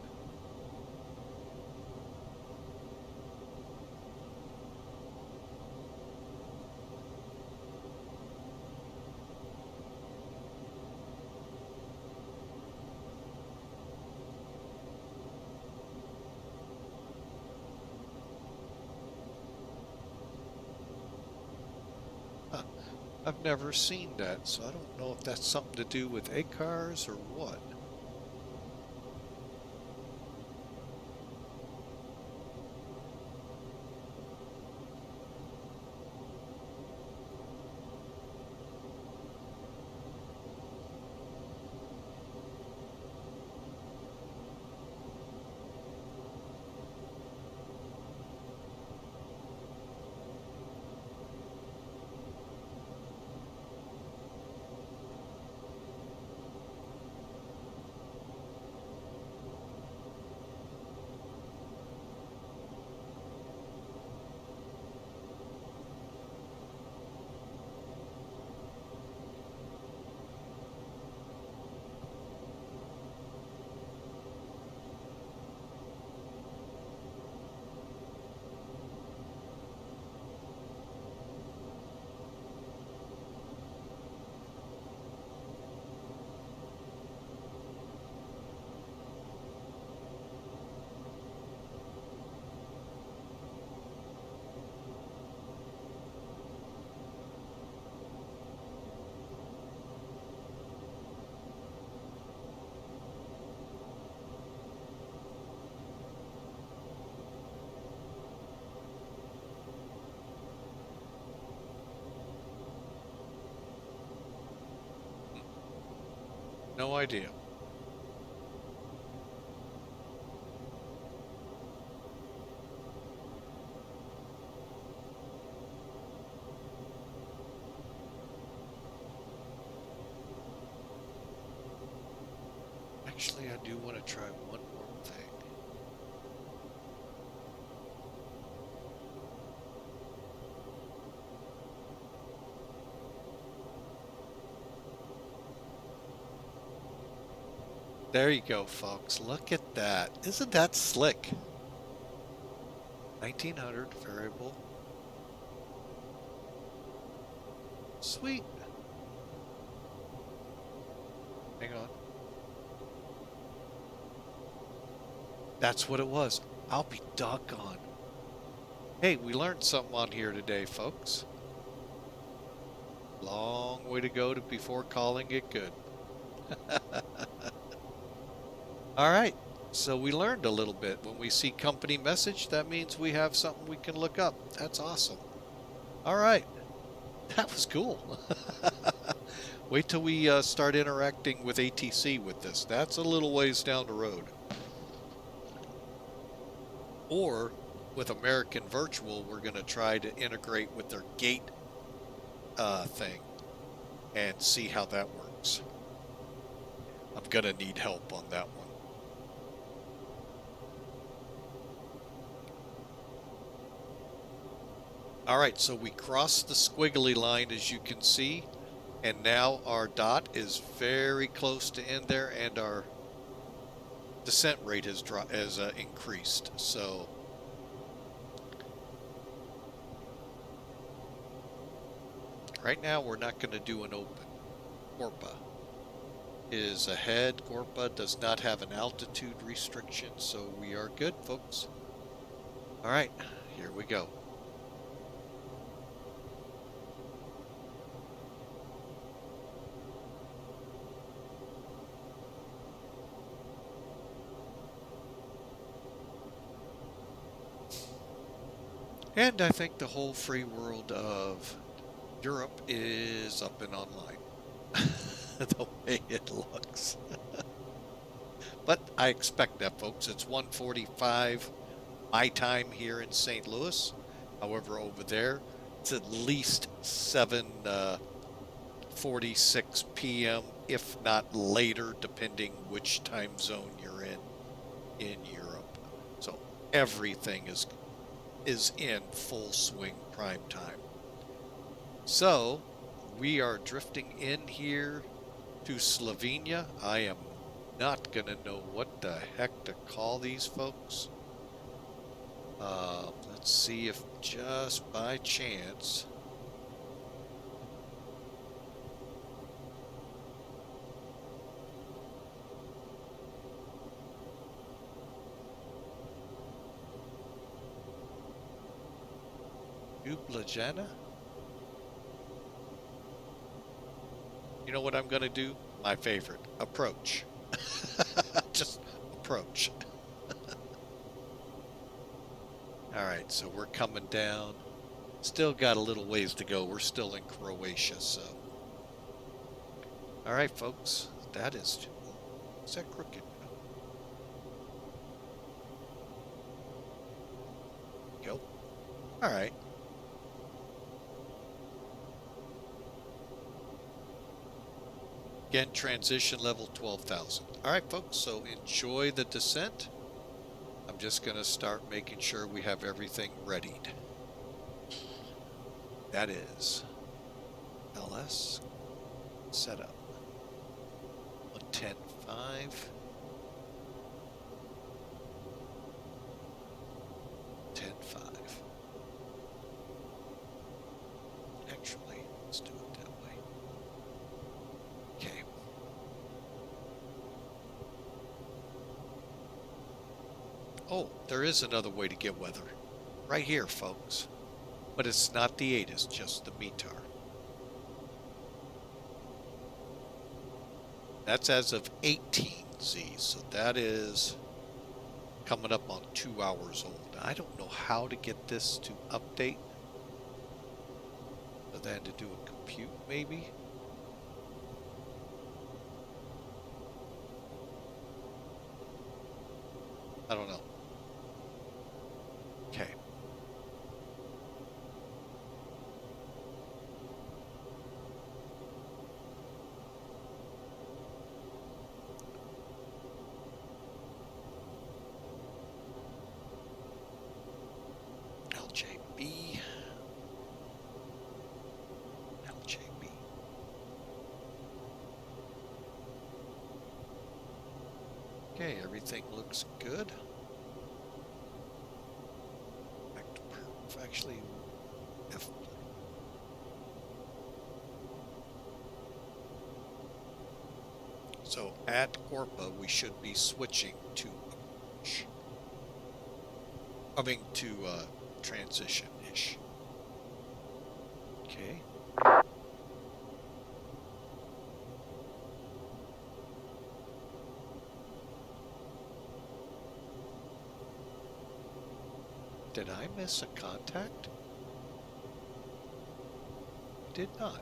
I've never seen that, so I don't know if that's something to do with ACARS or what. no idea. Actually, I do want to try one more thing. There you go, folks. Look at that. Isn't that slick? 1900 variable. Sweet. Hang on. That's what it was. I'll be doggone. Hey, we learned something on here today, folks. Long way to go before calling it good. All right, so we learned a little bit. When we see company message, that means we have something we can look up. That's awesome. All right, that was cool. Wait till we start interacting with ATC with this. That's a little ways down the road. Or with American Virtual, we're going to try to integrate with their gate thing and see how that works. I'm going to need help on that one. All right, so we crossed the squiggly line, as you can see, and now our dot is very close to end there, and our descent rate has increased. So right now we're not going to do an open. Gorpa is ahead. Gorpa does not have an altitude restriction, so we are good, folks. All right, here we go. And I think the whole free world of Europe is up and online. The way it looks. But I expect that, folks. It's 1:45 my time here in St. Louis. However, over there, it's at least 7:46 p.m., if not later, depending which time zone you're in Europe. So everything is in full swing prime time. So we are drifting in here to Slovenia. I am not gonna know what the heck to call these folks. Let's see if just by chance Ljubljana. You know what I'm going to do? My favorite. Approach. Just approach. All right, so we're coming down. Still got a little ways to go. We're still in Croatia, so. All right, folks. That is that crooked? Go. All right. Again, transition level 12,000. All right, folks, so enjoy the descent. I'm just going to start making sure we have everything readied. That is LS setup. 110.5. 10.5. Actually, let's do it that way. Okay. Oh, there is another way to get weather. Right here, folks. But it's not the 8, it's just the METAR. That's as of 18Z, so that is coming up on 2 hours old. I don't know how to get this to update. Other than to do a compute, maybe? I don't know. Okay. LJB. LJB. Okay, everything looks good. Back to perf. Actually, if so, at Corpa we should be switching to coming to transition-ish. Okay. Did I miss a contact? Did not.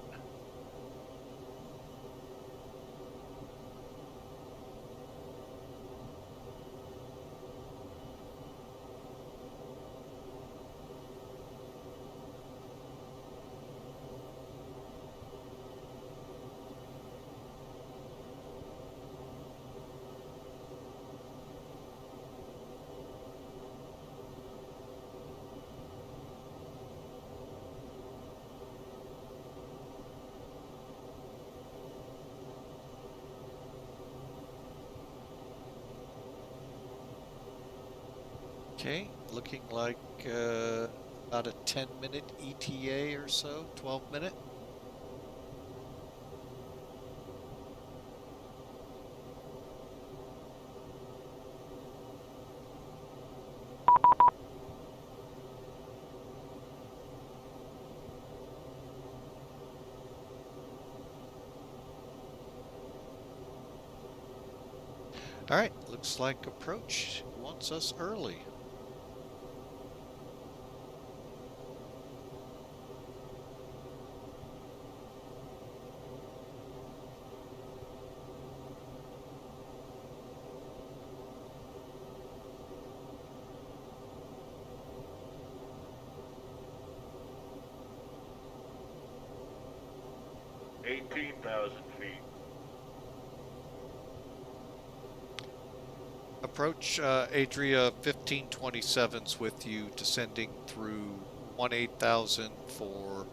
Okay, looking like about a 10-minute ETA or so, 12-minute. All right, looks like approach wants us early. Approach Adria 1527's with you, descending through 18,000 for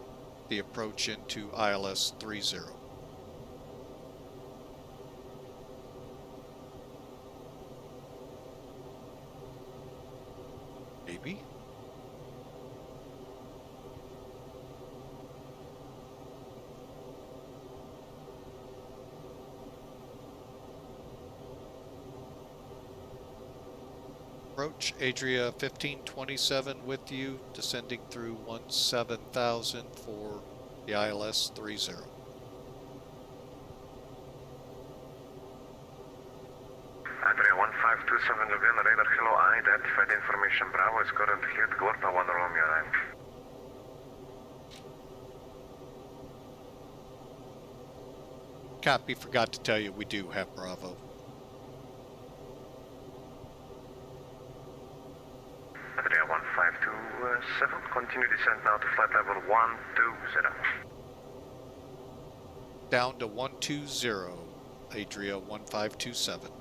the approach into ILS 30. Maybe. Approach Adria 1527 with you, descending through 17,000 for the ILS 30. Adria 1527 Ljubljana, radar hello, identified information, Bravo is currently hit, Gorpa 1 Romeo 9. Copy, forgot to tell you we do have Bravo. Adria 1527, continue descent now to flight level 120. Down to 120, Adria 1527.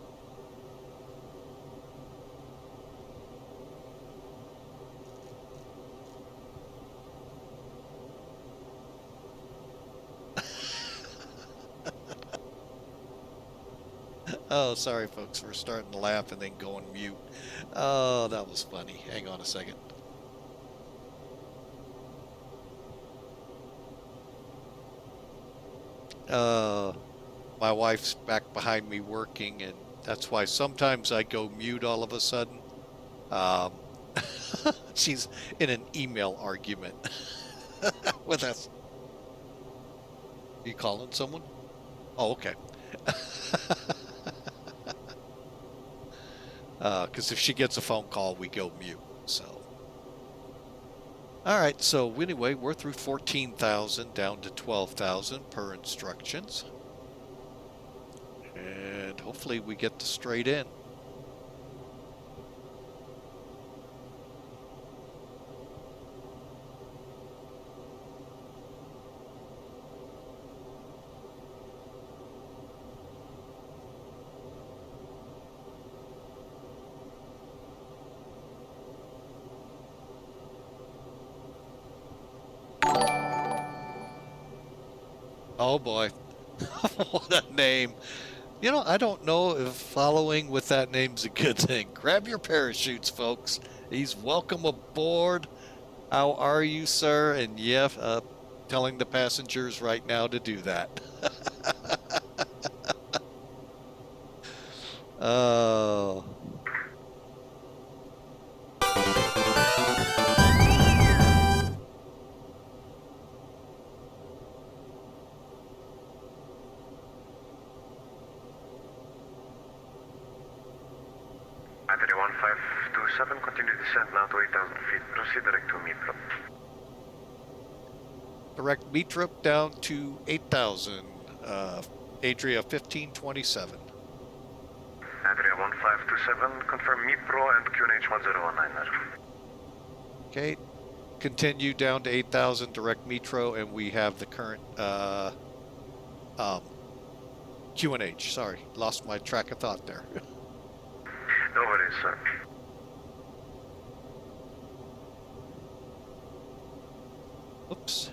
Oh, sorry folks, we're starting to laugh and then going mute. Oh, that was funny. Hang on a second. My wife's back behind me working, and that's why sometimes I go mute all of a sudden. She's in an email argument with us. You calling someone? Oh, okay. Because if she gets a phone call, we go mute. So, all right. So anyway, we're through 14,000 down to 12,000 per instructions, and hopefully we get to straight in. Oh boy. What a name. You know, I don't know if following with that name's a good thing. Grab your parachutes, folks. He's welcome aboard. How are you, sir? And yeah, telling the passengers right now to do that. Oh. A319-112, continue descent now to 8,000 feet. Proceed direct to Mitro. Direct Mitro down to 8,000. Adria 1527. Adria 1527, confirm Mitro and QNH 1019. Okay, continue down to 8,000, direct Mitro, and we have the current QNH. Sorry, lost my track of thought there. No worries, sir. Oops.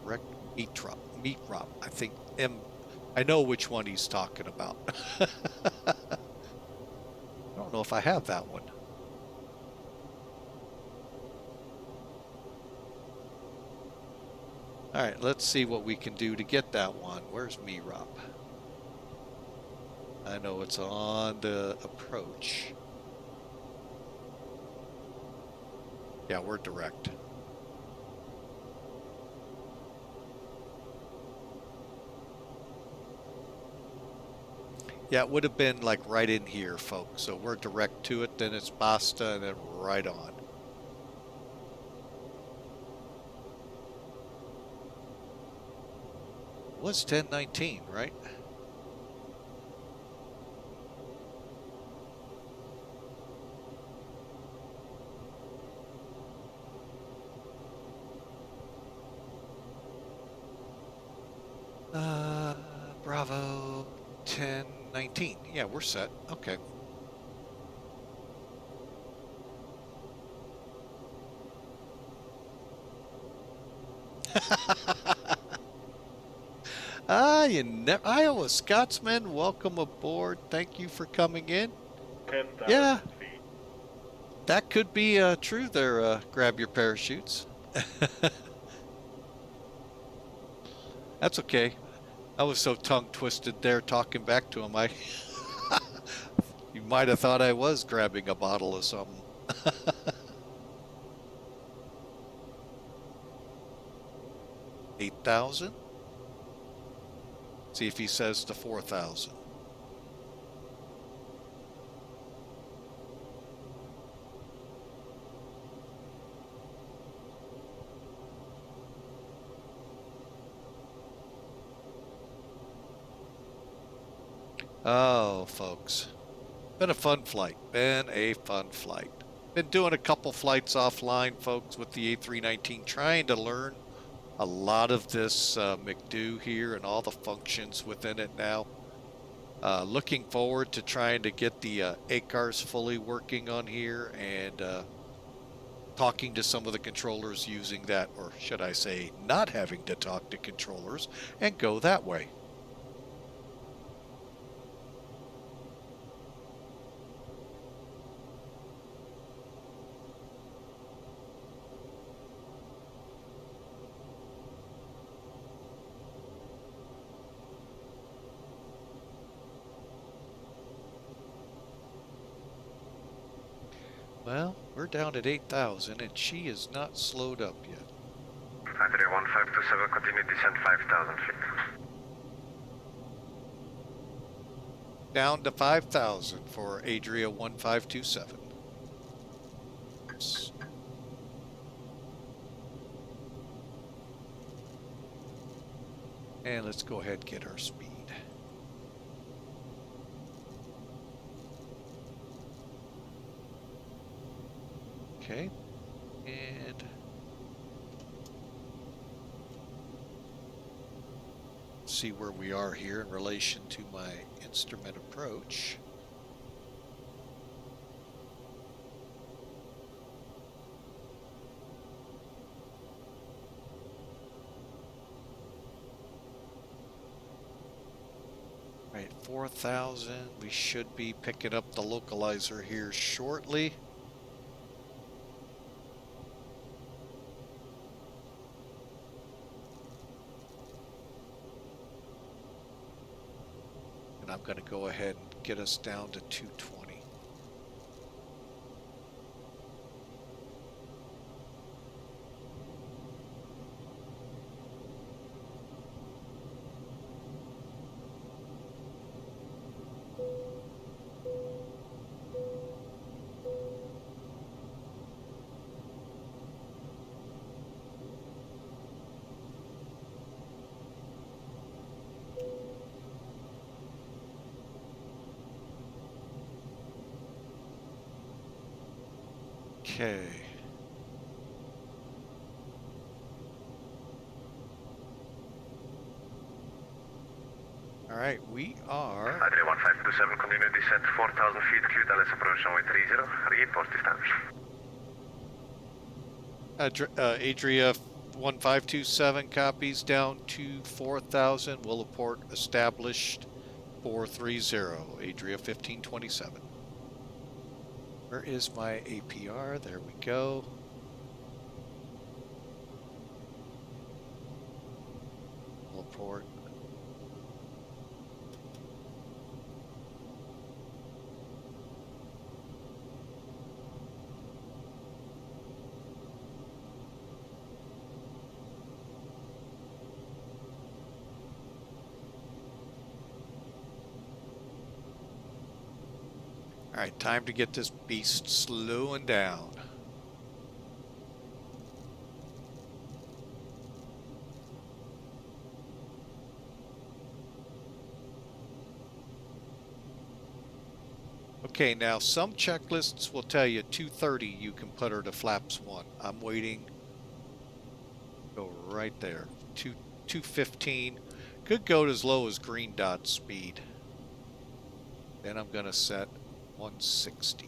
Direct Mitro. I think I know which one he's talking about. I don't know if I have that one. All right, let's see what we can do to get that one. Where's Mirop? I know it's on the approach. Yeah, we're direct. Yeah, it would have been like right in here, folks. So we're direct to it, then it's Basta, and then right on. It was 1019, right? Bravo 1019. Yeah, we're set. Okay. Iowa Scotsman, welcome aboard. Thank you for coming in. 10,000 Yeah, feet. that could be true there. Grab your parachutes. That's okay. I was so tongue-twisted there talking back to him. You might have thought I was grabbing a bottle of something. 8,000. See if he says to 4,000. Oh, folks. Been a fun flight. Been a fun flight. Been doing a couple flights offline, folks, with the A319, trying to learn a lot of this McDo here and all the functions within it now. Looking forward to trying to get the ACARS fully working on here and talking to some of the controllers using that, or should I say not having to talk to controllers and go that way. Well, we're down at 8,000 and she is not slowed up yet. Adria 1527, continue descent 5,000 feet. Down to 5,000 for Adria 1527. Oops. And let's go ahead and get our speed. Okay, and see where we are here in relation to my instrument approach. Right, 4,000. We should be picking up the localizer here shortly. And I'm going to go ahead and get us down to 220. Okay. All right, we are... A319-112, community descent 4,000 feet, clear ToLis approach runway 30, report distance. Adria 1527 copies down to 4,000. Will report established 430. Adria 1527. Where is my APR? There we go. Report. All right, time to get this beast slowing down. Okay, now some checklists will tell you 230 you can put her to flaps 1. I'm waiting. Go right there. 215. Could go as low as green dot speed. Then I'm going to set 160.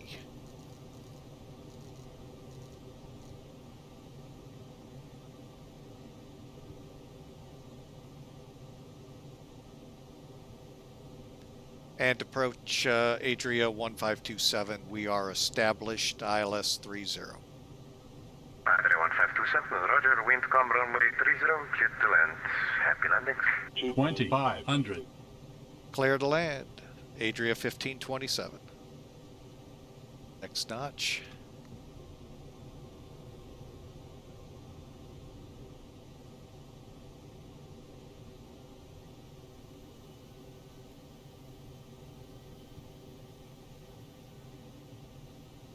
And approach Adria 1527. We are established ILS 30. Adria 1527, roger, wind calm runway 30, clear to land. Happy landings. 2,500. Clear to land. Adria 1527. Next notch.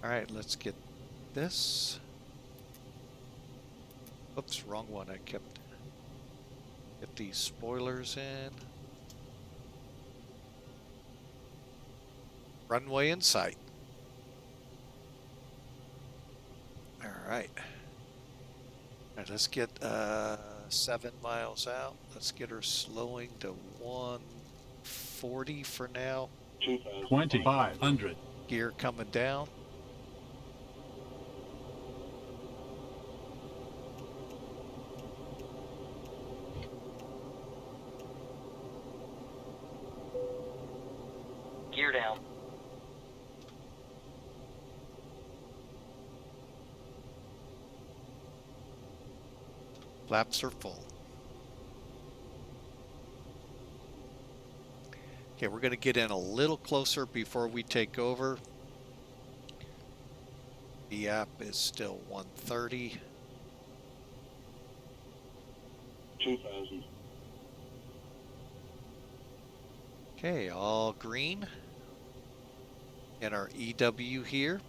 All right, let's get this. Oops, wrong one. I kept get these spoilers in. Runway in sight. All right. All right, let's get 7 miles out. Let's get her slowing to 140 for now. 2,500. Gear coming down. Gear down. Flaps are full. Okay, we're going to get in a little closer before we take over. The app is still 130. 2,000. Okay, all green. And our EW here.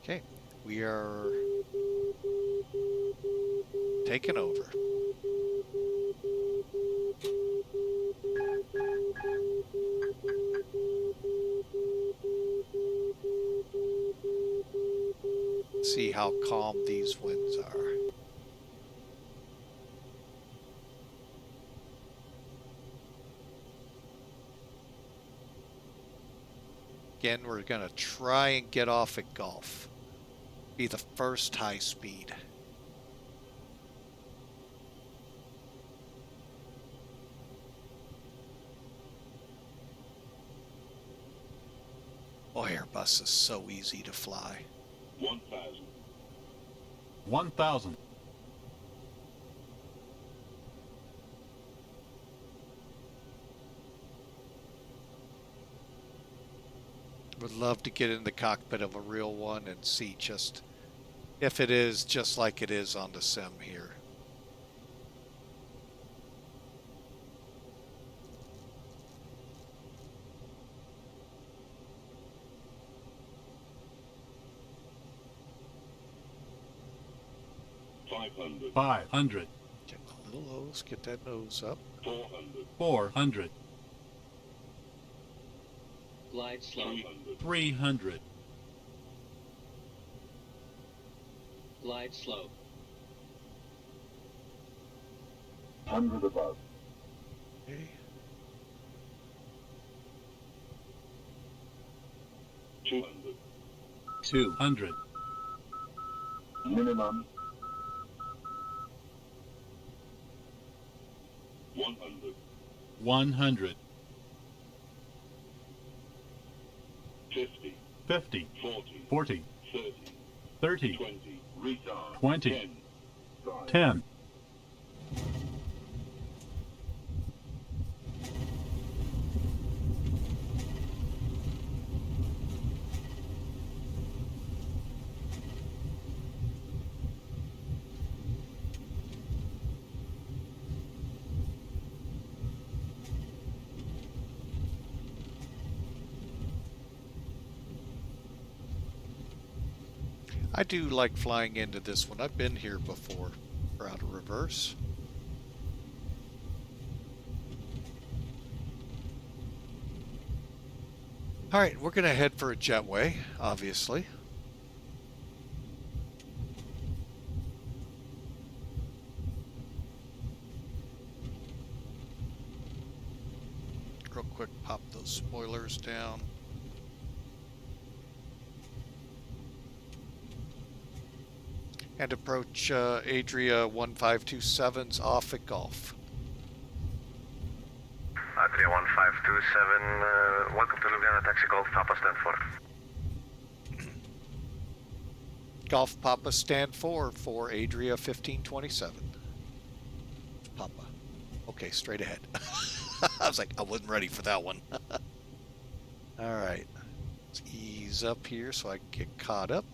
Okay, we are taking over. See how calm these winds are. Again, we're going to try and get off at Gulf. Be the first high speed. Oh, Airbus is so easy to fly. 1,000. 1,000. Would love to get in the cockpit of a real one and see just if it is just like it is on the sim here. $500. 500. Get a little nose, get that nose up. 400. 400. Glide slow. 300. 300. Glide slow. 100 above. Okay. 200. 200. Minimum. 100. 100. 50. 50. 40. 40. 30. 30. 20. Retard. 20. 10. 5. 10. I do like flying into this one. I've been here before. We're out of reverse. All right, we're going to head for a jetway, obviously. Real quick, pop those spoilers down. And approach Adria 1527's off at Gulf. Adria 1527, welcome to Ljubljana, taxi Golf, Papa stand 4. Golf Papa stand 4 for Adria 1527. Papa. Okay, straight ahead. I was like, I wasn't ready for that one. All right. Let's ease up here so I can get caught up.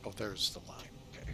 Oh, there's the line. Okay.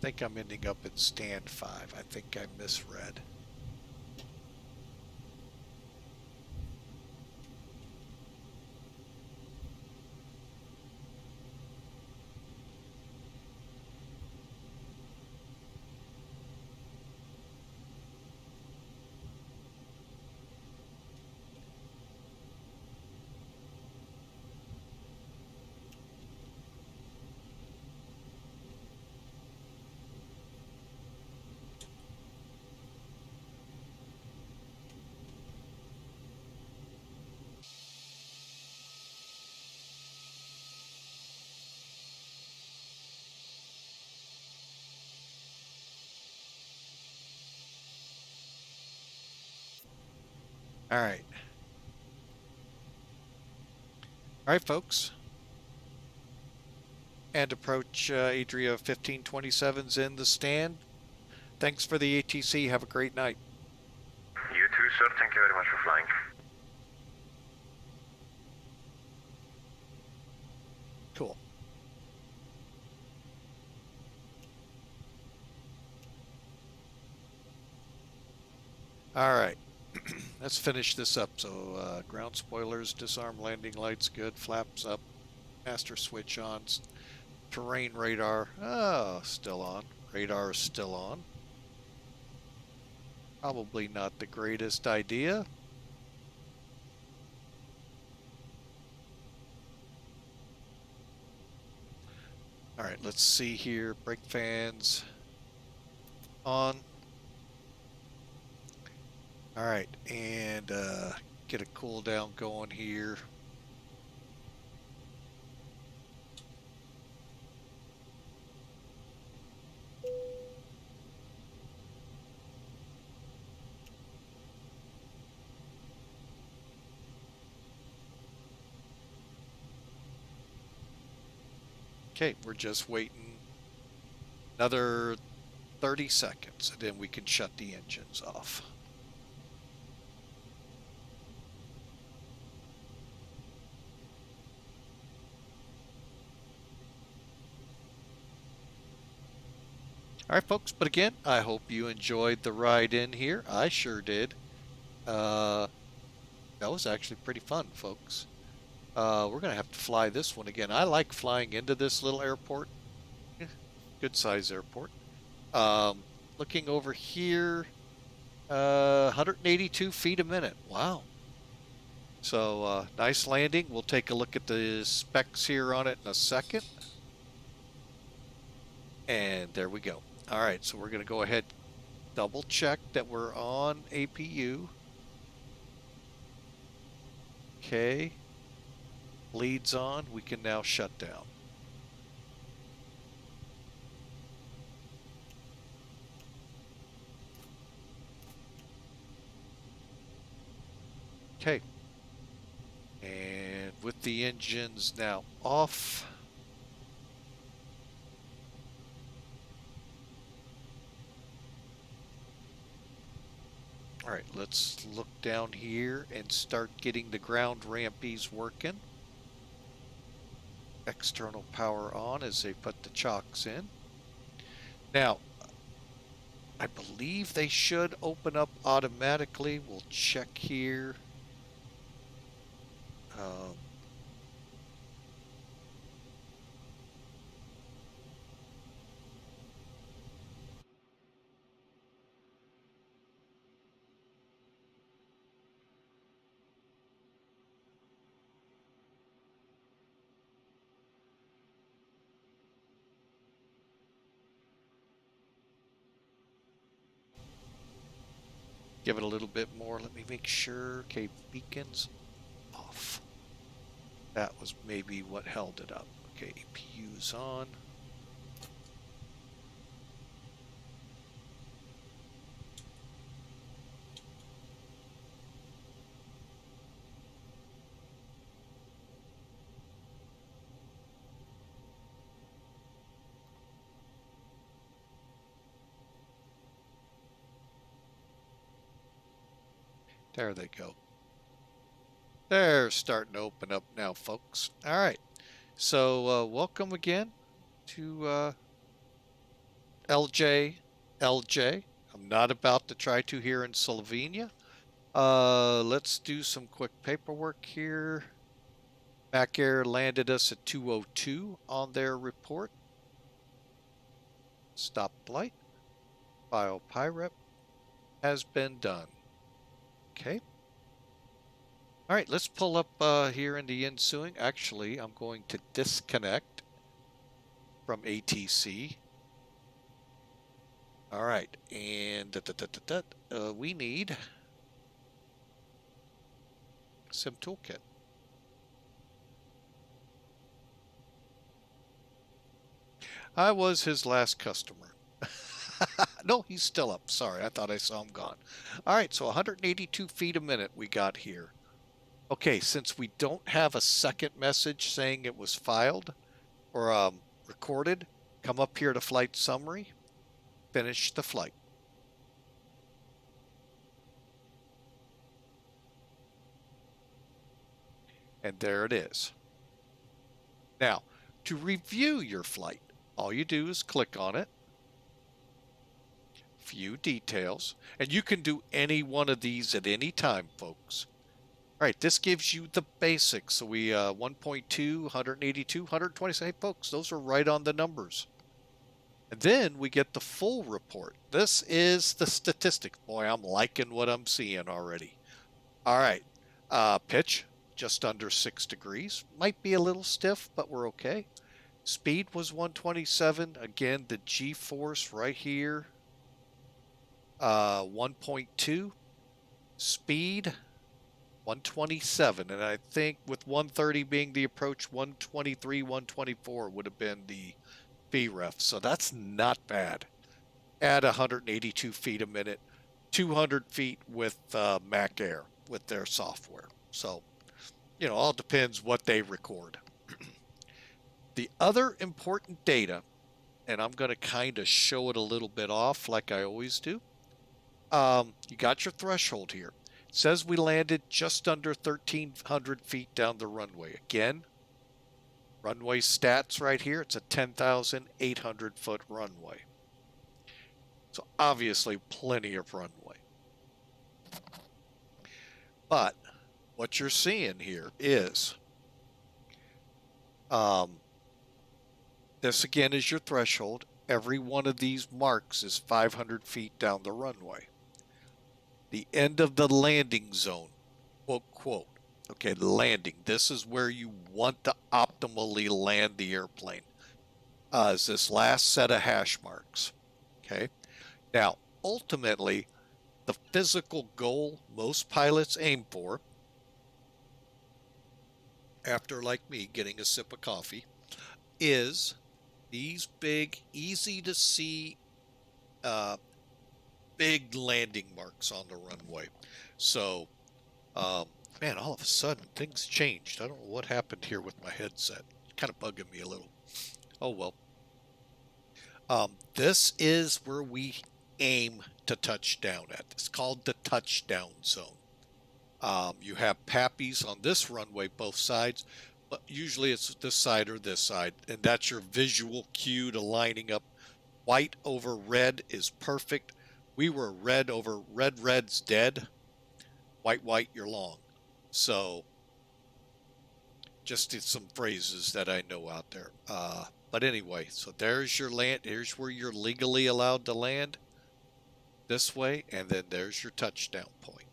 I think I'm ending up in stand 5. I think I misread. All right. All right, folks. And approach Adria 1527's in the stand. Thanks for the ATC. Have a great night. You too, sir. Thank you very much for flying. Cool. All right. Let's finish this up. So ground spoilers, disarm landing lights, good. Flaps up. Master switch on. Terrain radar. Oh, still on. Radar is still on. Probably not the greatest idea. All right, let's see here. Brake fans on. All right, and get a cool down going here. Okay, we're just waiting another 30 seconds, and then we can shut the engines off. All right, folks, but again, I hope you enjoyed the ride in here. I sure did. That was actually pretty fun, folks. We're going to have to fly this one again. I like flying into this little airport. Good size airport. Looking over here, 182 feet a minute. Wow. So nice landing. We'll take a look at the specs here on it in a second. And there we go. All right, so we're going to go ahead, double check that we're on APU. Okay. Leads on. We can now shut down. Okay. And with the engines now off, all right, let's look down here and start getting the ground rampies working. External power on as they put the chocks in. Now, I believe they should open up automatically. We'll check here. Give it a little bit more. Let me make sure. Okay, beacons off. That was maybe what held it up. Okay, APU's on. There they go. They're starting to open up now, folks. All right. So welcome again to LJLJ. I'm not about to try to here in Slovenia. Let's do some quick paperwork here. Back Air landed us at 202 on their report. Stop flight. Biopirate has been done. Okay. All right, let's pull up here in the ensuing. Actually, I'm going to disconnect from ATC. All right, and we need Sim Toolkit. I was his last customer. No, he's still up. Sorry, I thought I saw him gone. All right, so 182 feet a minute we got here. Okay, since we don't have a second message saying it was filed or recorded, come up here to flight summary, finish the flight. And there it is. Now, to review your flight, all you do is click on it, view details, and you can do any one of these at any time, folks. All right, this gives you the basics. So we 1.2, 182, 120. Hey, folks, those are right on the numbers. And then we get the full report. This is the statistics. Boy, I'm liking what I'm seeing already. All right, pitch, just under 6 degrees. Might be a little stiff, but we're okay. Speed was 127. Again, the G-force right here, 1.2. Speed, 127. And I think with 130 being the approach, 123, 124 would have been the VREF. So that's not bad. At 182 feet a minute, 200 feet with Mac Air with their software. So, you know, all depends what they record. The other important data, and I'm going to kind of show it a little bit off like I always do. You got your threshold here. It says we landed just under 1,300 feet down the runway. Again, runway stats right here. It's a 10,800 foot runway. So obviously plenty of runway. But what you're seeing here is this again is your threshold. Every one of these marks is 500 feet down the runway. The end of the landing zone, quote, quote. Okay, the landing. This is where you want to optimally land the airplane. Is this last set of hash marks. Okay. Now, ultimately, the physical goal most pilots aim for, after, like me, getting a sip of coffee, is these big, easy to see, big landing marks on the runway. So, man, all of a sudden things changed. I don't know what happened here with my headset. Kind of bugging me a little. Oh well. This is where we aim to touch down at. It's called the touchdown zone. You have PAPIs on this runway, both sides, but usually it's this side or this side, and that's your visual cue to lining up. White over red is perfect. We were red over red, red's dead. White, white, you're long. So, just some phrases that I know out there. But anyway, so there's your land. Here's where you're legally allowed to land. This way, and then there's your touchdown point.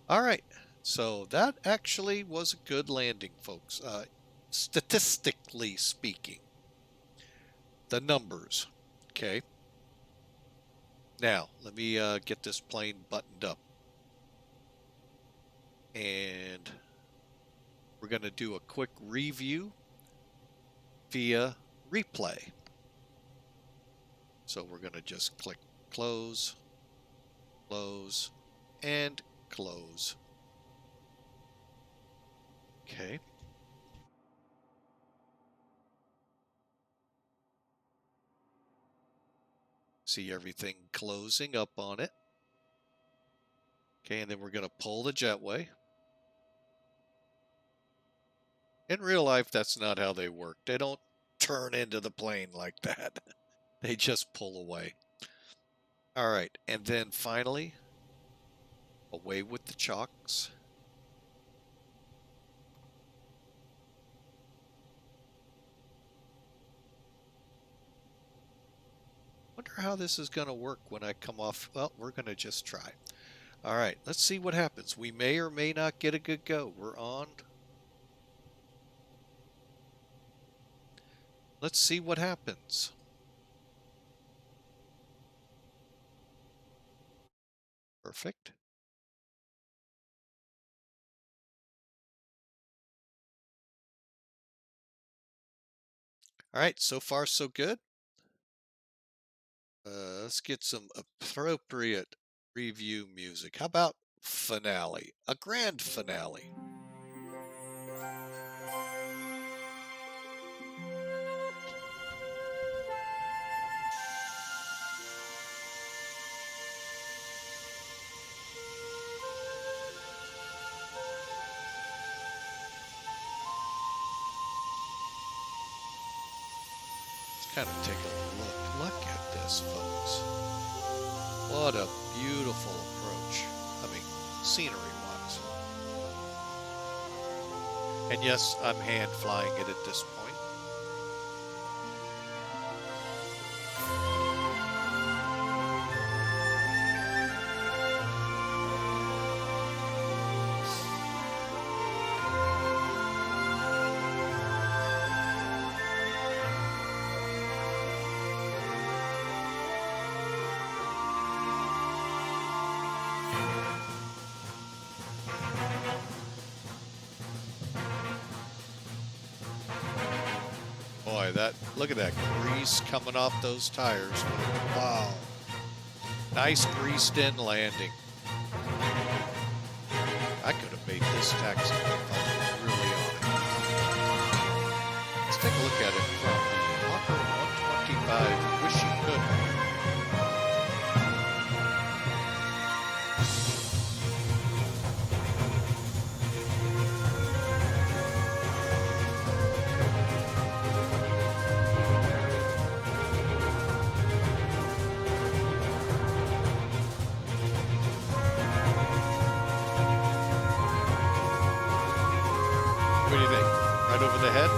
All right, so that actually was a good landing, folks. Statistically speaking, the numbers, okay? Now, let me get this plane buttoned up. And we're going to do a quick review via replay. So we're going to just click close, close, and close. Okay. See everything closing up on it. Okay, and then we're going to pull the jetway. In real life, that's not how they work. They don't turn into the plane like that. They just pull away. All right, and then finally, away with the chocks. Wonder how this is going to work when I come off. Well, we're going to just try. All right, let's see what happens. We may or may not get a good go. We're on. Let's see what happens. Perfect. All right, so far so good. Let's get some appropriate review music. How about finale? A grand finale. Kind of take a look. Look at this, folks. What a beautiful approach. I mean, scenery-wise. And yes, I'm hand flying it at this point. Boy, look at that grease coming off those tires. Wow. Nice greased in landing. I could have made this taxi if I was really on it. Let's take a look at it from the Hawker 125. Wish you could. What do you think? Right over the head?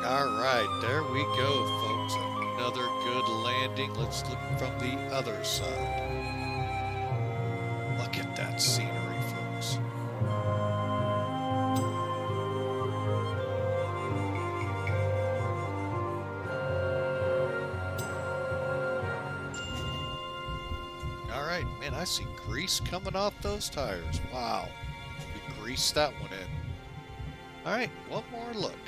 All right, there we go, folks. Another good landing. Let's look from the other side. Look at that scenery, folks. All right, man, I see grease coming off those tires. Wow. We greased that one in. All right, one more look.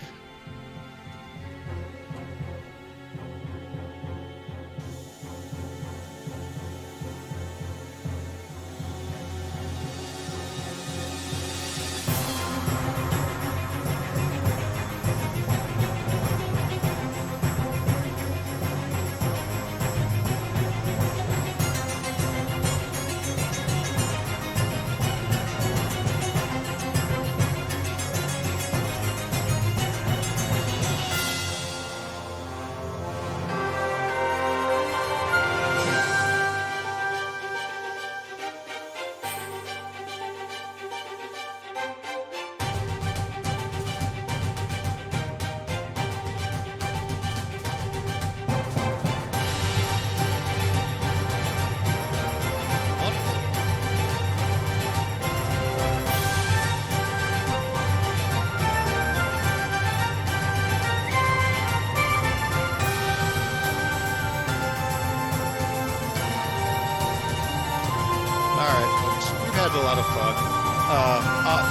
Had a lot of fun.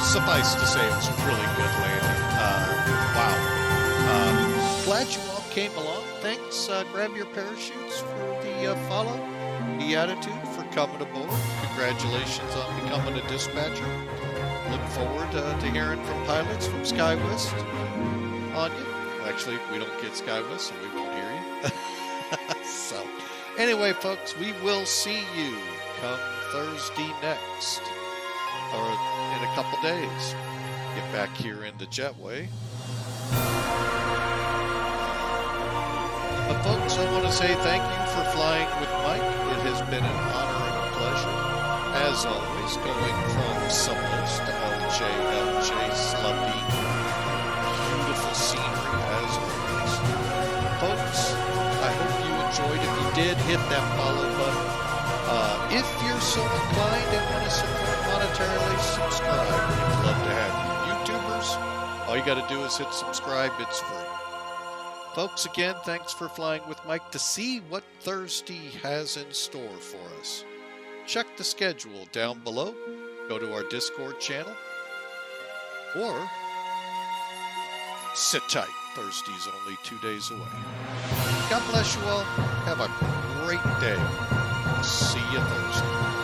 Suffice to say, it was a really good landing. Wow. Glad you all came along. Thanks. Grab your parachutes for the follow. The attitude for coming aboard. Congratulations on becoming a dispatcher. Look forward to hearing from pilots from SkyWest on you. Actually, we don't get SkyWest, so we won't hear you. So, anyway, folks, we will see you come Thursday next, or in a couple days. Get back here in the jetway. But folks, I want to say thank you for flying with Mike. It has been an honor and a pleasure, as always, going from Samos to LJLJ Ljubljana. Beautiful scenery, as always. Folks, I hope you enjoyed. If you did, hit that follow button. If you're so inclined and want to support monetarily, subscribe. We'd love to have you. YouTubers, all you got to do is hit subscribe. It's free. Folks, again, thanks for flying with Mike. To see what Thursday has in store for us, check the schedule down below. Go to our Discord channel. Or sit tight. Thursday's only 2 days away. God bless you all. Have a great day. See you Thursday.